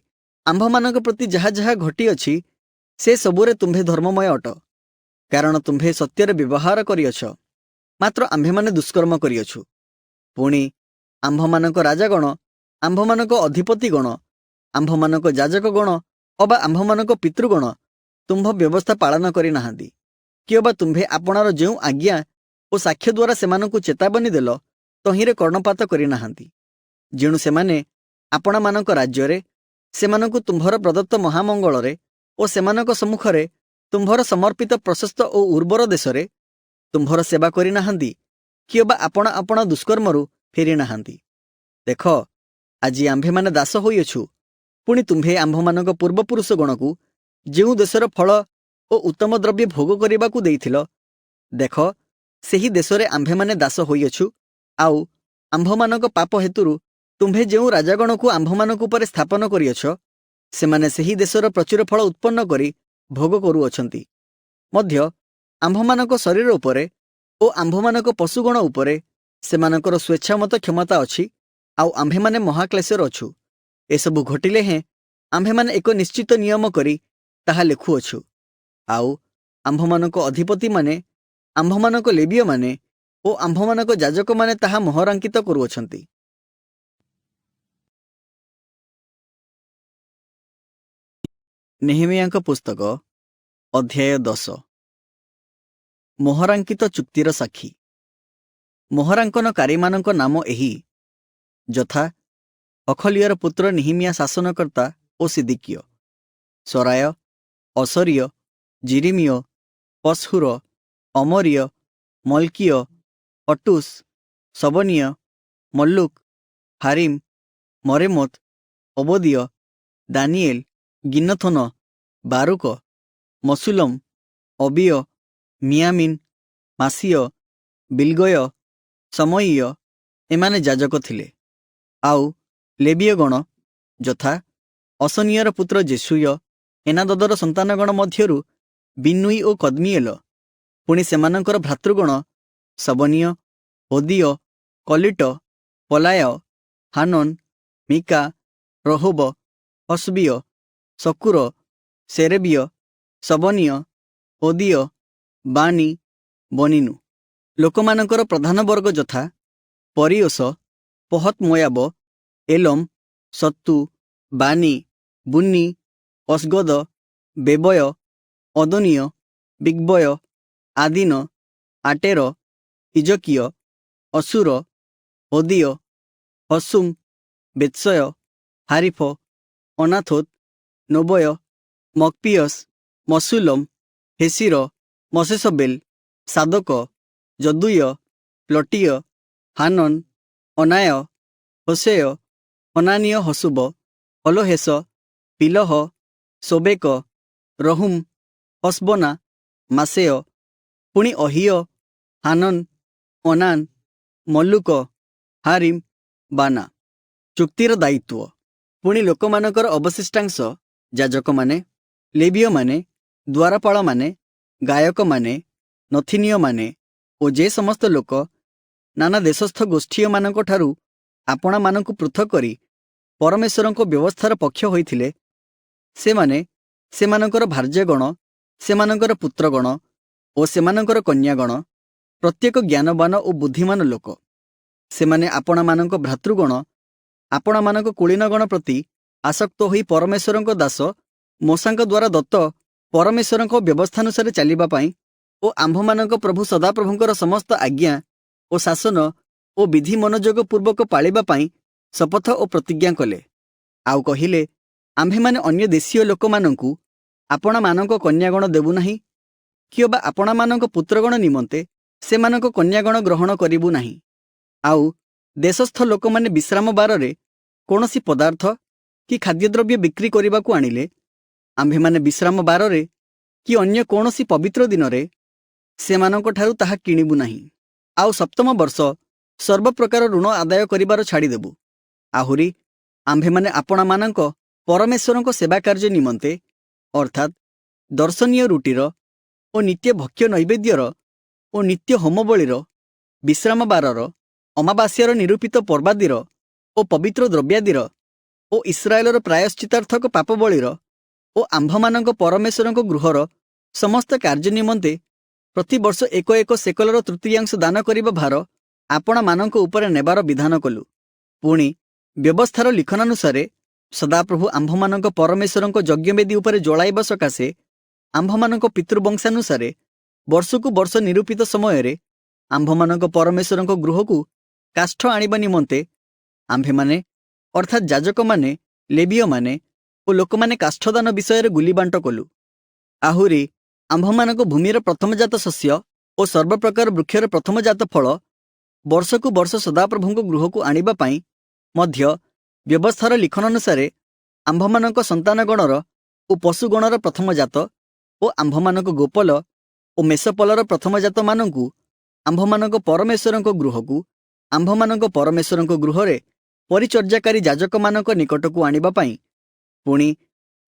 [SPEAKER 1] ଆମ୍ଭମାନଙ୍କ ପ୍ରତି ଯାହା ଯାହା ଘଟିଅଛି, ସେ ସବୁରେ ତୁମ୍ଭେ ଧର୍ମମୟ ଅଟ। କାରଣ ତୁମ୍ଭେ ସତ୍ୟରେ ବ୍ୟବହାର କରିଅଛ, ମାତ୍ର ଆମ୍ଭେମାନେ ଦୁଷ୍କର୍ମ କରିଅଛୁ। ପୁଣି ଆମ୍ଭମାନଙ୍କ ରାଜାଗଣ, ଆମ୍ଭମାନଙ୍କ ଅଧିପତିଗଣ, ଆମ୍ଭମାନଙ୍କ ଯାଜକଗଣ ଅବା ଆମ୍ଭମାନଙ୍କ ପିତୃଗଣ ତୁମ୍ଭ ବ୍ୟବସ୍ଥା ପାଳନ କରିନାହାନ୍ତି। କିଅବା ତୁମ୍ଭେ ଆପଣାର ଯେଉଁ ଆଜ୍ଞା ଓ ସାକ୍ଷ୍ୟ ଦ୍ୱାରା ସେମାନଙ୍କୁ ଚେତାବନୀ ଦେଲ, ତହିଁରେ କର୍ଣ୍ଣପାତ କରିନାହାନ୍ତି। ଯେଣୁ ସେମାନେ ଆପଣାମାନଙ୍କ ରାଜ୍ୟରେ, ସେମାନଙ୍କୁ ତୁମ୍ଭର ପ୍ରଦତ୍ତ ମହାମଙ୍ଗଳରେ ଓ ସେମାନଙ୍କ ସମ୍ମୁଖରେ तुम्भर समर्पित प्रशस्त और उर्वर देश रे तुम्भर सेवा करि नाहांती किए बा आपण आपण दुष्कर्मरु फेरी नाहांती। देख आज आम्भे माने दास होइअछु पुणी तुम्भे आम्भमानक पूर्वपुरुष गणकू जेउ देशर फल ओ उत्तम द्रव्य भोग करिबाकू देइथिल देख सेही देशरे आम्भे माने दास होइअछु आउ आम्भमानक पाप हेतुरु तुम्भे जेउ राजागणकू आम्भमानक उपरे स्थापन करिअछ सेमाने सेही देशर प्रचुर फल उत्पन्न करी भोग करूअछंती मध्य आम्भमानक शरीर उपरे ओ आम्भमानक पशुगण उपरे सेमानकर स्वेच्छामत क्षमता अछि आउ आम्भेमाने महाक्लेशर अछु एसबु घटिले हें आम्भेमाने एक निश्चित नियम करी ताहा लिखुअछु आउ आम्भमानक अधिपति माने आम्भमानक लेबीय माने ओ आम्भमानक जाजक माने ताहा मोहरांकित करूअछंती। नेहेमियाक पुस्तक अध्याय 10 मोहरांकित चुक्तिर साक्षी मोहरांकनकारीमानक नाम एही यथा अखलियर पुत्र नेहेमिया शासनकर्ता ओ सिदिकिय सराय असरिय जिरिमिय पशहुर अमरिय मल्किय अटुस सबनिय मल्लुक हारिम मरेमोत अबदिय दानिएल गिन्नथन बारुक मसुलम अबिय मियामिन मासिय बिलगय समयीय एमाने जाजक थिले आउ लेबीय गण यथा असनियर पुत्र जेसुय एनाददर संतानगण मध्यरु बिनुई ओ कदमिएल पुणी सेमानंकर भ्रातृगण सबनिय होदिय कलिट पलाय हानन मिका रहोब हसबिय सकुर सेरेबिय सबनिय होदिय बानी बनिनु लोकमानंकर प्रधान वर्ग यथा परियोस पहत मोयाब एलम सत्तु बानी बुन्नी अस्गद बेबय अदनीय बिग्बय आदिन आटेर इजकिय असुर होदिय हसुम बेत्सय हारिफ अनाथोत नोबय मकपियस मसुलम हेसिर मसेसबेल सादक जदुय प्लटिय हानन अनाय होसेय हनानिय हसुब अलोहेस पिलह सोबेक रहुम हसबना मासेय पुणी अहिय हानन अनान मल्लुक हारिम बाना चुक्तिर दायित्व पुणी लोकमानकर अवशिष्टांश जाजक माने लेबीय माने द्वारपाल माने गायक माने नथिनीय माने ओ जे समस्त लोक नाना देशस्थ गोष्ठीय मानक ठारू आपणा मानकु पृथक करी परमेश्वरंको व्यवस्थार पक्ष होइथिले सेमाने सेमानकर भार्यगण सेमानकर पुत्रगण ओ सेमानकर कन्यागण प्रत्येक ज्ञानवान ओ बुद्धिमान लोक सेमाने आपणा मानक भ्रातृगण आपणा मानक कुलीनगण प्रति आसक्त होई परमेश्वरंको दास मोसांक द्वारा दत्त परमेश्वरंको व्यवस्थानुसारे चलिबा पाई ओ आम्भमानक प्रभु सदाप्रभुंकर समस्त आज्ञा ओ शासन ओ विधि मनोयोग पूर्वक पालिबा पाई शपथ ओ प्रतिज्ञा कले आउ कहिले आम्भेमाने अन्य देशीय लोकमानंकु आपणा मानक कन्यागण देबु नाही कियो बा आपणा मानक पुत्रगण निमंते सेमानक कन्यागण ग्रहण करिबु नाही आउ देशस्थ लोकमाने विश्राम बाରରେ कोनोसी पदार्थ कि खाद्यद्रव्य बिक्री करिबाकू आनिले आम्भेमाने विश्राम बाରରେ कि अन्य कोनोसी पवित्र दिनरे सेमानक ठारू ताहा किनिबु नाही आउ सप्तम वर्ष सर्वप्रकार ऋण आदाय करिबार छाड़ी देबु आहुरी आम्भेमाने आपणा मानक परमेश्वरंको सेवा कार्य निमंते अर्थात दर्शनीय रुटीर ओ नित्य भक्ष्य नैवेद्यर ओ नित्य होमबळीर विश्राम बारर अमावास्यार निरूपित पर्वादीर ओ पवित्र द्रव्यादीर ओ इस्राएलर प्रायश्चितार्थक पापबळीर ओ आम्भमानक परमेश्वरंको गृहर समस्त कार्य निमंते प्रति वर्ष एक एक सेकलर तृतीयांश दान करिबा भार आपणा मानक उपरे नेबार विधान कलु पुणी व्यवस्थार लिखनानुसारे सदाप्रभु आम्भमानक परमेश्वरंको यज्ञवेदी उपरे जळाइबा सकाशे आम्भमानक पितृवंशानुसारे वर्षकु वर्ष निरूपित समयरे आम्भमानक परमेश्वरंको गृहकु काष्ठ आनिबा निमंते आम्भेमाने अर्थात जाजक माने लेबीय माने ओ लोकमाने काष्ठदान विषय गुलीबांट कलु आहुरी ଆମ୍ଭମାନଙ୍କ ଭୂମିର ପ୍ରଥମଜାତ ଶସ୍ୟ ଓ ସର୍ବପ୍ରକାର ବୃକ୍ଷର ପ୍ରଥମଜାତ ଫଳ ବର୍ଷକୁ ବର୍ଷ ସଦାପ୍ରଭୁଙ୍କ ଗୃହକୁ ଆଣିବା ପାଇଁ ମଧ୍ୟ ବ୍ୟବସ୍ଥାର ଲିଖନ ଅନୁସାରେ ଆମ୍ଭମାନଙ୍କ ସନ୍ତାନଗଣର ଓ ପଶୁଗଣର ପ୍ରଥମଜାତ ଓ ଆମ୍ଭମାନଙ୍କ ଗୋପଲ ଓ ମେଷପଲର ପ୍ରଥମଜାତମାନଙ୍କୁ ଆମ୍ଭମାନଙ୍କ ପରମେଶ୍ୱରଙ୍କ ଗୃହକୁ ଆମ୍ଭମାନଙ୍କ ପରମେଶ୍ୱରଙ୍କ ଗୃହରେ ପରିଚର୍ଯ୍ୟାକାରୀ ଯାଜକମାନଙ୍କ ନିକଟକୁ ଆଣିବା ପାଇଁ, ପୁଣି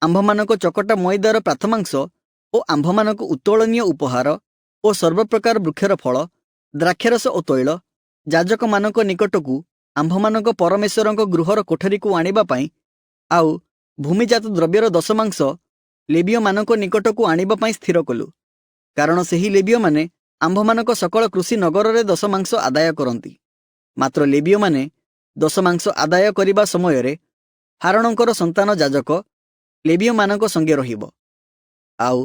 [SPEAKER 1] ଆମ୍ଭମାନଙ୍କ ଚକଟା ମଇଦାର ପ୍ରାଥମାଂଶ ଓ ଆମ୍ଭମାନଙ୍କ ଉତ୍ତୋଳନୀୟ ଉପହାର ଓ ସର୍ବପ୍ରକାର ବୃକ୍ଷର ଫଳ, ଦ୍ରାକ୍ଷରସ ଓ ତୈଳ ଯାଜକମାନଙ୍କ ନିକଟକୁ ଆମ୍ଭମାନଙ୍କ ପରମେଶ୍ୱରଙ୍କ ଗୃହର କୋଠରୀକୁ ଆଣିବା ପାଇଁ, ଆଉ ଭୂମିଜାତ ଦ୍ରବ୍ୟର ଦଶମାଂଶ ଲେବୀୟମାନଙ୍କ ନିକଟକୁ ଆଣିବା ପାଇଁ ସ୍ଥିର କଲୁ। କାରଣ ସେହି ଲେବୀୟମାନେ ଆମ୍ଭମାନଙ୍କ ସକଳ କୃଷି ନଗରରେ ଦଶମାଂଶ ଆଦାୟ କରନ୍ତି। ମାତ୍ର ଲେବୀୟମାନେ ଦଶମାଂଶ ଆଦାୟ କରିବା ସମୟରେ ହାରଣଙ୍କର ସନ୍ତାନ ଯାଜକ ଲେବୀୟମାନଙ୍କ ସଙ୍ଗେ ରହିବ। ଆଉ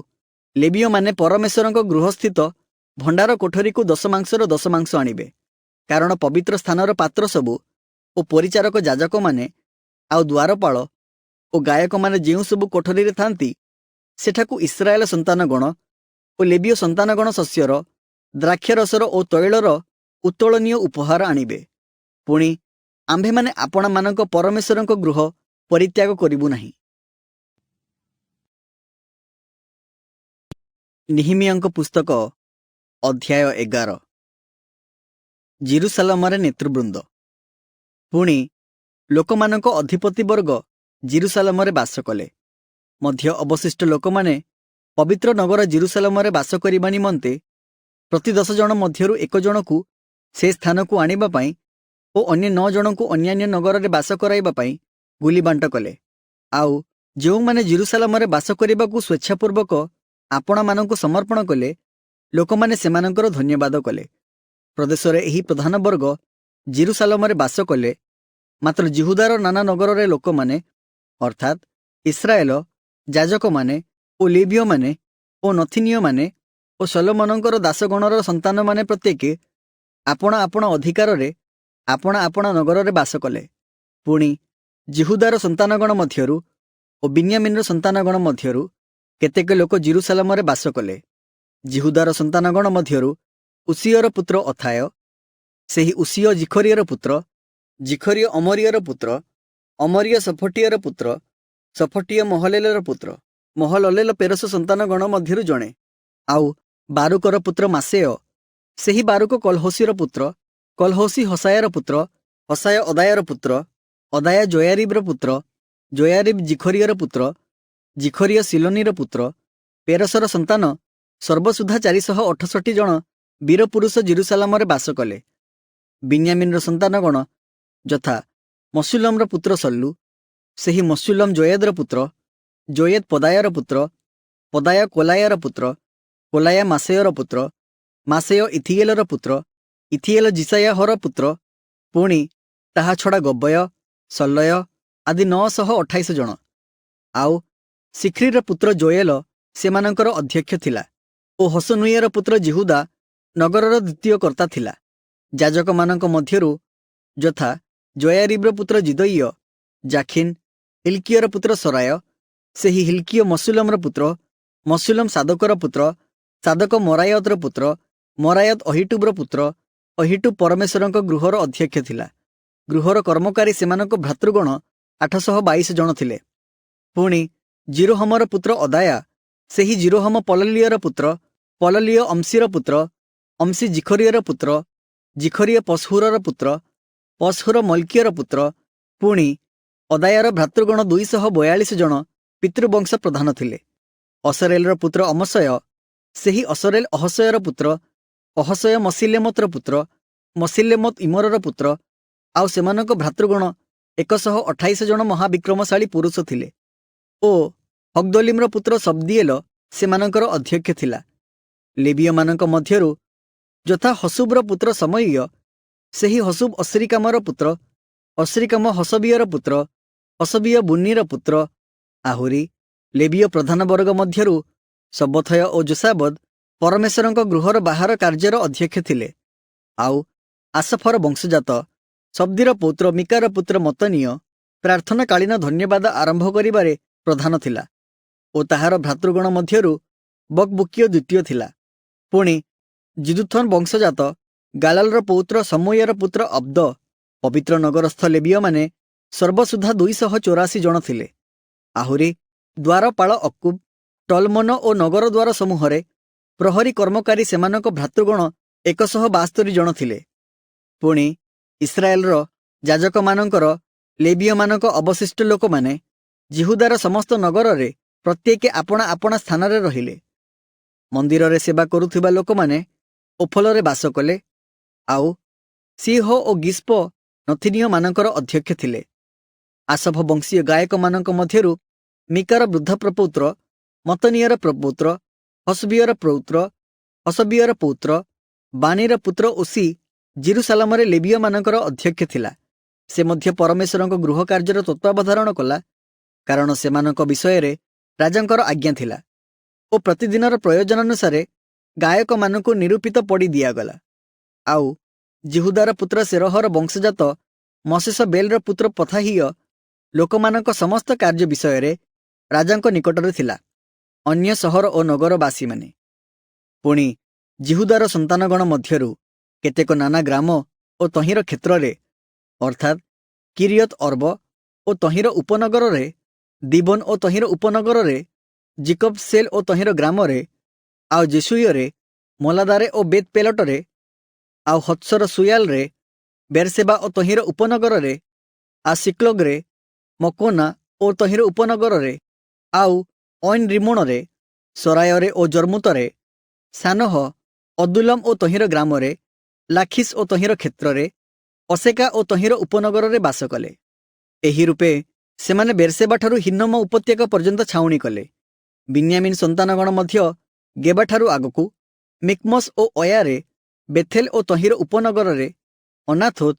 [SPEAKER 1] ଲେବୀୟମାନେ ପରମେଶ୍ୱରଙ୍କ ଗୃହସ୍ଥିତ ଭଣ୍ଡାର କୋଠରୀକୁ ଦଶମାଂଶର ଦଶମାଂଶ ଆଣିବେ। କାରଣ ପବିତ୍ର ସ୍ଥାନର ପାତ୍ର ସବୁ ଓ ପରିଚାରକ ଯାଜକମାନେ ଆଉ ଦ୍ୱାରପାଳ ଓ ଗାୟକମାନେ ଯେଉଁ ସବୁ କୋଠରୀରେ ଥାନ୍ତି, ସେଠାକୁ ଇସ୍ରାଏଲ ସନ୍ତାନଗଣ ଓ ଲେବୀୟ ସନ୍ତାନଗଣ ଶସ୍ୟର, ଦ୍ରାକ୍ଷରସର ଓ ତୈଳର ଉତ୍ତୋଳନୀୟ ଉପହାର ଆଣିବେ। ପୁଣି ଆମ୍ଭେମାନେ ଆପଣମାନଙ୍କ ପରମେଶ୍ୱରଙ୍କ ଗୃହ ପରିତ୍ୟାଗ କରିବୁ ନାହିଁ। ନିହିମିୟାଙ୍କ ପୁସ୍ତକ ଅଧ୍ୟାୟ 11। ଜିରୁସାଲମରେ ନେତୃବୃନ୍ଦ। ପୁଣି ଲୋକମାନଙ୍କ ଅଧିପତିବର୍ଗ ଜିରୁସାଲମରେ ବାସ କଲେ। ମଧ୍ୟ ଅବଶିଷ୍ଟ ଲୋକମାନେ ପବିତ୍ର ନଗର ଜିରୁସାଲମରେ ବାସ କରିବା ନିମନ୍ତେ ପ୍ରତି 10 ଜଣ ମଧ୍ୟରୁ 1 ଜଣକୁ ସେ ସ୍ଥାନକୁ ଆଣିବା ପାଇଁ ଓ ଅନ୍ୟ 9 ଜଣଙ୍କୁ ଅନ୍ୟାନ୍ୟ ନଗରରେ ବାସ କରାଇବା ପାଇଁ ଗୁଲିବାଣ୍ଟ କଲେ। ଆଉ ଯେଉଁମାନେ ଜିରୁସାଲମରେ ବାସ କରିବାକୁ ସ୍ୱେଚ୍ଛାପୂର୍ବକ ଆପଣାମାନଙ୍କୁ ସମର୍ପଣ କଲେ, ଲୋକମାନେ ସେମାନଙ୍କର ଧନ୍ୟବାଦ କଲେ। ପ୍ରଦେଶରେ ଏହି ପ୍ରଧାନ ବର୍ଗ ଜିରୁସାଲମରେ ବାସ କଲେ। ମାତ୍ର ଜିହୁଦାର ନାନା ନଗରରେ ଲୋକମାନେ ଅର୍ଥାତ୍ ଇସ୍ରାଏଲ, ଯାଜକମାନେ ଓ ଲେବୀୟମାନେ ଓ ନଥିନୀୟମାନେ ଓ ସଲୋମନଙ୍କର ଦାସଗଣର ସନ୍ତାନମାନେ ପ୍ରତ୍ୟେକ ଆପଣା ଆପଣା ଅଧିକାରରେ ଆପଣା ଆପଣା ନଗରରେ ବାସ କଲେ। ପୁଣି ଜିହୁଦାର ସନ୍ତାନଗଣ ମଧ୍ୟରୁ ଓ ବିନ୍ୟାମିନର ସନ୍ତାନଗଣ ମଧ୍ୟରୁ କେତେକ ଲୋକ ଜିରୁସାଲମରେ ବାସ କଲେ। ଜିହୁଦାର ସନ୍ତାନଗଣ ମଧ୍ୟରୁ ଉସିୟର ପୁତ୍ର ଅଥାୟ, ସେହି ଉସିୟ ଜିଖରିୟର ପୁତ୍ର, ଜିଖରିୟ ଅମରିୟର ପୁତ୍ର, ଅମରିୟ ସଫଟିୟର ପୁତ୍ର, ସଫଟିୟ ମହଲେଲର ପୁତ୍ର, ମହଲଲେଲ ପେରସ ସନ୍ତାନଗଣ ମଧ୍ୟରୁ ଜଣେ। ଆଉ ବାରୁକର ପୁତ୍ର ମାସେୟ, ସେହି ବାରୁକ କଲହୋସିର ପୁତ୍ର, କଲହୋସି ହସାୟର ପୁତ୍ର, ହସାୟ ଅଦାୟର ପୁତ୍ର, ଅଦାୟ ଜୋୟାରିବ୍ର ପୁତ୍ର, ଜୋୟାରିବ୍ ଜିଖରିୟର ପୁତ୍ର, ଜିଖରିୟ ସିଲୋନିର ପୁତ୍ର। ପେରସର ସନ୍ତାନ ସର୍ବସୁଦ୍ଧା 468 ଜଣ ବୀରପୁରୁଷ ଜିରୁସାଲମରେ ବାସ କଲେ। ବିନ୍ୟାମିନର ସନ୍ତାନଗଣ ଯଥା ମସୁଲମର ପୁତ୍ର ସଲ୍ଲୁ, ସେହି ମସୁଲମ ଜୋୟେଦର ପୁତ୍ର, ଜୋୟେଦ ପଦାୟର ପୁତ୍ର, ପଦାୟ କୋଲାୟର ପୁତ୍ର, କୋଲାୟ ମାସେୟର ପୁତ୍ର, ମାସେୟ ଇଥିଏଲର ପୁତ୍ର, ଇଥିଏଲ ଜିସାୟାହର ପୁତ୍ର। ପୁଣି ତାହା ଛଡ଼ା ଗବୟ, ସଲ୍ଲୟ ଆଦି 928 ଜଣ। ଆଉ ଶିଖ୍ରିର ପୁତ୍ର ଜୋଏଲ ସେମାନଙ୍କର ଅଧ୍ୟକ୍ଷ ଥିଲା ଓ ହସନୁଇର ପୁତ୍ର ଜିହୁଦା ନଗରର ଦ୍ୱିତୀୟ କର୍ତ୍ତା ଥିଲା। ଯାଜକମାନଙ୍କ ମଧ୍ୟରୁ ଯଥା ଜୋୟାରିବ୍ର ପୁତ୍ର ଜିଦଇୟ, ଜାଖିନ୍, ହିଲ୍କିୟର ପୁତ୍ର ସରାୟ, ସେହି ହିଲ୍କିୟ ମସୁଲମର ପୁତ୍ର, ମସୁଲମ ସାଦୋକର ପୁତ୍ର, ସାଦୋକ ମରାୟତର ପୁତ୍ର, ମରାୟତ ଅହିଟୁବ୍ର ପୁତ୍ର, ଅହିଟୁବ୍ ପରମେଶ୍ୱରଙ୍କ ଗୃହର ଅଧ୍ୟକ୍ଷ ଥିଲା। ଗୃହର କର୍ମକାରୀ ସେମାନଙ୍କ ଭ୍ରାତୃଗଣ 822 ଜଣ ଥିଲେ। ପୁଣି ଜିରୋହମର ପୁତ୍ର ଅଦାୟା, ସେହି ଜିରୋହମ ପଲଲିୟର ପୁତ୍ର, ପଲଲିୟ ଅମ୍ସିର ପୁତ୍ର, ଅମ୍ସି ଜିଖରିୟର ପୁତ୍ର, ଜିଖରିୟ ପଶହୁରର ପୁତ୍ର, ପଶହୁର ମଲ୍କିୟର ପୁତ୍ର। ପୁଣି ଅଦାୟାର ଭ୍ରାତୃଗଣ 242 ଜଣ ପିତୃବଂଶ ପ୍ରଧାନ ଥିଲେ। ଅସରେଲର ପୁତ୍ର ଅମସୟ, ସେହି ଅସରେଲ ଅହସୟର ପୁତ୍ର, ଅହସୟ ମସିଲେମତର ପୁତ୍ର, ମସିଲେମତ ଇମରର ପୁତ୍ର। ଆଉ ସେମାନଙ୍କ ଭ୍ରାତୃଗଣ 128 ଜଣ ମହାବିକ୍ରମଶାଳୀ ପୁରୁଷ ଥିଲେ। ଓ ହଗ୍ଦୋଲିମର ପୁତ୍ର ସବ୍ଦିଏଲ ସେମାନଙ୍କର ଅଧ୍ୟକ୍ଷ ଥିଲା। ଲେବୀୟମାନଙ୍କ ମଧ୍ୟରୁ ଯଥା ହସୁବର ପୁତ୍ର ସମୟ, ସେହି ହସୁବ ଅସ୍ରିକାମର ପୁତ୍ର, ଅସ୍ରିକାମ ହସବିୟର ପୁତ୍ର, ହସବିୟ ବୁନିର ପୁତ୍ର। ଆହୁରି ଲେବୀୟ ପ୍ରଧାନ ବର୍ଗ ମଧ୍ୟରୁ ସବଥୟ ଓ ଯୋସାବଦ ପରମେଶ୍ୱରଙ୍କ ଗୃହର ବାହାର କାର୍ଯ୍ୟର ଅଧ୍ୟକ୍ଷ ଥିଲେ। ଆଉ ଆସଫର ବଂଶଜାତ ଶବ୍ଦିର ପୌତ୍ର ମିକାର ପୁତ୍ର ମତନୀୟ ପ୍ରାର୍ଥନାକାଳୀନ ଧନ୍ୟବାଦ ଆରମ୍ଭ କରିବାରେ ପ୍ରଧାନ ଥିଲା। ଓ ତାହାର ଭ୍ରାତୃଗଣ ମଧ୍ୟରୁ ବକବୁକିୟ ଦ୍ୱିତୀୟ ଥିଲା। ପୁଣି ଜିଦୁଥନ ବଂଶଜାତ ଗାଲାଲର ପୌତ୍ର ସମୂୟର ପୁତ୍ର ଅବ୍ଦ ପବିତ୍ର ନଗରସ୍ଥ ଲେବୀୟମାନେ ସର୍ବସୁଦ୍ଧା 284 ଜଣ ଥିଲେ। ଆହୁରି ଦ୍ୱାରପାଳ ଅକୁବ ଟଲମନ ଓ ନଗର ଦ୍ୱାର ସମୂହରେ ପ୍ରହରୀ କର୍ମକାରୀ ସେମାନଙ୍କ ଭ୍ରାତୃଗଣ 172 ଜଣ ଥିଲେ। ପୁଣି ଇସ୍ରାଏଲର ଯାଜକମାନଙ୍କର ଲେବୀୟମାନଙ୍କ ଅବଶିଷ୍ଟ ଲୋକମାନେ ଜିହୁଦାର ସମସ୍ତ ନଗରରେ ପ୍ରତ୍ୟେକେ ଆପଣା ଆପଣା ସ୍ଥାନରେ ରହିଲେ। ମନ୍ଦିରରେ ସେବା କରୁଥିବା ଲୋକମାନେ ଓଫଲରେ ବାସ କଲେ। ଆଉ ସିହ ଓ ଗିସ୍ପ ନଥିନୀୟମାନଙ୍କର ଅଧ୍ୟକ୍ଷ ଥିଲେ। ଆସଫ ବଂଶୀୟ ଗାୟକମାନଙ୍କ ମଧ୍ୟରୁ ମିକାର ବୃଦ୍ଧ ପ୍ରପୌତ୍ର ମତନିୟର ପ୍ରପୌତ୍ର ହସବିୟର ପୌତ୍ର ବାନିର ପୁତ୍ର ଓସି ଜିରୁସାଲାମରେ ଲେବୀୟମାନଙ୍କର ଅଧ୍ୟକ୍ଷ ଥିଲା। ସେ ମଧ୍ୟ ପରମେଶ୍ୱରଙ୍କ ଗୃହ କାର୍ଯ୍ୟର ତତ୍ତ୍ୱାବଧାରଣ କଲା, କାରଣ ସେମାନଙ୍କ ବିଷୟରେ ରାଜାଙ୍କର ଆଜ୍ଞା ଥିଲା ଓ ପ୍ରତିଦିନର ପ୍ରୟୋଜନାନୁସାରେ ଗାୟକମାନଙ୍କୁ ନିରୂପିତ ପଡ଼ି ଦିଆଗଲା। ଆଉ ଜିହୁଦାର ପୁତ୍ର ସେରହର ବଂଶଜାତ ମଶେଷ ବେଲର ପୁତ୍ର ପଥାହିୟ ଲୋକମାନଙ୍କ ସମସ୍ତ କାର୍ଯ୍ୟ ବିଷୟରେ ରାଜାଙ୍କ ନିକଟରେ ଥିଲା। ଅନ୍ୟ ସହର ଓ ନଗରବାସୀମାନେ ପୁଣି ଜିହୁଦାର ସନ୍ତାନଗଣ ମଧ୍ୟରୁ କେତେକ ନାନା ଗ୍ରାମ ଓ ତହିଁର କ୍ଷେତ୍ରରେ ଅର୍ଥାତ୍ କିରିୟତ ଅର୍ବ ଓ ତହିଁର ଉପନଗରରେ, ଦିବନ ଓ ତହିଁର ଉପନଗରରେ, ଜିକବ ସେଲ ଓ ତହିଁର ଗ୍ରାମରେ, ଆଉ ଜେସୁୟରେ, ମୋଲାଦାରେ ଓ ବେତ ପେଲଟରେ, ଆଉ ହତ୍ସର ସୁୟାଲରେ, ବେରସେବା ଓ ତହିଁର ଉପନଗରରେ, ଆଉ ସିକ୍ଲଗରେ, ମକୋନା ଓ ତହିଁର ଉପନଗରରେ, ଆଉ ଅଇନ ରିମୋଣରେ, ସରାୟରେ ଓ ଜର୍ମୁତରେ, ସାନହ, ଅଦୁଲମ ଓ ତହିଁର ଗ୍ରାମରେ, ଲାଖିସ ଓ ତହିଁର କ୍ଷେତ୍ରରେ, ଅସେକା ଓ ତହିଁର ଉପନଗରରେ ବାସ କଲେ। ଏହି ରୂପେ ସେମାନେ ବେରସେବାଠାରୁ ହିନ୍ନମ ଉପତ୍ୟକା ପର୍ଯ୍ୟନ୍ତ ଛାଉଣି କଲେ। ବିନ୍ୟାମିନ ସନ୍ତାନଗଣ ମଧ୍ୟ ଗେବାଠାରୁ ଆଗକୁ ମିକ୍ମସ ଓ ଅୟାରେ, ବେଥେଲ ଓ ତହିଁର ଉପନଗରରେ, ଅନାଥୋତ,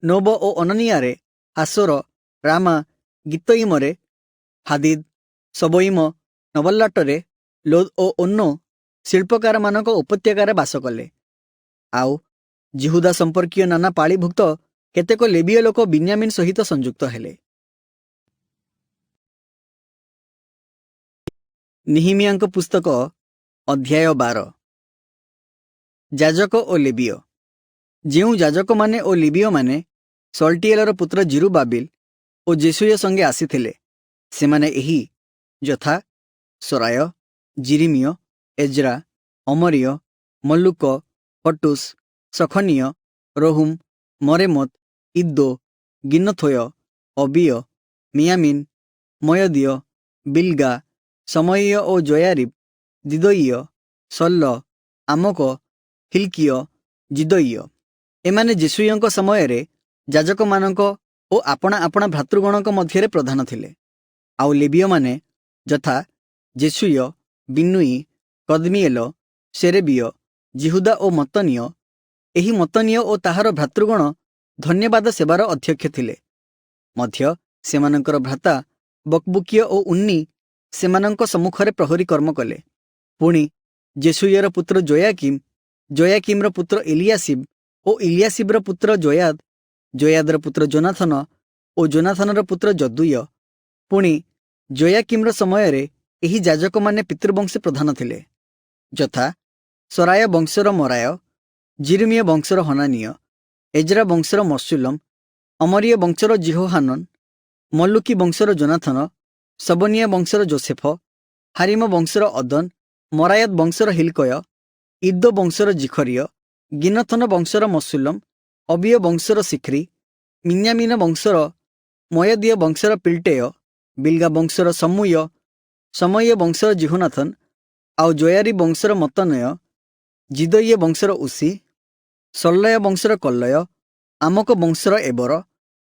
[SPEAKER 1] ନୋବ ଓ ଅନନିଆରେ, ହାସୋର, ରାମା, ଗିତଇମରେ, ହାଦିଦ, ସବୋଇମ, ନବଲ୍ଲାଟରେ, ଲୋଦ ଓ ଓନ୍ନୋ ଶିଳ୍ପକାରମାନଙ୍କ ଉପତ୍ୟକାରେ ବାସ କଲେ। ଆଉ ଜିହୁଦା ସମ୍ପର୍କୀୟ ନାନା ପାଳିଭୁକ୍ତ କେତେକ ଲେବୀୟ ଲୋକ ବିନ୍ୟାମିନ ସହିତ ସଂଯୁକ୍ତ ହେଲେ। ନିହିମିୟାଙ୍କ ପୁସ୍ତକ ଅଧ୍ୟାୟ 12। ଯାଜକ ଓ ଲେବୀୟ। ଯେଉଁ ଯାଜକମାନେ ଓ ଲିବୀୟମାନେ ସଲ୍ଟିଏଲର ପୁତ୍ର ଜିରୁବାବିଲ ଓ ଜେସୁୟ ସଙ୍ଗେ ଆସିଥିଲେ, ସେମାନେ ଏହି ଯଥା ସରାୟ, ଜିରିମିୟ, ଏଜ୍ରା, ଅମରିୟ, ମଲ୍ଲୁକ, ହଟୁସ, ସଖନିୟ, ରହୁମ, ମରେମୋତ, ଇଦ୍ଦୋ, ଗିନଥୋୟ, ଅବିୟ, ମିୟାମିନ, ମୟଦୀୟ, ବିଲଗା, ସମୟୀୟ ଓ ଜୟାରିବ, ଦିଦୋଇୟ, ସଲ୍ଲ, ଆମକ, ହିଲକିୟ, ଜିଦୋଇୟ। ଏମାନେ ଜେସୁୟଙ୍କ ସମୟରେ ଯାଜକମାନଙ୍କ ଓ ଆପଣା ଆପଣା ଭ୍ରାତୃଗଣଙ୍କ ମଧ୍ୟରେ ପ୍ରଧାନ ଥିଲେ। ଆଉ ଲେବୀୟମାନେ ଯଥା ଜେସୁୟ, ବିନୁଇ, କଦମିଏଲ, ସେରେବିୟ, ଜିହୁଦା ଓ ମତନିୟ। ଏହି ମତନିୟ ଓ ତାହାର ଭ୍ରାତୃଗଣ ଧନ୍ୟବାଦ ସେବାର ଅଧ୍ୟକ୍ଷ ଥିଲେ। ମଧ୍ୟ ସେମାନଙ୍କର ଭ୍ରାତା ବକବୁକିୟ ଓ ଉନ୍ନି ସେମାନଙ୍କ ସମ୍ମୁଖରେ ପ୍ରହରୀ କର୍ମ କଲେ। ପୁଣି ଜେସୁୟର ପୁତ୍ର ଜୋୟାକିମ, ଜୋୟାକିମର ପୁତ୍ର ଇଲିଆସିବ ଓ ଇଲିଆସିବର ପୁତ୍ର ଜୋୟାଦ, ଜୋୟାଦର ପୁତ୍ର ଜୋନାଥନ ଓ ଜୋନାଥନର ପୁତ୍ର ଯଦୁୟ। ପୁଣି ଜୋୟାକିମର ସମୟରେ ଏହି ଯାଜକମାନେ ପିତୃବଂଶ ପ୍ରଧାନ ଥିଲେ, ଯଥା ସରାୟ ବଂଶର ମରାୟ, ଜିରିମିୟ ବଂଶର ହନାନିୟ, ଏଜ୍ରା ବଂଶର ମସୁଲମ, ଅମରିୟ ବଂଶର ଜିହୋହାନନ, ମଲ୍ଲୁକି ବଂଶର ଜୋନାଥନ, ସବନିୟା ବଂଶର ଯୋସେଫ, ହାରିମ ବଂଶର ଅଦନ, ମରାୟତ ବଂଶର ହିଲକୟ, ଇଦ୍ଦୋ ବଂଶର ଜିଖରିୟ, ଗିନଥନ ବଂଶର ମସୁଲମ, ଅବିୟ ବଂଶର ଶିଖ୍ରି, ମିନ୍ୟାମିନ ବଂଶର ମୟଦୀୟ ବଂଶର ପିଲଟେୟ, ବିଲଗା ବଂଶର ସମୂୟ, ସମୟ ବଂଶର ଜିହୁନାଥନ, ଆଉ ଜୟାରି ବଂଶର ମତନୟ, ଜିଦୋଇୟ ବଂଶର ଉସି, ସଲ୍ଲୟ ବଂଶର କଲ୍ଲୟ, ଆମକ ବଂଶର ଏବର,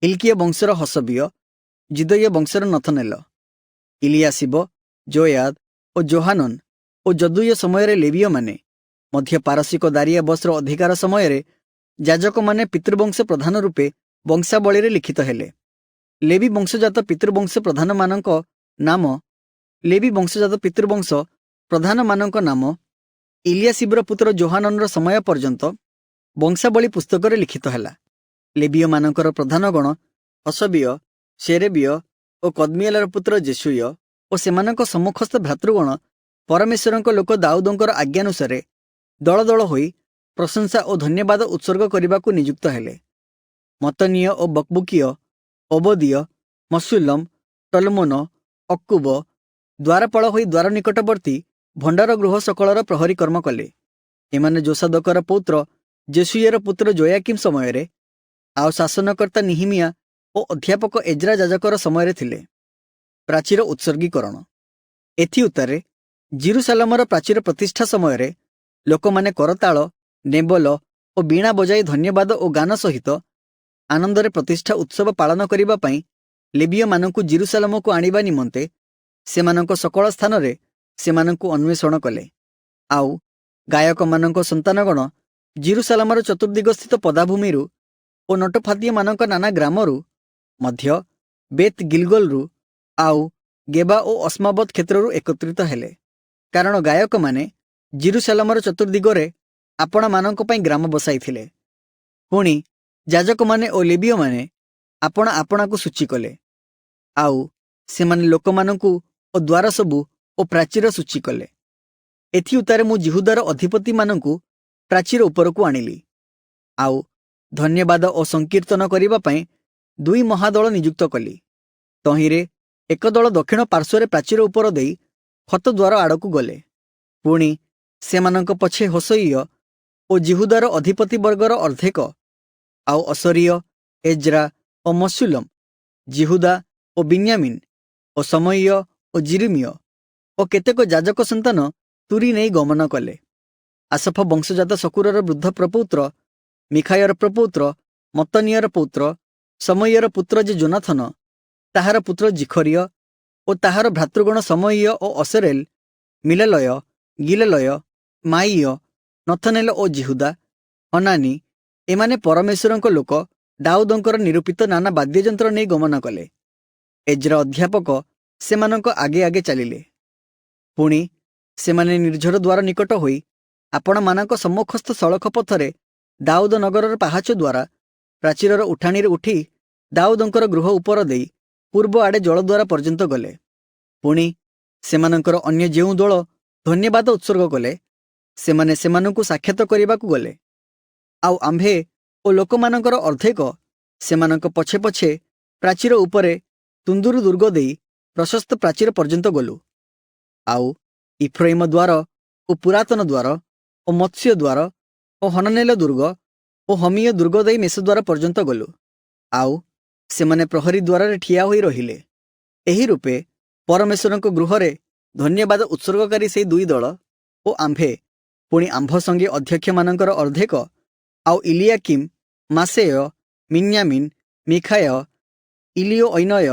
[SPEAKER 1] ହିଲକିୟ ବଂଶର ହସବିୟ, ଜିଦୋଇୟ ବଂଶର ନଥନେଲ। ଇଲିଆସିବ, ଜୋୟାଦ ଓ ଜୋହାନନ ଓ ଯଦୁୟ ସମୟରେ ଲେବୀୟମାନେ ମଧ୍ୟ ପାରସିକ ଦାରିଆ ବସର ଅଧିକାର ସମୟରେ ଯାଜକମାନେ ପିତୃବଂଶ ପ୍ରଧାନ ରୂପେ ବଂଶାବଳୀରେ ଲିଖିତ ହେଲେ। ଲେବୀ ବଂଶଜାତ ପିତୃବଂଶ ପ୍ରଧାନମାନଙ୍କ ନାମ ଲେବୀ ବଂଶଜାତ ପିତୃବଂଶ ପ୍ରଧାନମାନଙ୍କ ନାମ ଇଲିଆସିବର ପୁତ୍ର ଜୋହାନନର ସମୟ ପର୍ଯ୍ୟନ୍ତ ବଂଶାବଳୀ ପୁସ୍ତକରେ ଲିଖିତ ହେଲା। ଲେବୀୟମାନଙ୍କର ପ୍ରଧାନଗଣ ହସବିୟ, ସେରେବିୟ ଓ କଦମିଏଲର ପୁତ୍ର ଜେସୁୟ ଓ ସେମାନଙ୍କ ସମ୍ମୁଖସ୍ଥ ଭ୍ରାତୃଗଣ परमेश्वरଙ୍କ लोक दाऊदଙ୍କର आज्ञानुसारे दल दल होई प्रशंसा और धन्यवाद उत्सर्ग करने नियुक्त हेले। मतनीय और बकबुकीय, ओबदीय, मसुल्लम, टलमोन, अक्कुब द्वारपाल होई द्वार निकटवर्ती भंडार गृह सकलर प्रहरी कर्म कले। एमाने जोसादकर पुत्र जेसुएर पुत्र जोयाकिम समय आउ शासनकर्ता निहिमिया और अध्यापक एज्रा जाजकर समय थिले। प्राचीर उत्सर्गीकरण। एथि उत्तारे जेरुसालेमर प्राचीर प्रतिष्ठा समय लोक माने करताल, नेबल और बीणा बजाई धन्यवाद और गान सहित आनंदरे प्रतिष्ठा उत्सव पालन करने पाई लेबीय मानकु जेरुसालेम को आनिबा निमंते सेमानंको सकल स्थान रे सेमानंकु अन्वेषण कले। आउ गायक मानंको संतानगण जेरुसालेमर चतुर्दिग स्थित पदाभूमि और नटफातिय मानक नाना ग्रामरु मध्य बेत गिलगलरु आउ गेबा और अस्माबत क्षेत्रु एकत्रित हेले। कारण गायक माने जेरुसालेमर चतुर्दिगरे आपण मानक पई ग्राम बसाई थिले। पुणी जाजक माने और लेबीय माने आपण आपणा को सूची कले। आउ सेमाने लोक मानकु और द्वार सबु और प्राचीर सूची कले। एथि उतारे मु जिहुदार अधिपति मानकु प्राचीर उपरकु आनिली। आउ धन्यवाद और संकीर्तन करिबा पई दुई महादल नियुक्त कली। तहिरे एक दल दक्षिण पार्श्वरे प्राचीर उपर देई खत द्वार आड़कु गले। पुणी सेमानंक पछे होसईय और जिहुदार अधिपति वर्गर अर्धेक आउ असरीय, एज्रा और मसुलम, जिहुदा और बिन्यामिन और समय्य और जिरिमिय और केतेक जाजक संतान तुरी नहीं गमन कले। आसफ वंशजात शकुरर वृद्ध प्रपुत्र मिखायर प्रपुत्र मतनियर पुत्र समय्यर पुत्र जे जोनाथन, ताहार पुत्र जिखरिय और ताहार भ्रातृगण समय्य और असरेल, मिलेलय, गिलेलय, माईय, नथनेल और जिहुदा, हनानी एमाने परमेश्वरଙ୍କ लोक दाऊदଙ୍କର निरूपित नाना वाद्ययंत्र नहीं गमन कले। एज्रा अध्यापक सेमानଙ୍କ आगे आगे चलिले। पुणी सेमाने निर्झर द्वार निकट होई आपण मानक सम्मुखस्थ सड़क पथरे दाऊद नगरर पाहाच द्वारा प्राचीरर उठाणी उठी दाऊदଙ୍କର गृह उपर देई पूर्व आड़े जलद्वार पर्यंत गले। पुणी सेमानଙ୍କର अन्य जेउ दल धन्यवाद उत्सर्ग कले सेमाने सेमानଙ୍କୁ साक्षात करने गले। आउ आम्भे ओ लोकमानଙ୍କର अर्धेक सेमानଙ୍କ पछे पछे प्राचीर उपरे तुंदुरु दुर्ग देई प्रशस्त प्राचीर पर्यंत गलु। आउ इफ्राइम द्वार ओ पुरातन द्वार ओ मत्स्य द्वार ओ हननेल दुर्ग ओ हमीय दुर्ग देई मेष द्वार पर्यंत गलु। आउ सेमाने प्रहरी द्वार ठिया होई रहिले। एही रूपे परमेश्वरଙ୍କ गृहरे धन्यवाद उत्सर्गकारी से दुई दल ओ आम्भे पुणी आम्भ संगे अध्यक्ष मानकर अर्धेक आउ इलियाकिम, मासेय, मिन्यामिन, मिखाय, इलियो ऐनय,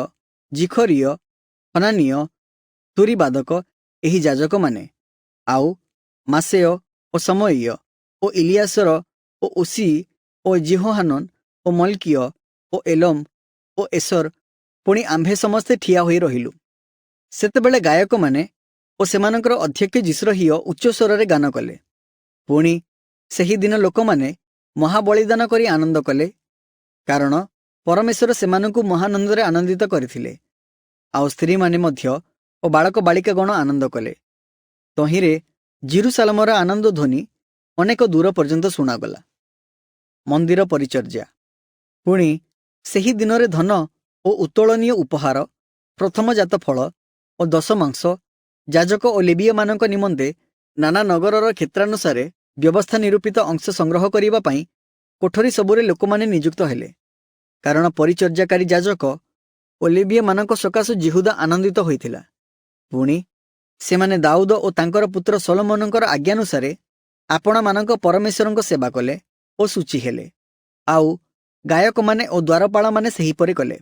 [SPEAKER 1] जिखरिय, हनानिय, तुरीबादक एही जाजक माने आउ मासेय ओ समय्य ओ इलियासर ओ उसी ओ जिहोहानन ओ मल्किय ओ एलम ओ एसर पुणी आम्भे समस्ते ठिया होई रहिलु। सेतेबेले गायक माने ओ सेमानकर अध्यक्ष जिस्रहिय उच्च स्वरे गान कले। पुणी सेही दिन लोक माने महाबलिदान करी आनंद कले। कारण परमेश्वर सेमानଙ୍କୁ महानंदरे आनंदित करथिले। आउ स्त्री माने मध्य ओ बालक बालिका गण आनंद कले। तहिरे जेरुसालेमर आनंद ध्वनि अनेक दूर पर्यंत शुणागला। मंदिर परिचर्या। पुणी सेही दिनरे धन ओ उत्तोलनीय उपहार, प्रथमजात फल और दशमांश जाजक और लेबीय मानक निमंते नाना नगरर क्षेत्रानुसारे व्यवस्था निरूपित अंश संग्रह करिबा पई कोठरी सबुरे लोकमाने नियुक्त हेले। कारण परिचर्याकारी जाजक ओ लेबीय मानक सकाशु जिहुदा आनंदित होइथिला। पुणी सेमाने दाऊद और तांकर पुत्र सोलोमनकर आज्ञानुसारे आपण मानक परमेश्वरଙ୍କ सेवा कले और सूची हेले। आउ गायक माने और द्वारपाल माने सेहीपरि कले।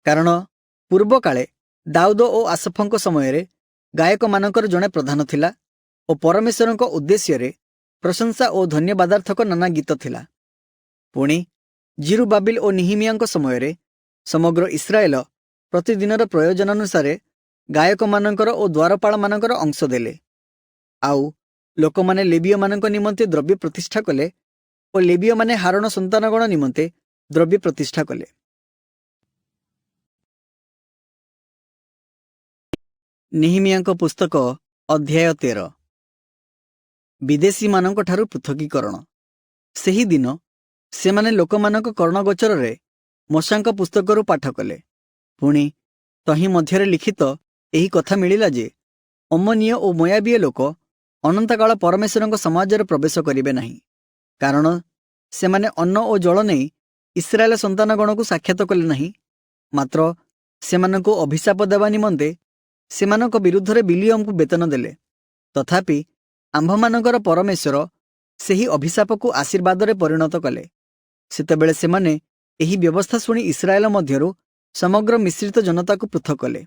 [SPEAKER 1] कारण पूर्व काले दाऊद और आसफଙ୍କ समय गायक मानकर जड़े प्रधान थिला और परमेश्वरଙ୍କ उद्देश्य प्रशंसा और धन्यवादार्थक नाना गीत थिला। पुणी जिरुबाबिल और निहिमियाଙ୍କ समय समग्र इस्राएल प्रतिदिनर प्रयोजन अनुसार गायक मानकर और द्वारपाल मानकर अंश देले। आउ लोक माने लेबीय मानक निमंते द्रव्य प्रतिष्ठा कले और लेबीय माने हारण संतानगण निमंते द्रव्य प्रतिष्ठा कले। निहिमियाଙ୍କ पुस्तक ଅଧ୍ୟାୟ 13 ବିଦେଶୀମାନଙ୍କଠାରୁ ପୃଥକୀକରଣ। ସେହି ଦିନ ସେମାନେ ଲୋକମାନଙ୍କ କର୍ଣ୍ଣଗୋଚରରେ ମୋଶାଙ୍କ ପୁସ୍ତକରୁ ପାଠ କଲେ। ପୁଣି ତହିଁ ମଧ୍ୟରେ ଲିଖିତ ଏହି କଥା ମିଳିଲା ଯେ ଅମନୀୟ ଓ ମୋୟାବୀୟ ଲୋକ ଅନନ୍ତକାଳ ପରମେଶ୍ୱରଙ୍କ ସମାଜରେ ପ୍ରବେଶ କରିବେ ନାହିଁ, କାରଣ ସେମାନେ ଅନ୍ନ ଓ ଜଳ ନେଇ ଇସ୍ରାଏଲ ସନ୍ତାନଗଣକୁ ସାକ୍ଷାତ କଲେ ନାହିଁ। ମାତ୍ର ସେମାନଙ୍କୁ ଅଭିଶାପ ଦେବା ନିମନ୍ତେ ସେମାନଙ୍କ ବିରୁଦ୍ଧରେ ବିଲିୟମକୁ ବେତନ ଦେଲେ। ତଥାପି ଆମ୍ଭମାନଙ୍କର ପରମେଶ୍ୱର ସେହି ଅଭିଶାପକୁ ଆଶୀର୍ବାଦରେ ପରିଣତ କଲେ। ସେତେବେଳେ ସେମାନେ ଏହି ବ୍ୟବସ୍ଥା ଶୁଣି ଇସ୍ରାଏଲ ମଧ୍ୟରୁ ସମଗ୍ର ମିଶ୍ରିତ ଜନତାକୁ ପୃଥକ କଲେ।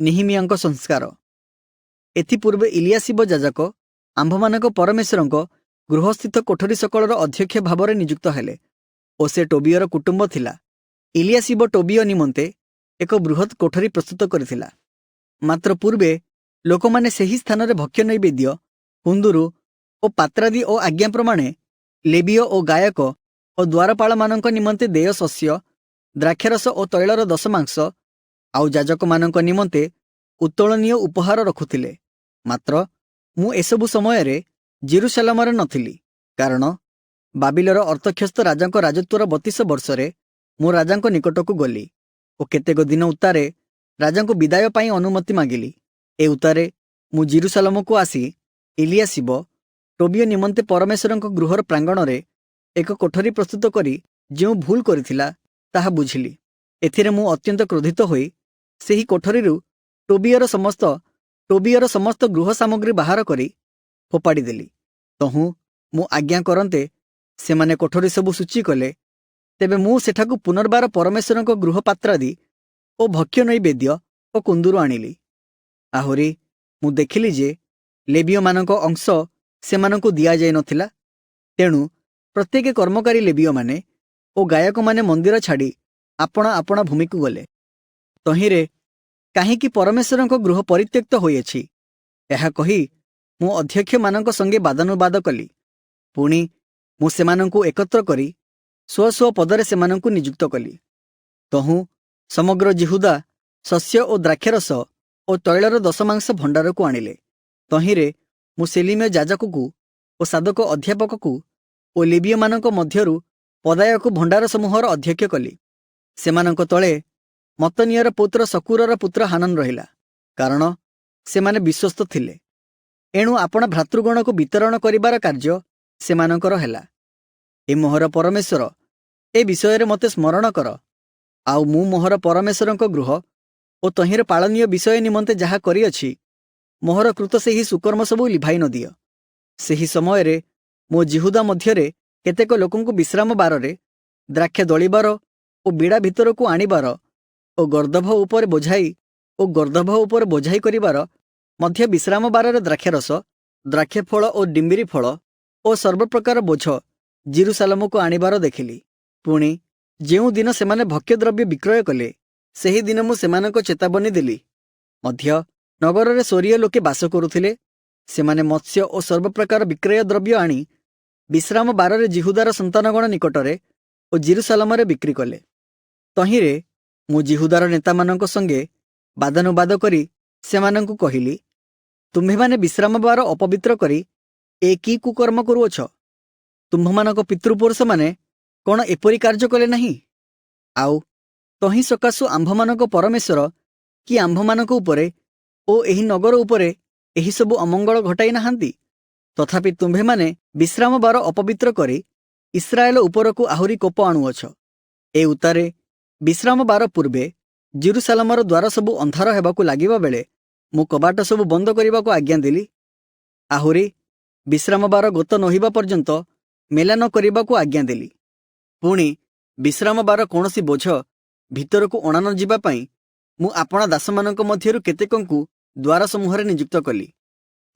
[SPEAKER 1] ନିହିମିୟାଙ୍କ ସଂସ୍କାର। ଏଥିପୂର୍ବେ ଇଲିଆସିବ ଯାଜକ ଆମ୍ଭମାନଙ୍କ ପରମେଶ୍ୱରଙ୍କ ଗୃହସ୍ଥିତ କୋଠରୀ ସକଳର ଅଧ୍ୟକ୍ଷ ଭାବରେ ନିଯୁକ୍ତ ହେଲେ ଓ ସେ ଟୋବିୟର କୁଟୁମ୍ବ ଥିଲା। ଇଲିଆସିବ ଟୋବିୟ ନିମନ୍ତେ ଏକ ବୃହତ୍ କୋଠରୀ ପ୍ରସ୍ତୁତ କରିଥିଲା। ମାତ୍ର ପୂର୍ବେ ଲୋକମାନେ ସେହି ସ୍ଥାନରେ ଭକ୍ଷ୍ୟ ନୈବେଦ୍ୟ, କୁନ୍ଦୁରୁ ଓ ପାତ୍ରାଦି ଓ ଆଜ୍ଞା ପ୍ରମାଣେ ଲେବୀୟ ଓ ଗାୟକ ଓ ଦ୍ୱାରପାଳମାନଙ୍କ ନିମନ୍ତେ ଦେୟ ଶସ୍ୟ, ଦ୍ରାକ୍ଷରସ ଓ ତୈଳର ଦଶମାଂଶ, ଆଉ ଯାଜକମାନଙ୍କ ନିମନ୍ତେ ଉତ୍ତୋଳନୀୟ ଉପହାର ରଖୁଥିଲେ। ମାତ୍ର ମୁଁ ଏସବୁ ସମୟରେ ଜେରୁସାଲେମରେ ନଥିଲି, କାରଣ ବାବିଲର ଅର୍ତ୍ତକ୍ଷସ୍ତ ରାଜାଙ୍କ ରାଜତ୍ୱର 32 ବର୍ଷରେ ମୁଁ ରାଜାଙ୍କ ନିକଟକୁ ଗଲି ଓ କେତେକ ଦିନ ଉତ୍ତାରେ ରାଜାଙ୍କୁ ବିଦାୟ ପାଇଁ ଅନୁମତି ମାଗିଲି। ଏ ଉତ୍ତାରେ ମୁଁ ଜେରୁସାଲେମକୁ ଆସି ଇଲିଆସିବ ଟୋବିୟ ନିମନ୍ତେ ପରମେଶ୍ୱରଙ୍କ ଗୃହର ପ୍ରାଙ୍ଗଣରେ ଏକ କୋଠରୀ ପ୍ରସ୍ତୁତ କରି ଯେଉଁ ଭୁଲ କରିଥିଲା ତାହା ବୁଝିଲି। ଏଥିରେ ମୁଁ ଅତ୍ୟନ୍ତ କ୍ରୋଧିତ ହୋଇ ସେହି କୋଠରୀରୁ ଟୋବିୟର ସମସ୍ତ ଗୃହ ସାମଗ୍ରୀ ବାହାର କରି ଫୋପାଡ଼ିଦେଲି। ତହୁଁ ମୁଁ ଆଜ୍ଞା କରନ୍ତେ ସେମାନେ କୋଠରୀ ସବୁ ସୂଚୀ କଲେ, ତେବେ ମୁଁ ସେଠାକୁ ପୁନର୍ବାର ପରମେଶ୍ୱରଙ୍କ ଗୃହ ପାତ୍ରାଦି ଓ ଭକ୍ଷ୍ୟ ନୈବେଦ୍ୟ ଓ କୁନ୍ଦୁରୁ ଆଣିଲି। ଆହୁରି ମୁଁ ଦେଖିଲି ଯେ ଲେବୀୟମାନଙ୍କ ଅଂଶ ସେମାନଙ୍କୁ ଦିଆଯାଇ ନଥିଲା। ତେଣୁ ପ୍ରତ୍ୟେକ କର୍ମକାରୀ ଲେବୀୟମାନେ ଓ ଗାୟକମାନେ ମନ୍ଦିର ଛାଡ଼ି ଆପଣା ଆପଣା ଭୂମିକୁ ଗଲେ। ତହିଁରେ କାହିଁକି ପରମେଶ୍ୱରଙ୍କ ଗୃହ ପରିତ୍ୟକ୍ତ ହୋଇଅଛି, ଏହା କହି ମୁଁ ଅଧ୍ୟକ୍ଷମାନଙ୍କ ସଙ୍ଗେ ବାଦାନୁବାଦ କଲି। ପୁଣି ମୁଁ ସେମାନଙ୍କୁ ଏକତ୍ର କରି ସ୍ୱ ସ୍ୱ ପଦରେ ସେମାନଙ୍କୁ ନିଯୁକ୍ତ କଲି। ତହୁଁ ସମଗ୍ର ଯିହୁଦା ଶସ୍ୟ ଓ ଦ୍ରାକ୍ଷରସ ଓ ତୈଳର ଦଶମାଂଶ ଭଣ୍ଡାରକୁ ଆଣିଲେ। ତହିଁରେ ମୁଁ ସେଲିମୀୟ ଯାଜକକୁ ଓ ସାଦୋକ ଅଧ୍ୟାପକକୁ ଓ ଲେବୀୟମାନଙ୍କ ମଧ୍ୟରୁ ପଦାୟକୁ ଭଣ୍ଡାର ସମୂହର ଅଧ୍ୟକ୍ଷ କଲି। ସେମାନଙ୍କ ତଳେ ମତନିୟର ପୁତ୍ର ସକୁରର ପୁତ୍ର ହାନନ ରହିଲା, କାରଣ ସେମାନେ ବିଶ୍ୱସ୍ତ ଥିଲେ। ଏଣୁ ଆପଣା ଭ୍ରାତୃଗଣକୁ ବିତରଣ କରିବାର କାର୍ଯ୍ୟ ସେମାନଙ୍କର ହେଲା। ଏ ମୋହର ପରମେଶ୍ୱର, ଏ ବିଷୟରେ ମୋତେ ସ୍ମରଣ କର, ଆଉ ମୁଁ ମୋହର ପରମେଶ୍ୱରଙ୍କ ଗୃହ ଓ ତହିଁର ପାଳନୀୟ ବିଷୟ ନିମନ୍ତେ ଯାହା କରିଅଛି, ମୋହର କୃତ ସେହି ସୁକର୍ମ ସବୁ ଲିଭାଇ ନ ଦିଅ। ସେହି ସମୟରେ ମୋ ଯିହୁଦା ମଧ୍ୟରେ କେତେକ ଲୋକଙ୍କୁ ବିଶ୍ରାମ ବାରରେ ଦ୍ରାକ୍ଷ ଦଳିବାର ଓ ବିଡ଼ା ଭିତରକୁ ଆଣିବାର ଓ ଗର୍ଦ୍ଦଭ ଉପରେ ବୋଝାଇ କରିବାର ମଧ୍ୟ ବିଶ୍ରାମ ବାରରେ ଦ୍ରାକ୍ଷରସ, ଦ୍ରାକ୍ଷଫଳ ଓ ଡିମ୍ବିରି ଫଳ ଓ ସର୍ବପ୍ରକାର ବୋଝ ଜେରୁସାଲେମକୁ ଆଣିବାର ଦେଖିଲି। ପୁଣି ଯେଉଁ ଦିନ ସେମାନେ ଭକ୍ଷ୍ୟଦ୍ରବ୍ୟ ବିକ୍ରୟ କଲେ, ସେହି ଦିନ ମୁଁ ସେମାନଙ୍କ ଚେତାବନୀ ଦେଲି। ମଧ୍ୟ ନଗରରେ ସୋରିୟ ଲୋକେ ବାସ କରୁଥିଲେ। ସେମାନେ ମତ୍ସ୍ୟ ଓ ସର୍ବପ୍ରକାର ବିକ୍ରୟ ଦ୍ରବ୍ୟ ଆଣି ବିଶ୍ରାମ ବାରରେ ଯିହୁଦାର ସନ୍ତାନଗଣ ନିକଟରେ ଓ ଜେରୁସାଲେମରେ ବିକ୍ରି କଲେ। ତହିଁରେ ମୁଁ ଯିହୁଦାର ନେତାମାନଙ୍କ ସଙ୍ଗେ ବାଦାନୁବାଦ କରି ସେମାନଙ୍କୁ କହିଲି, ତୁମ୍ଭେମାନେ ବିଶ୍ରାମ ବାର ଅପବିତ୍ର କରି ଏ କି କୁକର୍ମ କରୁଅଛ? ତୁମ୍ଭମାନଙ୍କ ପିତୃପୁରୁଷମାନେ କ'ଣ ଏପରି କାର୍ଯ୍ୟ କଲେ ନାହିଁ? ଆଉ ତହିଁ ସକାଶୁ ଆମ୍ଭମାନଙ୍କ ପରମେଶ୍ୱର କି ଆମ୍ଭମାନଙ୍କ ଉପରେ ଓ ଏହି ନଗର ଉପରେ ଏହିସବୁ ଅମଙ୍ଗଳ ଘଟାଇ ନାହାନ୍ତି? ତଥାପି ତୁମ୍ଭେମାନେ ବିଶ୍ରାମ ବାର ଅପବିତ୍ର କରି ଇସ୍ରାଏଲ ଉପରକୁ ଆହୁରି କୋପ ଆଣୁଅଛ। ଏ ଉତ୍ତାରେ ବିଶ୍ରାମ ବାର ପୂର୍ବେ ଜେରୁସାଲେମର ଦ୍ୱାର ସବୁ ଅନ୍ଧାର ହେବାକୁ ଲାଗିବା ବେଳେ ମୁଁ କବାଟ ସବୁ ବନ୍ଦ କରିବାକୁ ଆଜ୍ଞା ଦେଲି। ଆହୁରି ବିଶ୍ରାମ ବାର ଗୋତ ନୋହିବା ପର୍ଯ୍ୟନ୍ତ ମେଲା ନ କରିବାକୁ ଆଜ୍ଞା ଦେଲି। ପୁଣି ବିଶ୍ରାମ ବାର କୌଣସି ବୋଝ ଭିତରକୁ ଅଣା ନ ଯିବା ପାଇଁ ମୁଁ ଆପଣା ଦାସମାନଙ୍କ ମଧ୍ୟରୁ କେତେକଙ୍କୁ ଦ୍ୱାର ସମୂହରେ ନିଯୁକ୍ତ କଲି।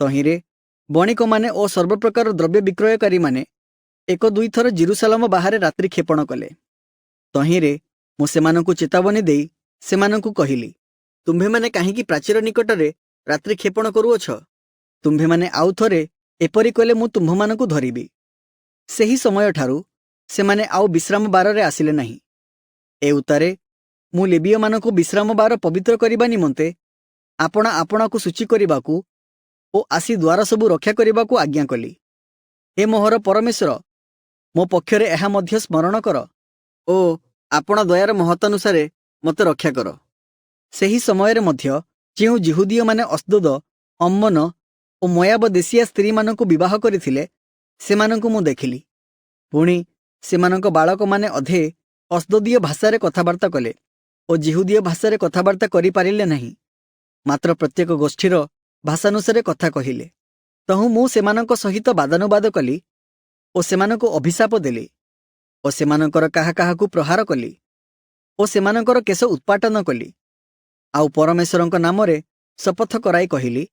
[SPEAKER 1] ତହିଁରେ ବଣିକମାନେ ଓ ସର୍ବପ୍ରକାର ଦ୍ରବ୍ୟ ବିକ୍ରୟକାରୀମାନେ 1-2 ଥର ଜେରୁସାଲେମ ବାହାରେ ରାତ୍ରି କ୍ଷେପଣ କଲେ। ତହିଁରେ ମୁଁ ସେମାନଙ୍କୁ ଚେତାବନୀ ଦେଇ ସେମାନଙ୍କୁ କହିଲି, ତୁମ୍ଭେମାନେ କାହିଁକି ପ୍ରାଚୀର ନିକଟରେ ରାତ୍ରି କ୍ଷେପଣ କରୁଅଛ? ତୁମ୍ଭେମାନେ ଆଉ ଥରେ ଏପରି କଲେ ମୁଁ ତୁମ୍ଭମାନଙ୍କୁ ଧରିବି। ସେହି ସମୟଠାରୁ ସେମାନେ ଆଉ ବିଶ୍ରାମ ବାରରେ ଆସିଲେ ନାହିଁ। ଏ ଉତ୍ତାରେ ମୁଁ ଲେବୀୟମାନଙ୍କୁ ବିଶ୍ରାମ ବାର ପବିତ୍ର କରିବା ନିମନ୍ତେ ଆପଣା ଆପଣାକୁ ସୂଚୀ କରିବାକୁ ଓ ଆସି ଦ୍ୱାର ସବୁ ରକ୍ଷା କରିବାକୁ ଆଜ୍ଞା କଲି। ହେ ମୋହର ପରମେଶ୍ୱର, ମୋ ପକ୍ଷରେ ଏହା ମଧ୍ୟ ସ୍ମରଣ କର ଓ ଆପଣ ଦୟାର ମହତନୁସାରେ ମୋତେ ରକ୍ଷା କର। ସେହି ସମୟରେ ମଧ୍ୟ ଯେଉଁ ଜିହୁଦୀୟମାନେ ଅସ୍ଦୋଦ, ଅମ୍ମନ ଓ ମୋୟାବ ଦେଶିଆ ସ୍ତ୍ରୀମାନଙ୍କୁ ବିବାହ କରିଥିଲେ, ସେମାନଙ୍କୁ ମୁଁ ଦେଖିଲି। ପୁଣି ସେମାନଙ୍କ ବାଳକମାନେ ଅଧେ ଅସ୍ଦୋଦୀୟ ଭାଷାରେ କଥାବାର୍ତ୍ତା କଲେ ଓ ଜିହୁଦୀୟ ଭାଷାରେ କଥାବାର୍ତ୍ତା କରିପାରିଲେ ନାହିଁ, ମାତ୍ର ପ୍ରତ୍ୟେକ ଗୋଷ୍ଠୀର ଭାଷାନୁସାରେ କଥା କହିଲେ। ତହୁଁ ମୁଁ ସେମାନଙ୍କ ସହିତ ବାଦାନୁବାଦ କଲି ଓ ସେମାନଙ୍କୁ ଅଭିଶାପ ଦେଲି ଓ ସେମାନଙ୍କର କାହା କାହାକୁ ପ୍ରହାର କଲି ଓ ସେମାନଙ୍କର କେଶ ଉତ୍ପାଟନ କଲି। ଆଉ ପରମେଶ୍ୱରଙ୍କ ନାମରେ ଶପଥ କରାଇ କହିଲି,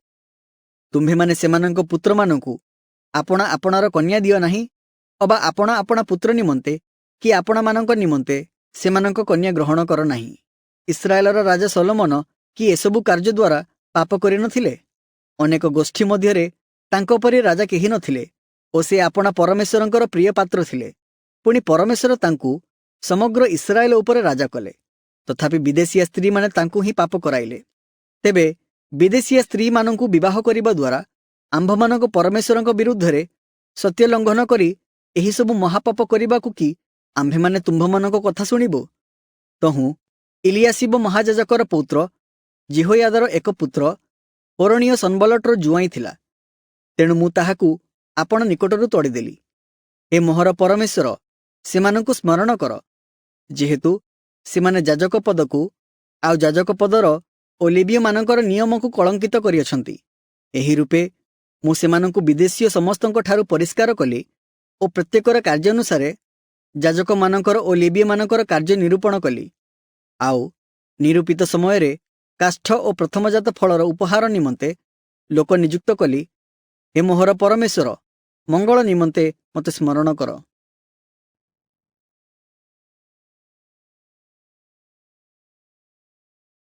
[SPEAKER 1] ତୁମ୍ଭେମାନେ ସେମାନଙ୍କ ପୁତ୍ରମାନଙ୍କୁ ଆପଣା ଆପଣାର କନ୍ୟା ଦିଅ ନାହିଁ, ଅବା ଆପଣା ଆପଣା ପୁତ୍ର ନିମନ୍ତେ କି ଆପଣମାନଙ୍କ ନିମନ୍ତେ ସେମାନଙ୍କ କନ୍ୟା ଗ୍ରହଣ କର ନାହିଁ। ଇସ୍ରାଏଲର ରାଜା ସଲୋମନ କି ଏସବୁ କାର୍ଯ୍ୟ ଦ୍ୱାରା ପାପ କରିନଥିଲେ? ଅନେକ ଗୋଷ୍ଠୀ ମଧ୍ୟରେ ତାଙ୍କ ପରି ରାଜା କେହି ନଥିଲେ ଓ ସେ ଆପଣା ପରମେଶ୍ୱରଙ୍କର ପ୍ରିୟ ପାତ୍ର ଥିଲେ। ପୁଣି ପରମେଶ୍ୱର ତାଙ୍କୁ ସମଗ୍ର ଇସ୍ରାଏଲ ଉପରେ ରାଜା କଲେ। ତଥାପି ବିଦେଶୀୟ ସ୍ତ୍ରୀମାନେ ତାଙ୍କୁ ହିଁ ପାପ କରାଇଲେ। ତେବେ ବିଦେଶୀୟ ସ୍ତ୍ରୀମାନଙ୍କୁ ବିବାହ କରିବା ଦ୍ୱାରା ଆମ୍ଭମାନଙ୍କ ପରମେଶ୍ୱରଙ୍କ ବିରୁଦ୍ଧରେ ସତ୍ୟ ଲଙ୍ଘନ କରି ଏହିସବୁ ମହାପାପ କରିବାକୁ କି ଆମ୍ଭେମାନେ ତୁମ୍ଭମାନଙ୍କ କଥା ଶୁଣିବୁ? ତହୁଁ ଇଲିଆସିବ ମହାଯାଜକର ପୌତ୍ର ଜିହୋୟାଦାର ଏକ ପୁତ୍ର ପୌରଣୀୟ ସନବଲଟର ଜୁଆଇଁ ଥିଲା। ତେଣୁ ମୁଁ ତାହାକୁ ଆପଣ ନିକଟରୁ ତଡ଼ିଦେଲି। ଏ ମୋହର ପରମେଶ୍ୱର, ସେମାନଙ୍କୁ ସ୍ମରଣ କର, ଯେହେତୁ ସେମାନେ ଯାଜକ ପଦକୁ ଆଉ ଯାଜକ ପଦର ଓ ଲେବୀୟମାନଙ୍କର ନିୟମକୁ କଳଙ୍କିତ କରିଅଛନ୍ତି। ଏହି ରୂପେ ମୁଁ ସେମାନଙ୍କୁ ବିଦେଶୀୟ ସମସ୍ତଙ୍କ ଠାରୁ ପରିଷ୍କାର କଲି ଓ ପ୍ରତ୍ୟେକର କାର୍ଯ୍ୟାନୁସାରେ ଯାଜକମାନଙ୍କର ଓ ଲେବୀୟମାନଙ୍କର କାର୍ଯ୍ୟ ନିରୂପଣ କଲି। ଆଉ ନିରୂପିତ ସମୟରେ କାଷ୍ଠ ଓ ପ୍ରଥମଜାତ ଫଳର ଉପହାର ନିମନ୍ତେ ଲୋକ ନିଯୁକ୍ତ କଲି। ହେ ମୋହର ପରମେଶ୍ୱର, ମଙ୍ଗଳ ନିମନ୍ତେ ମୋତେ ସ୍ମରଣ କର।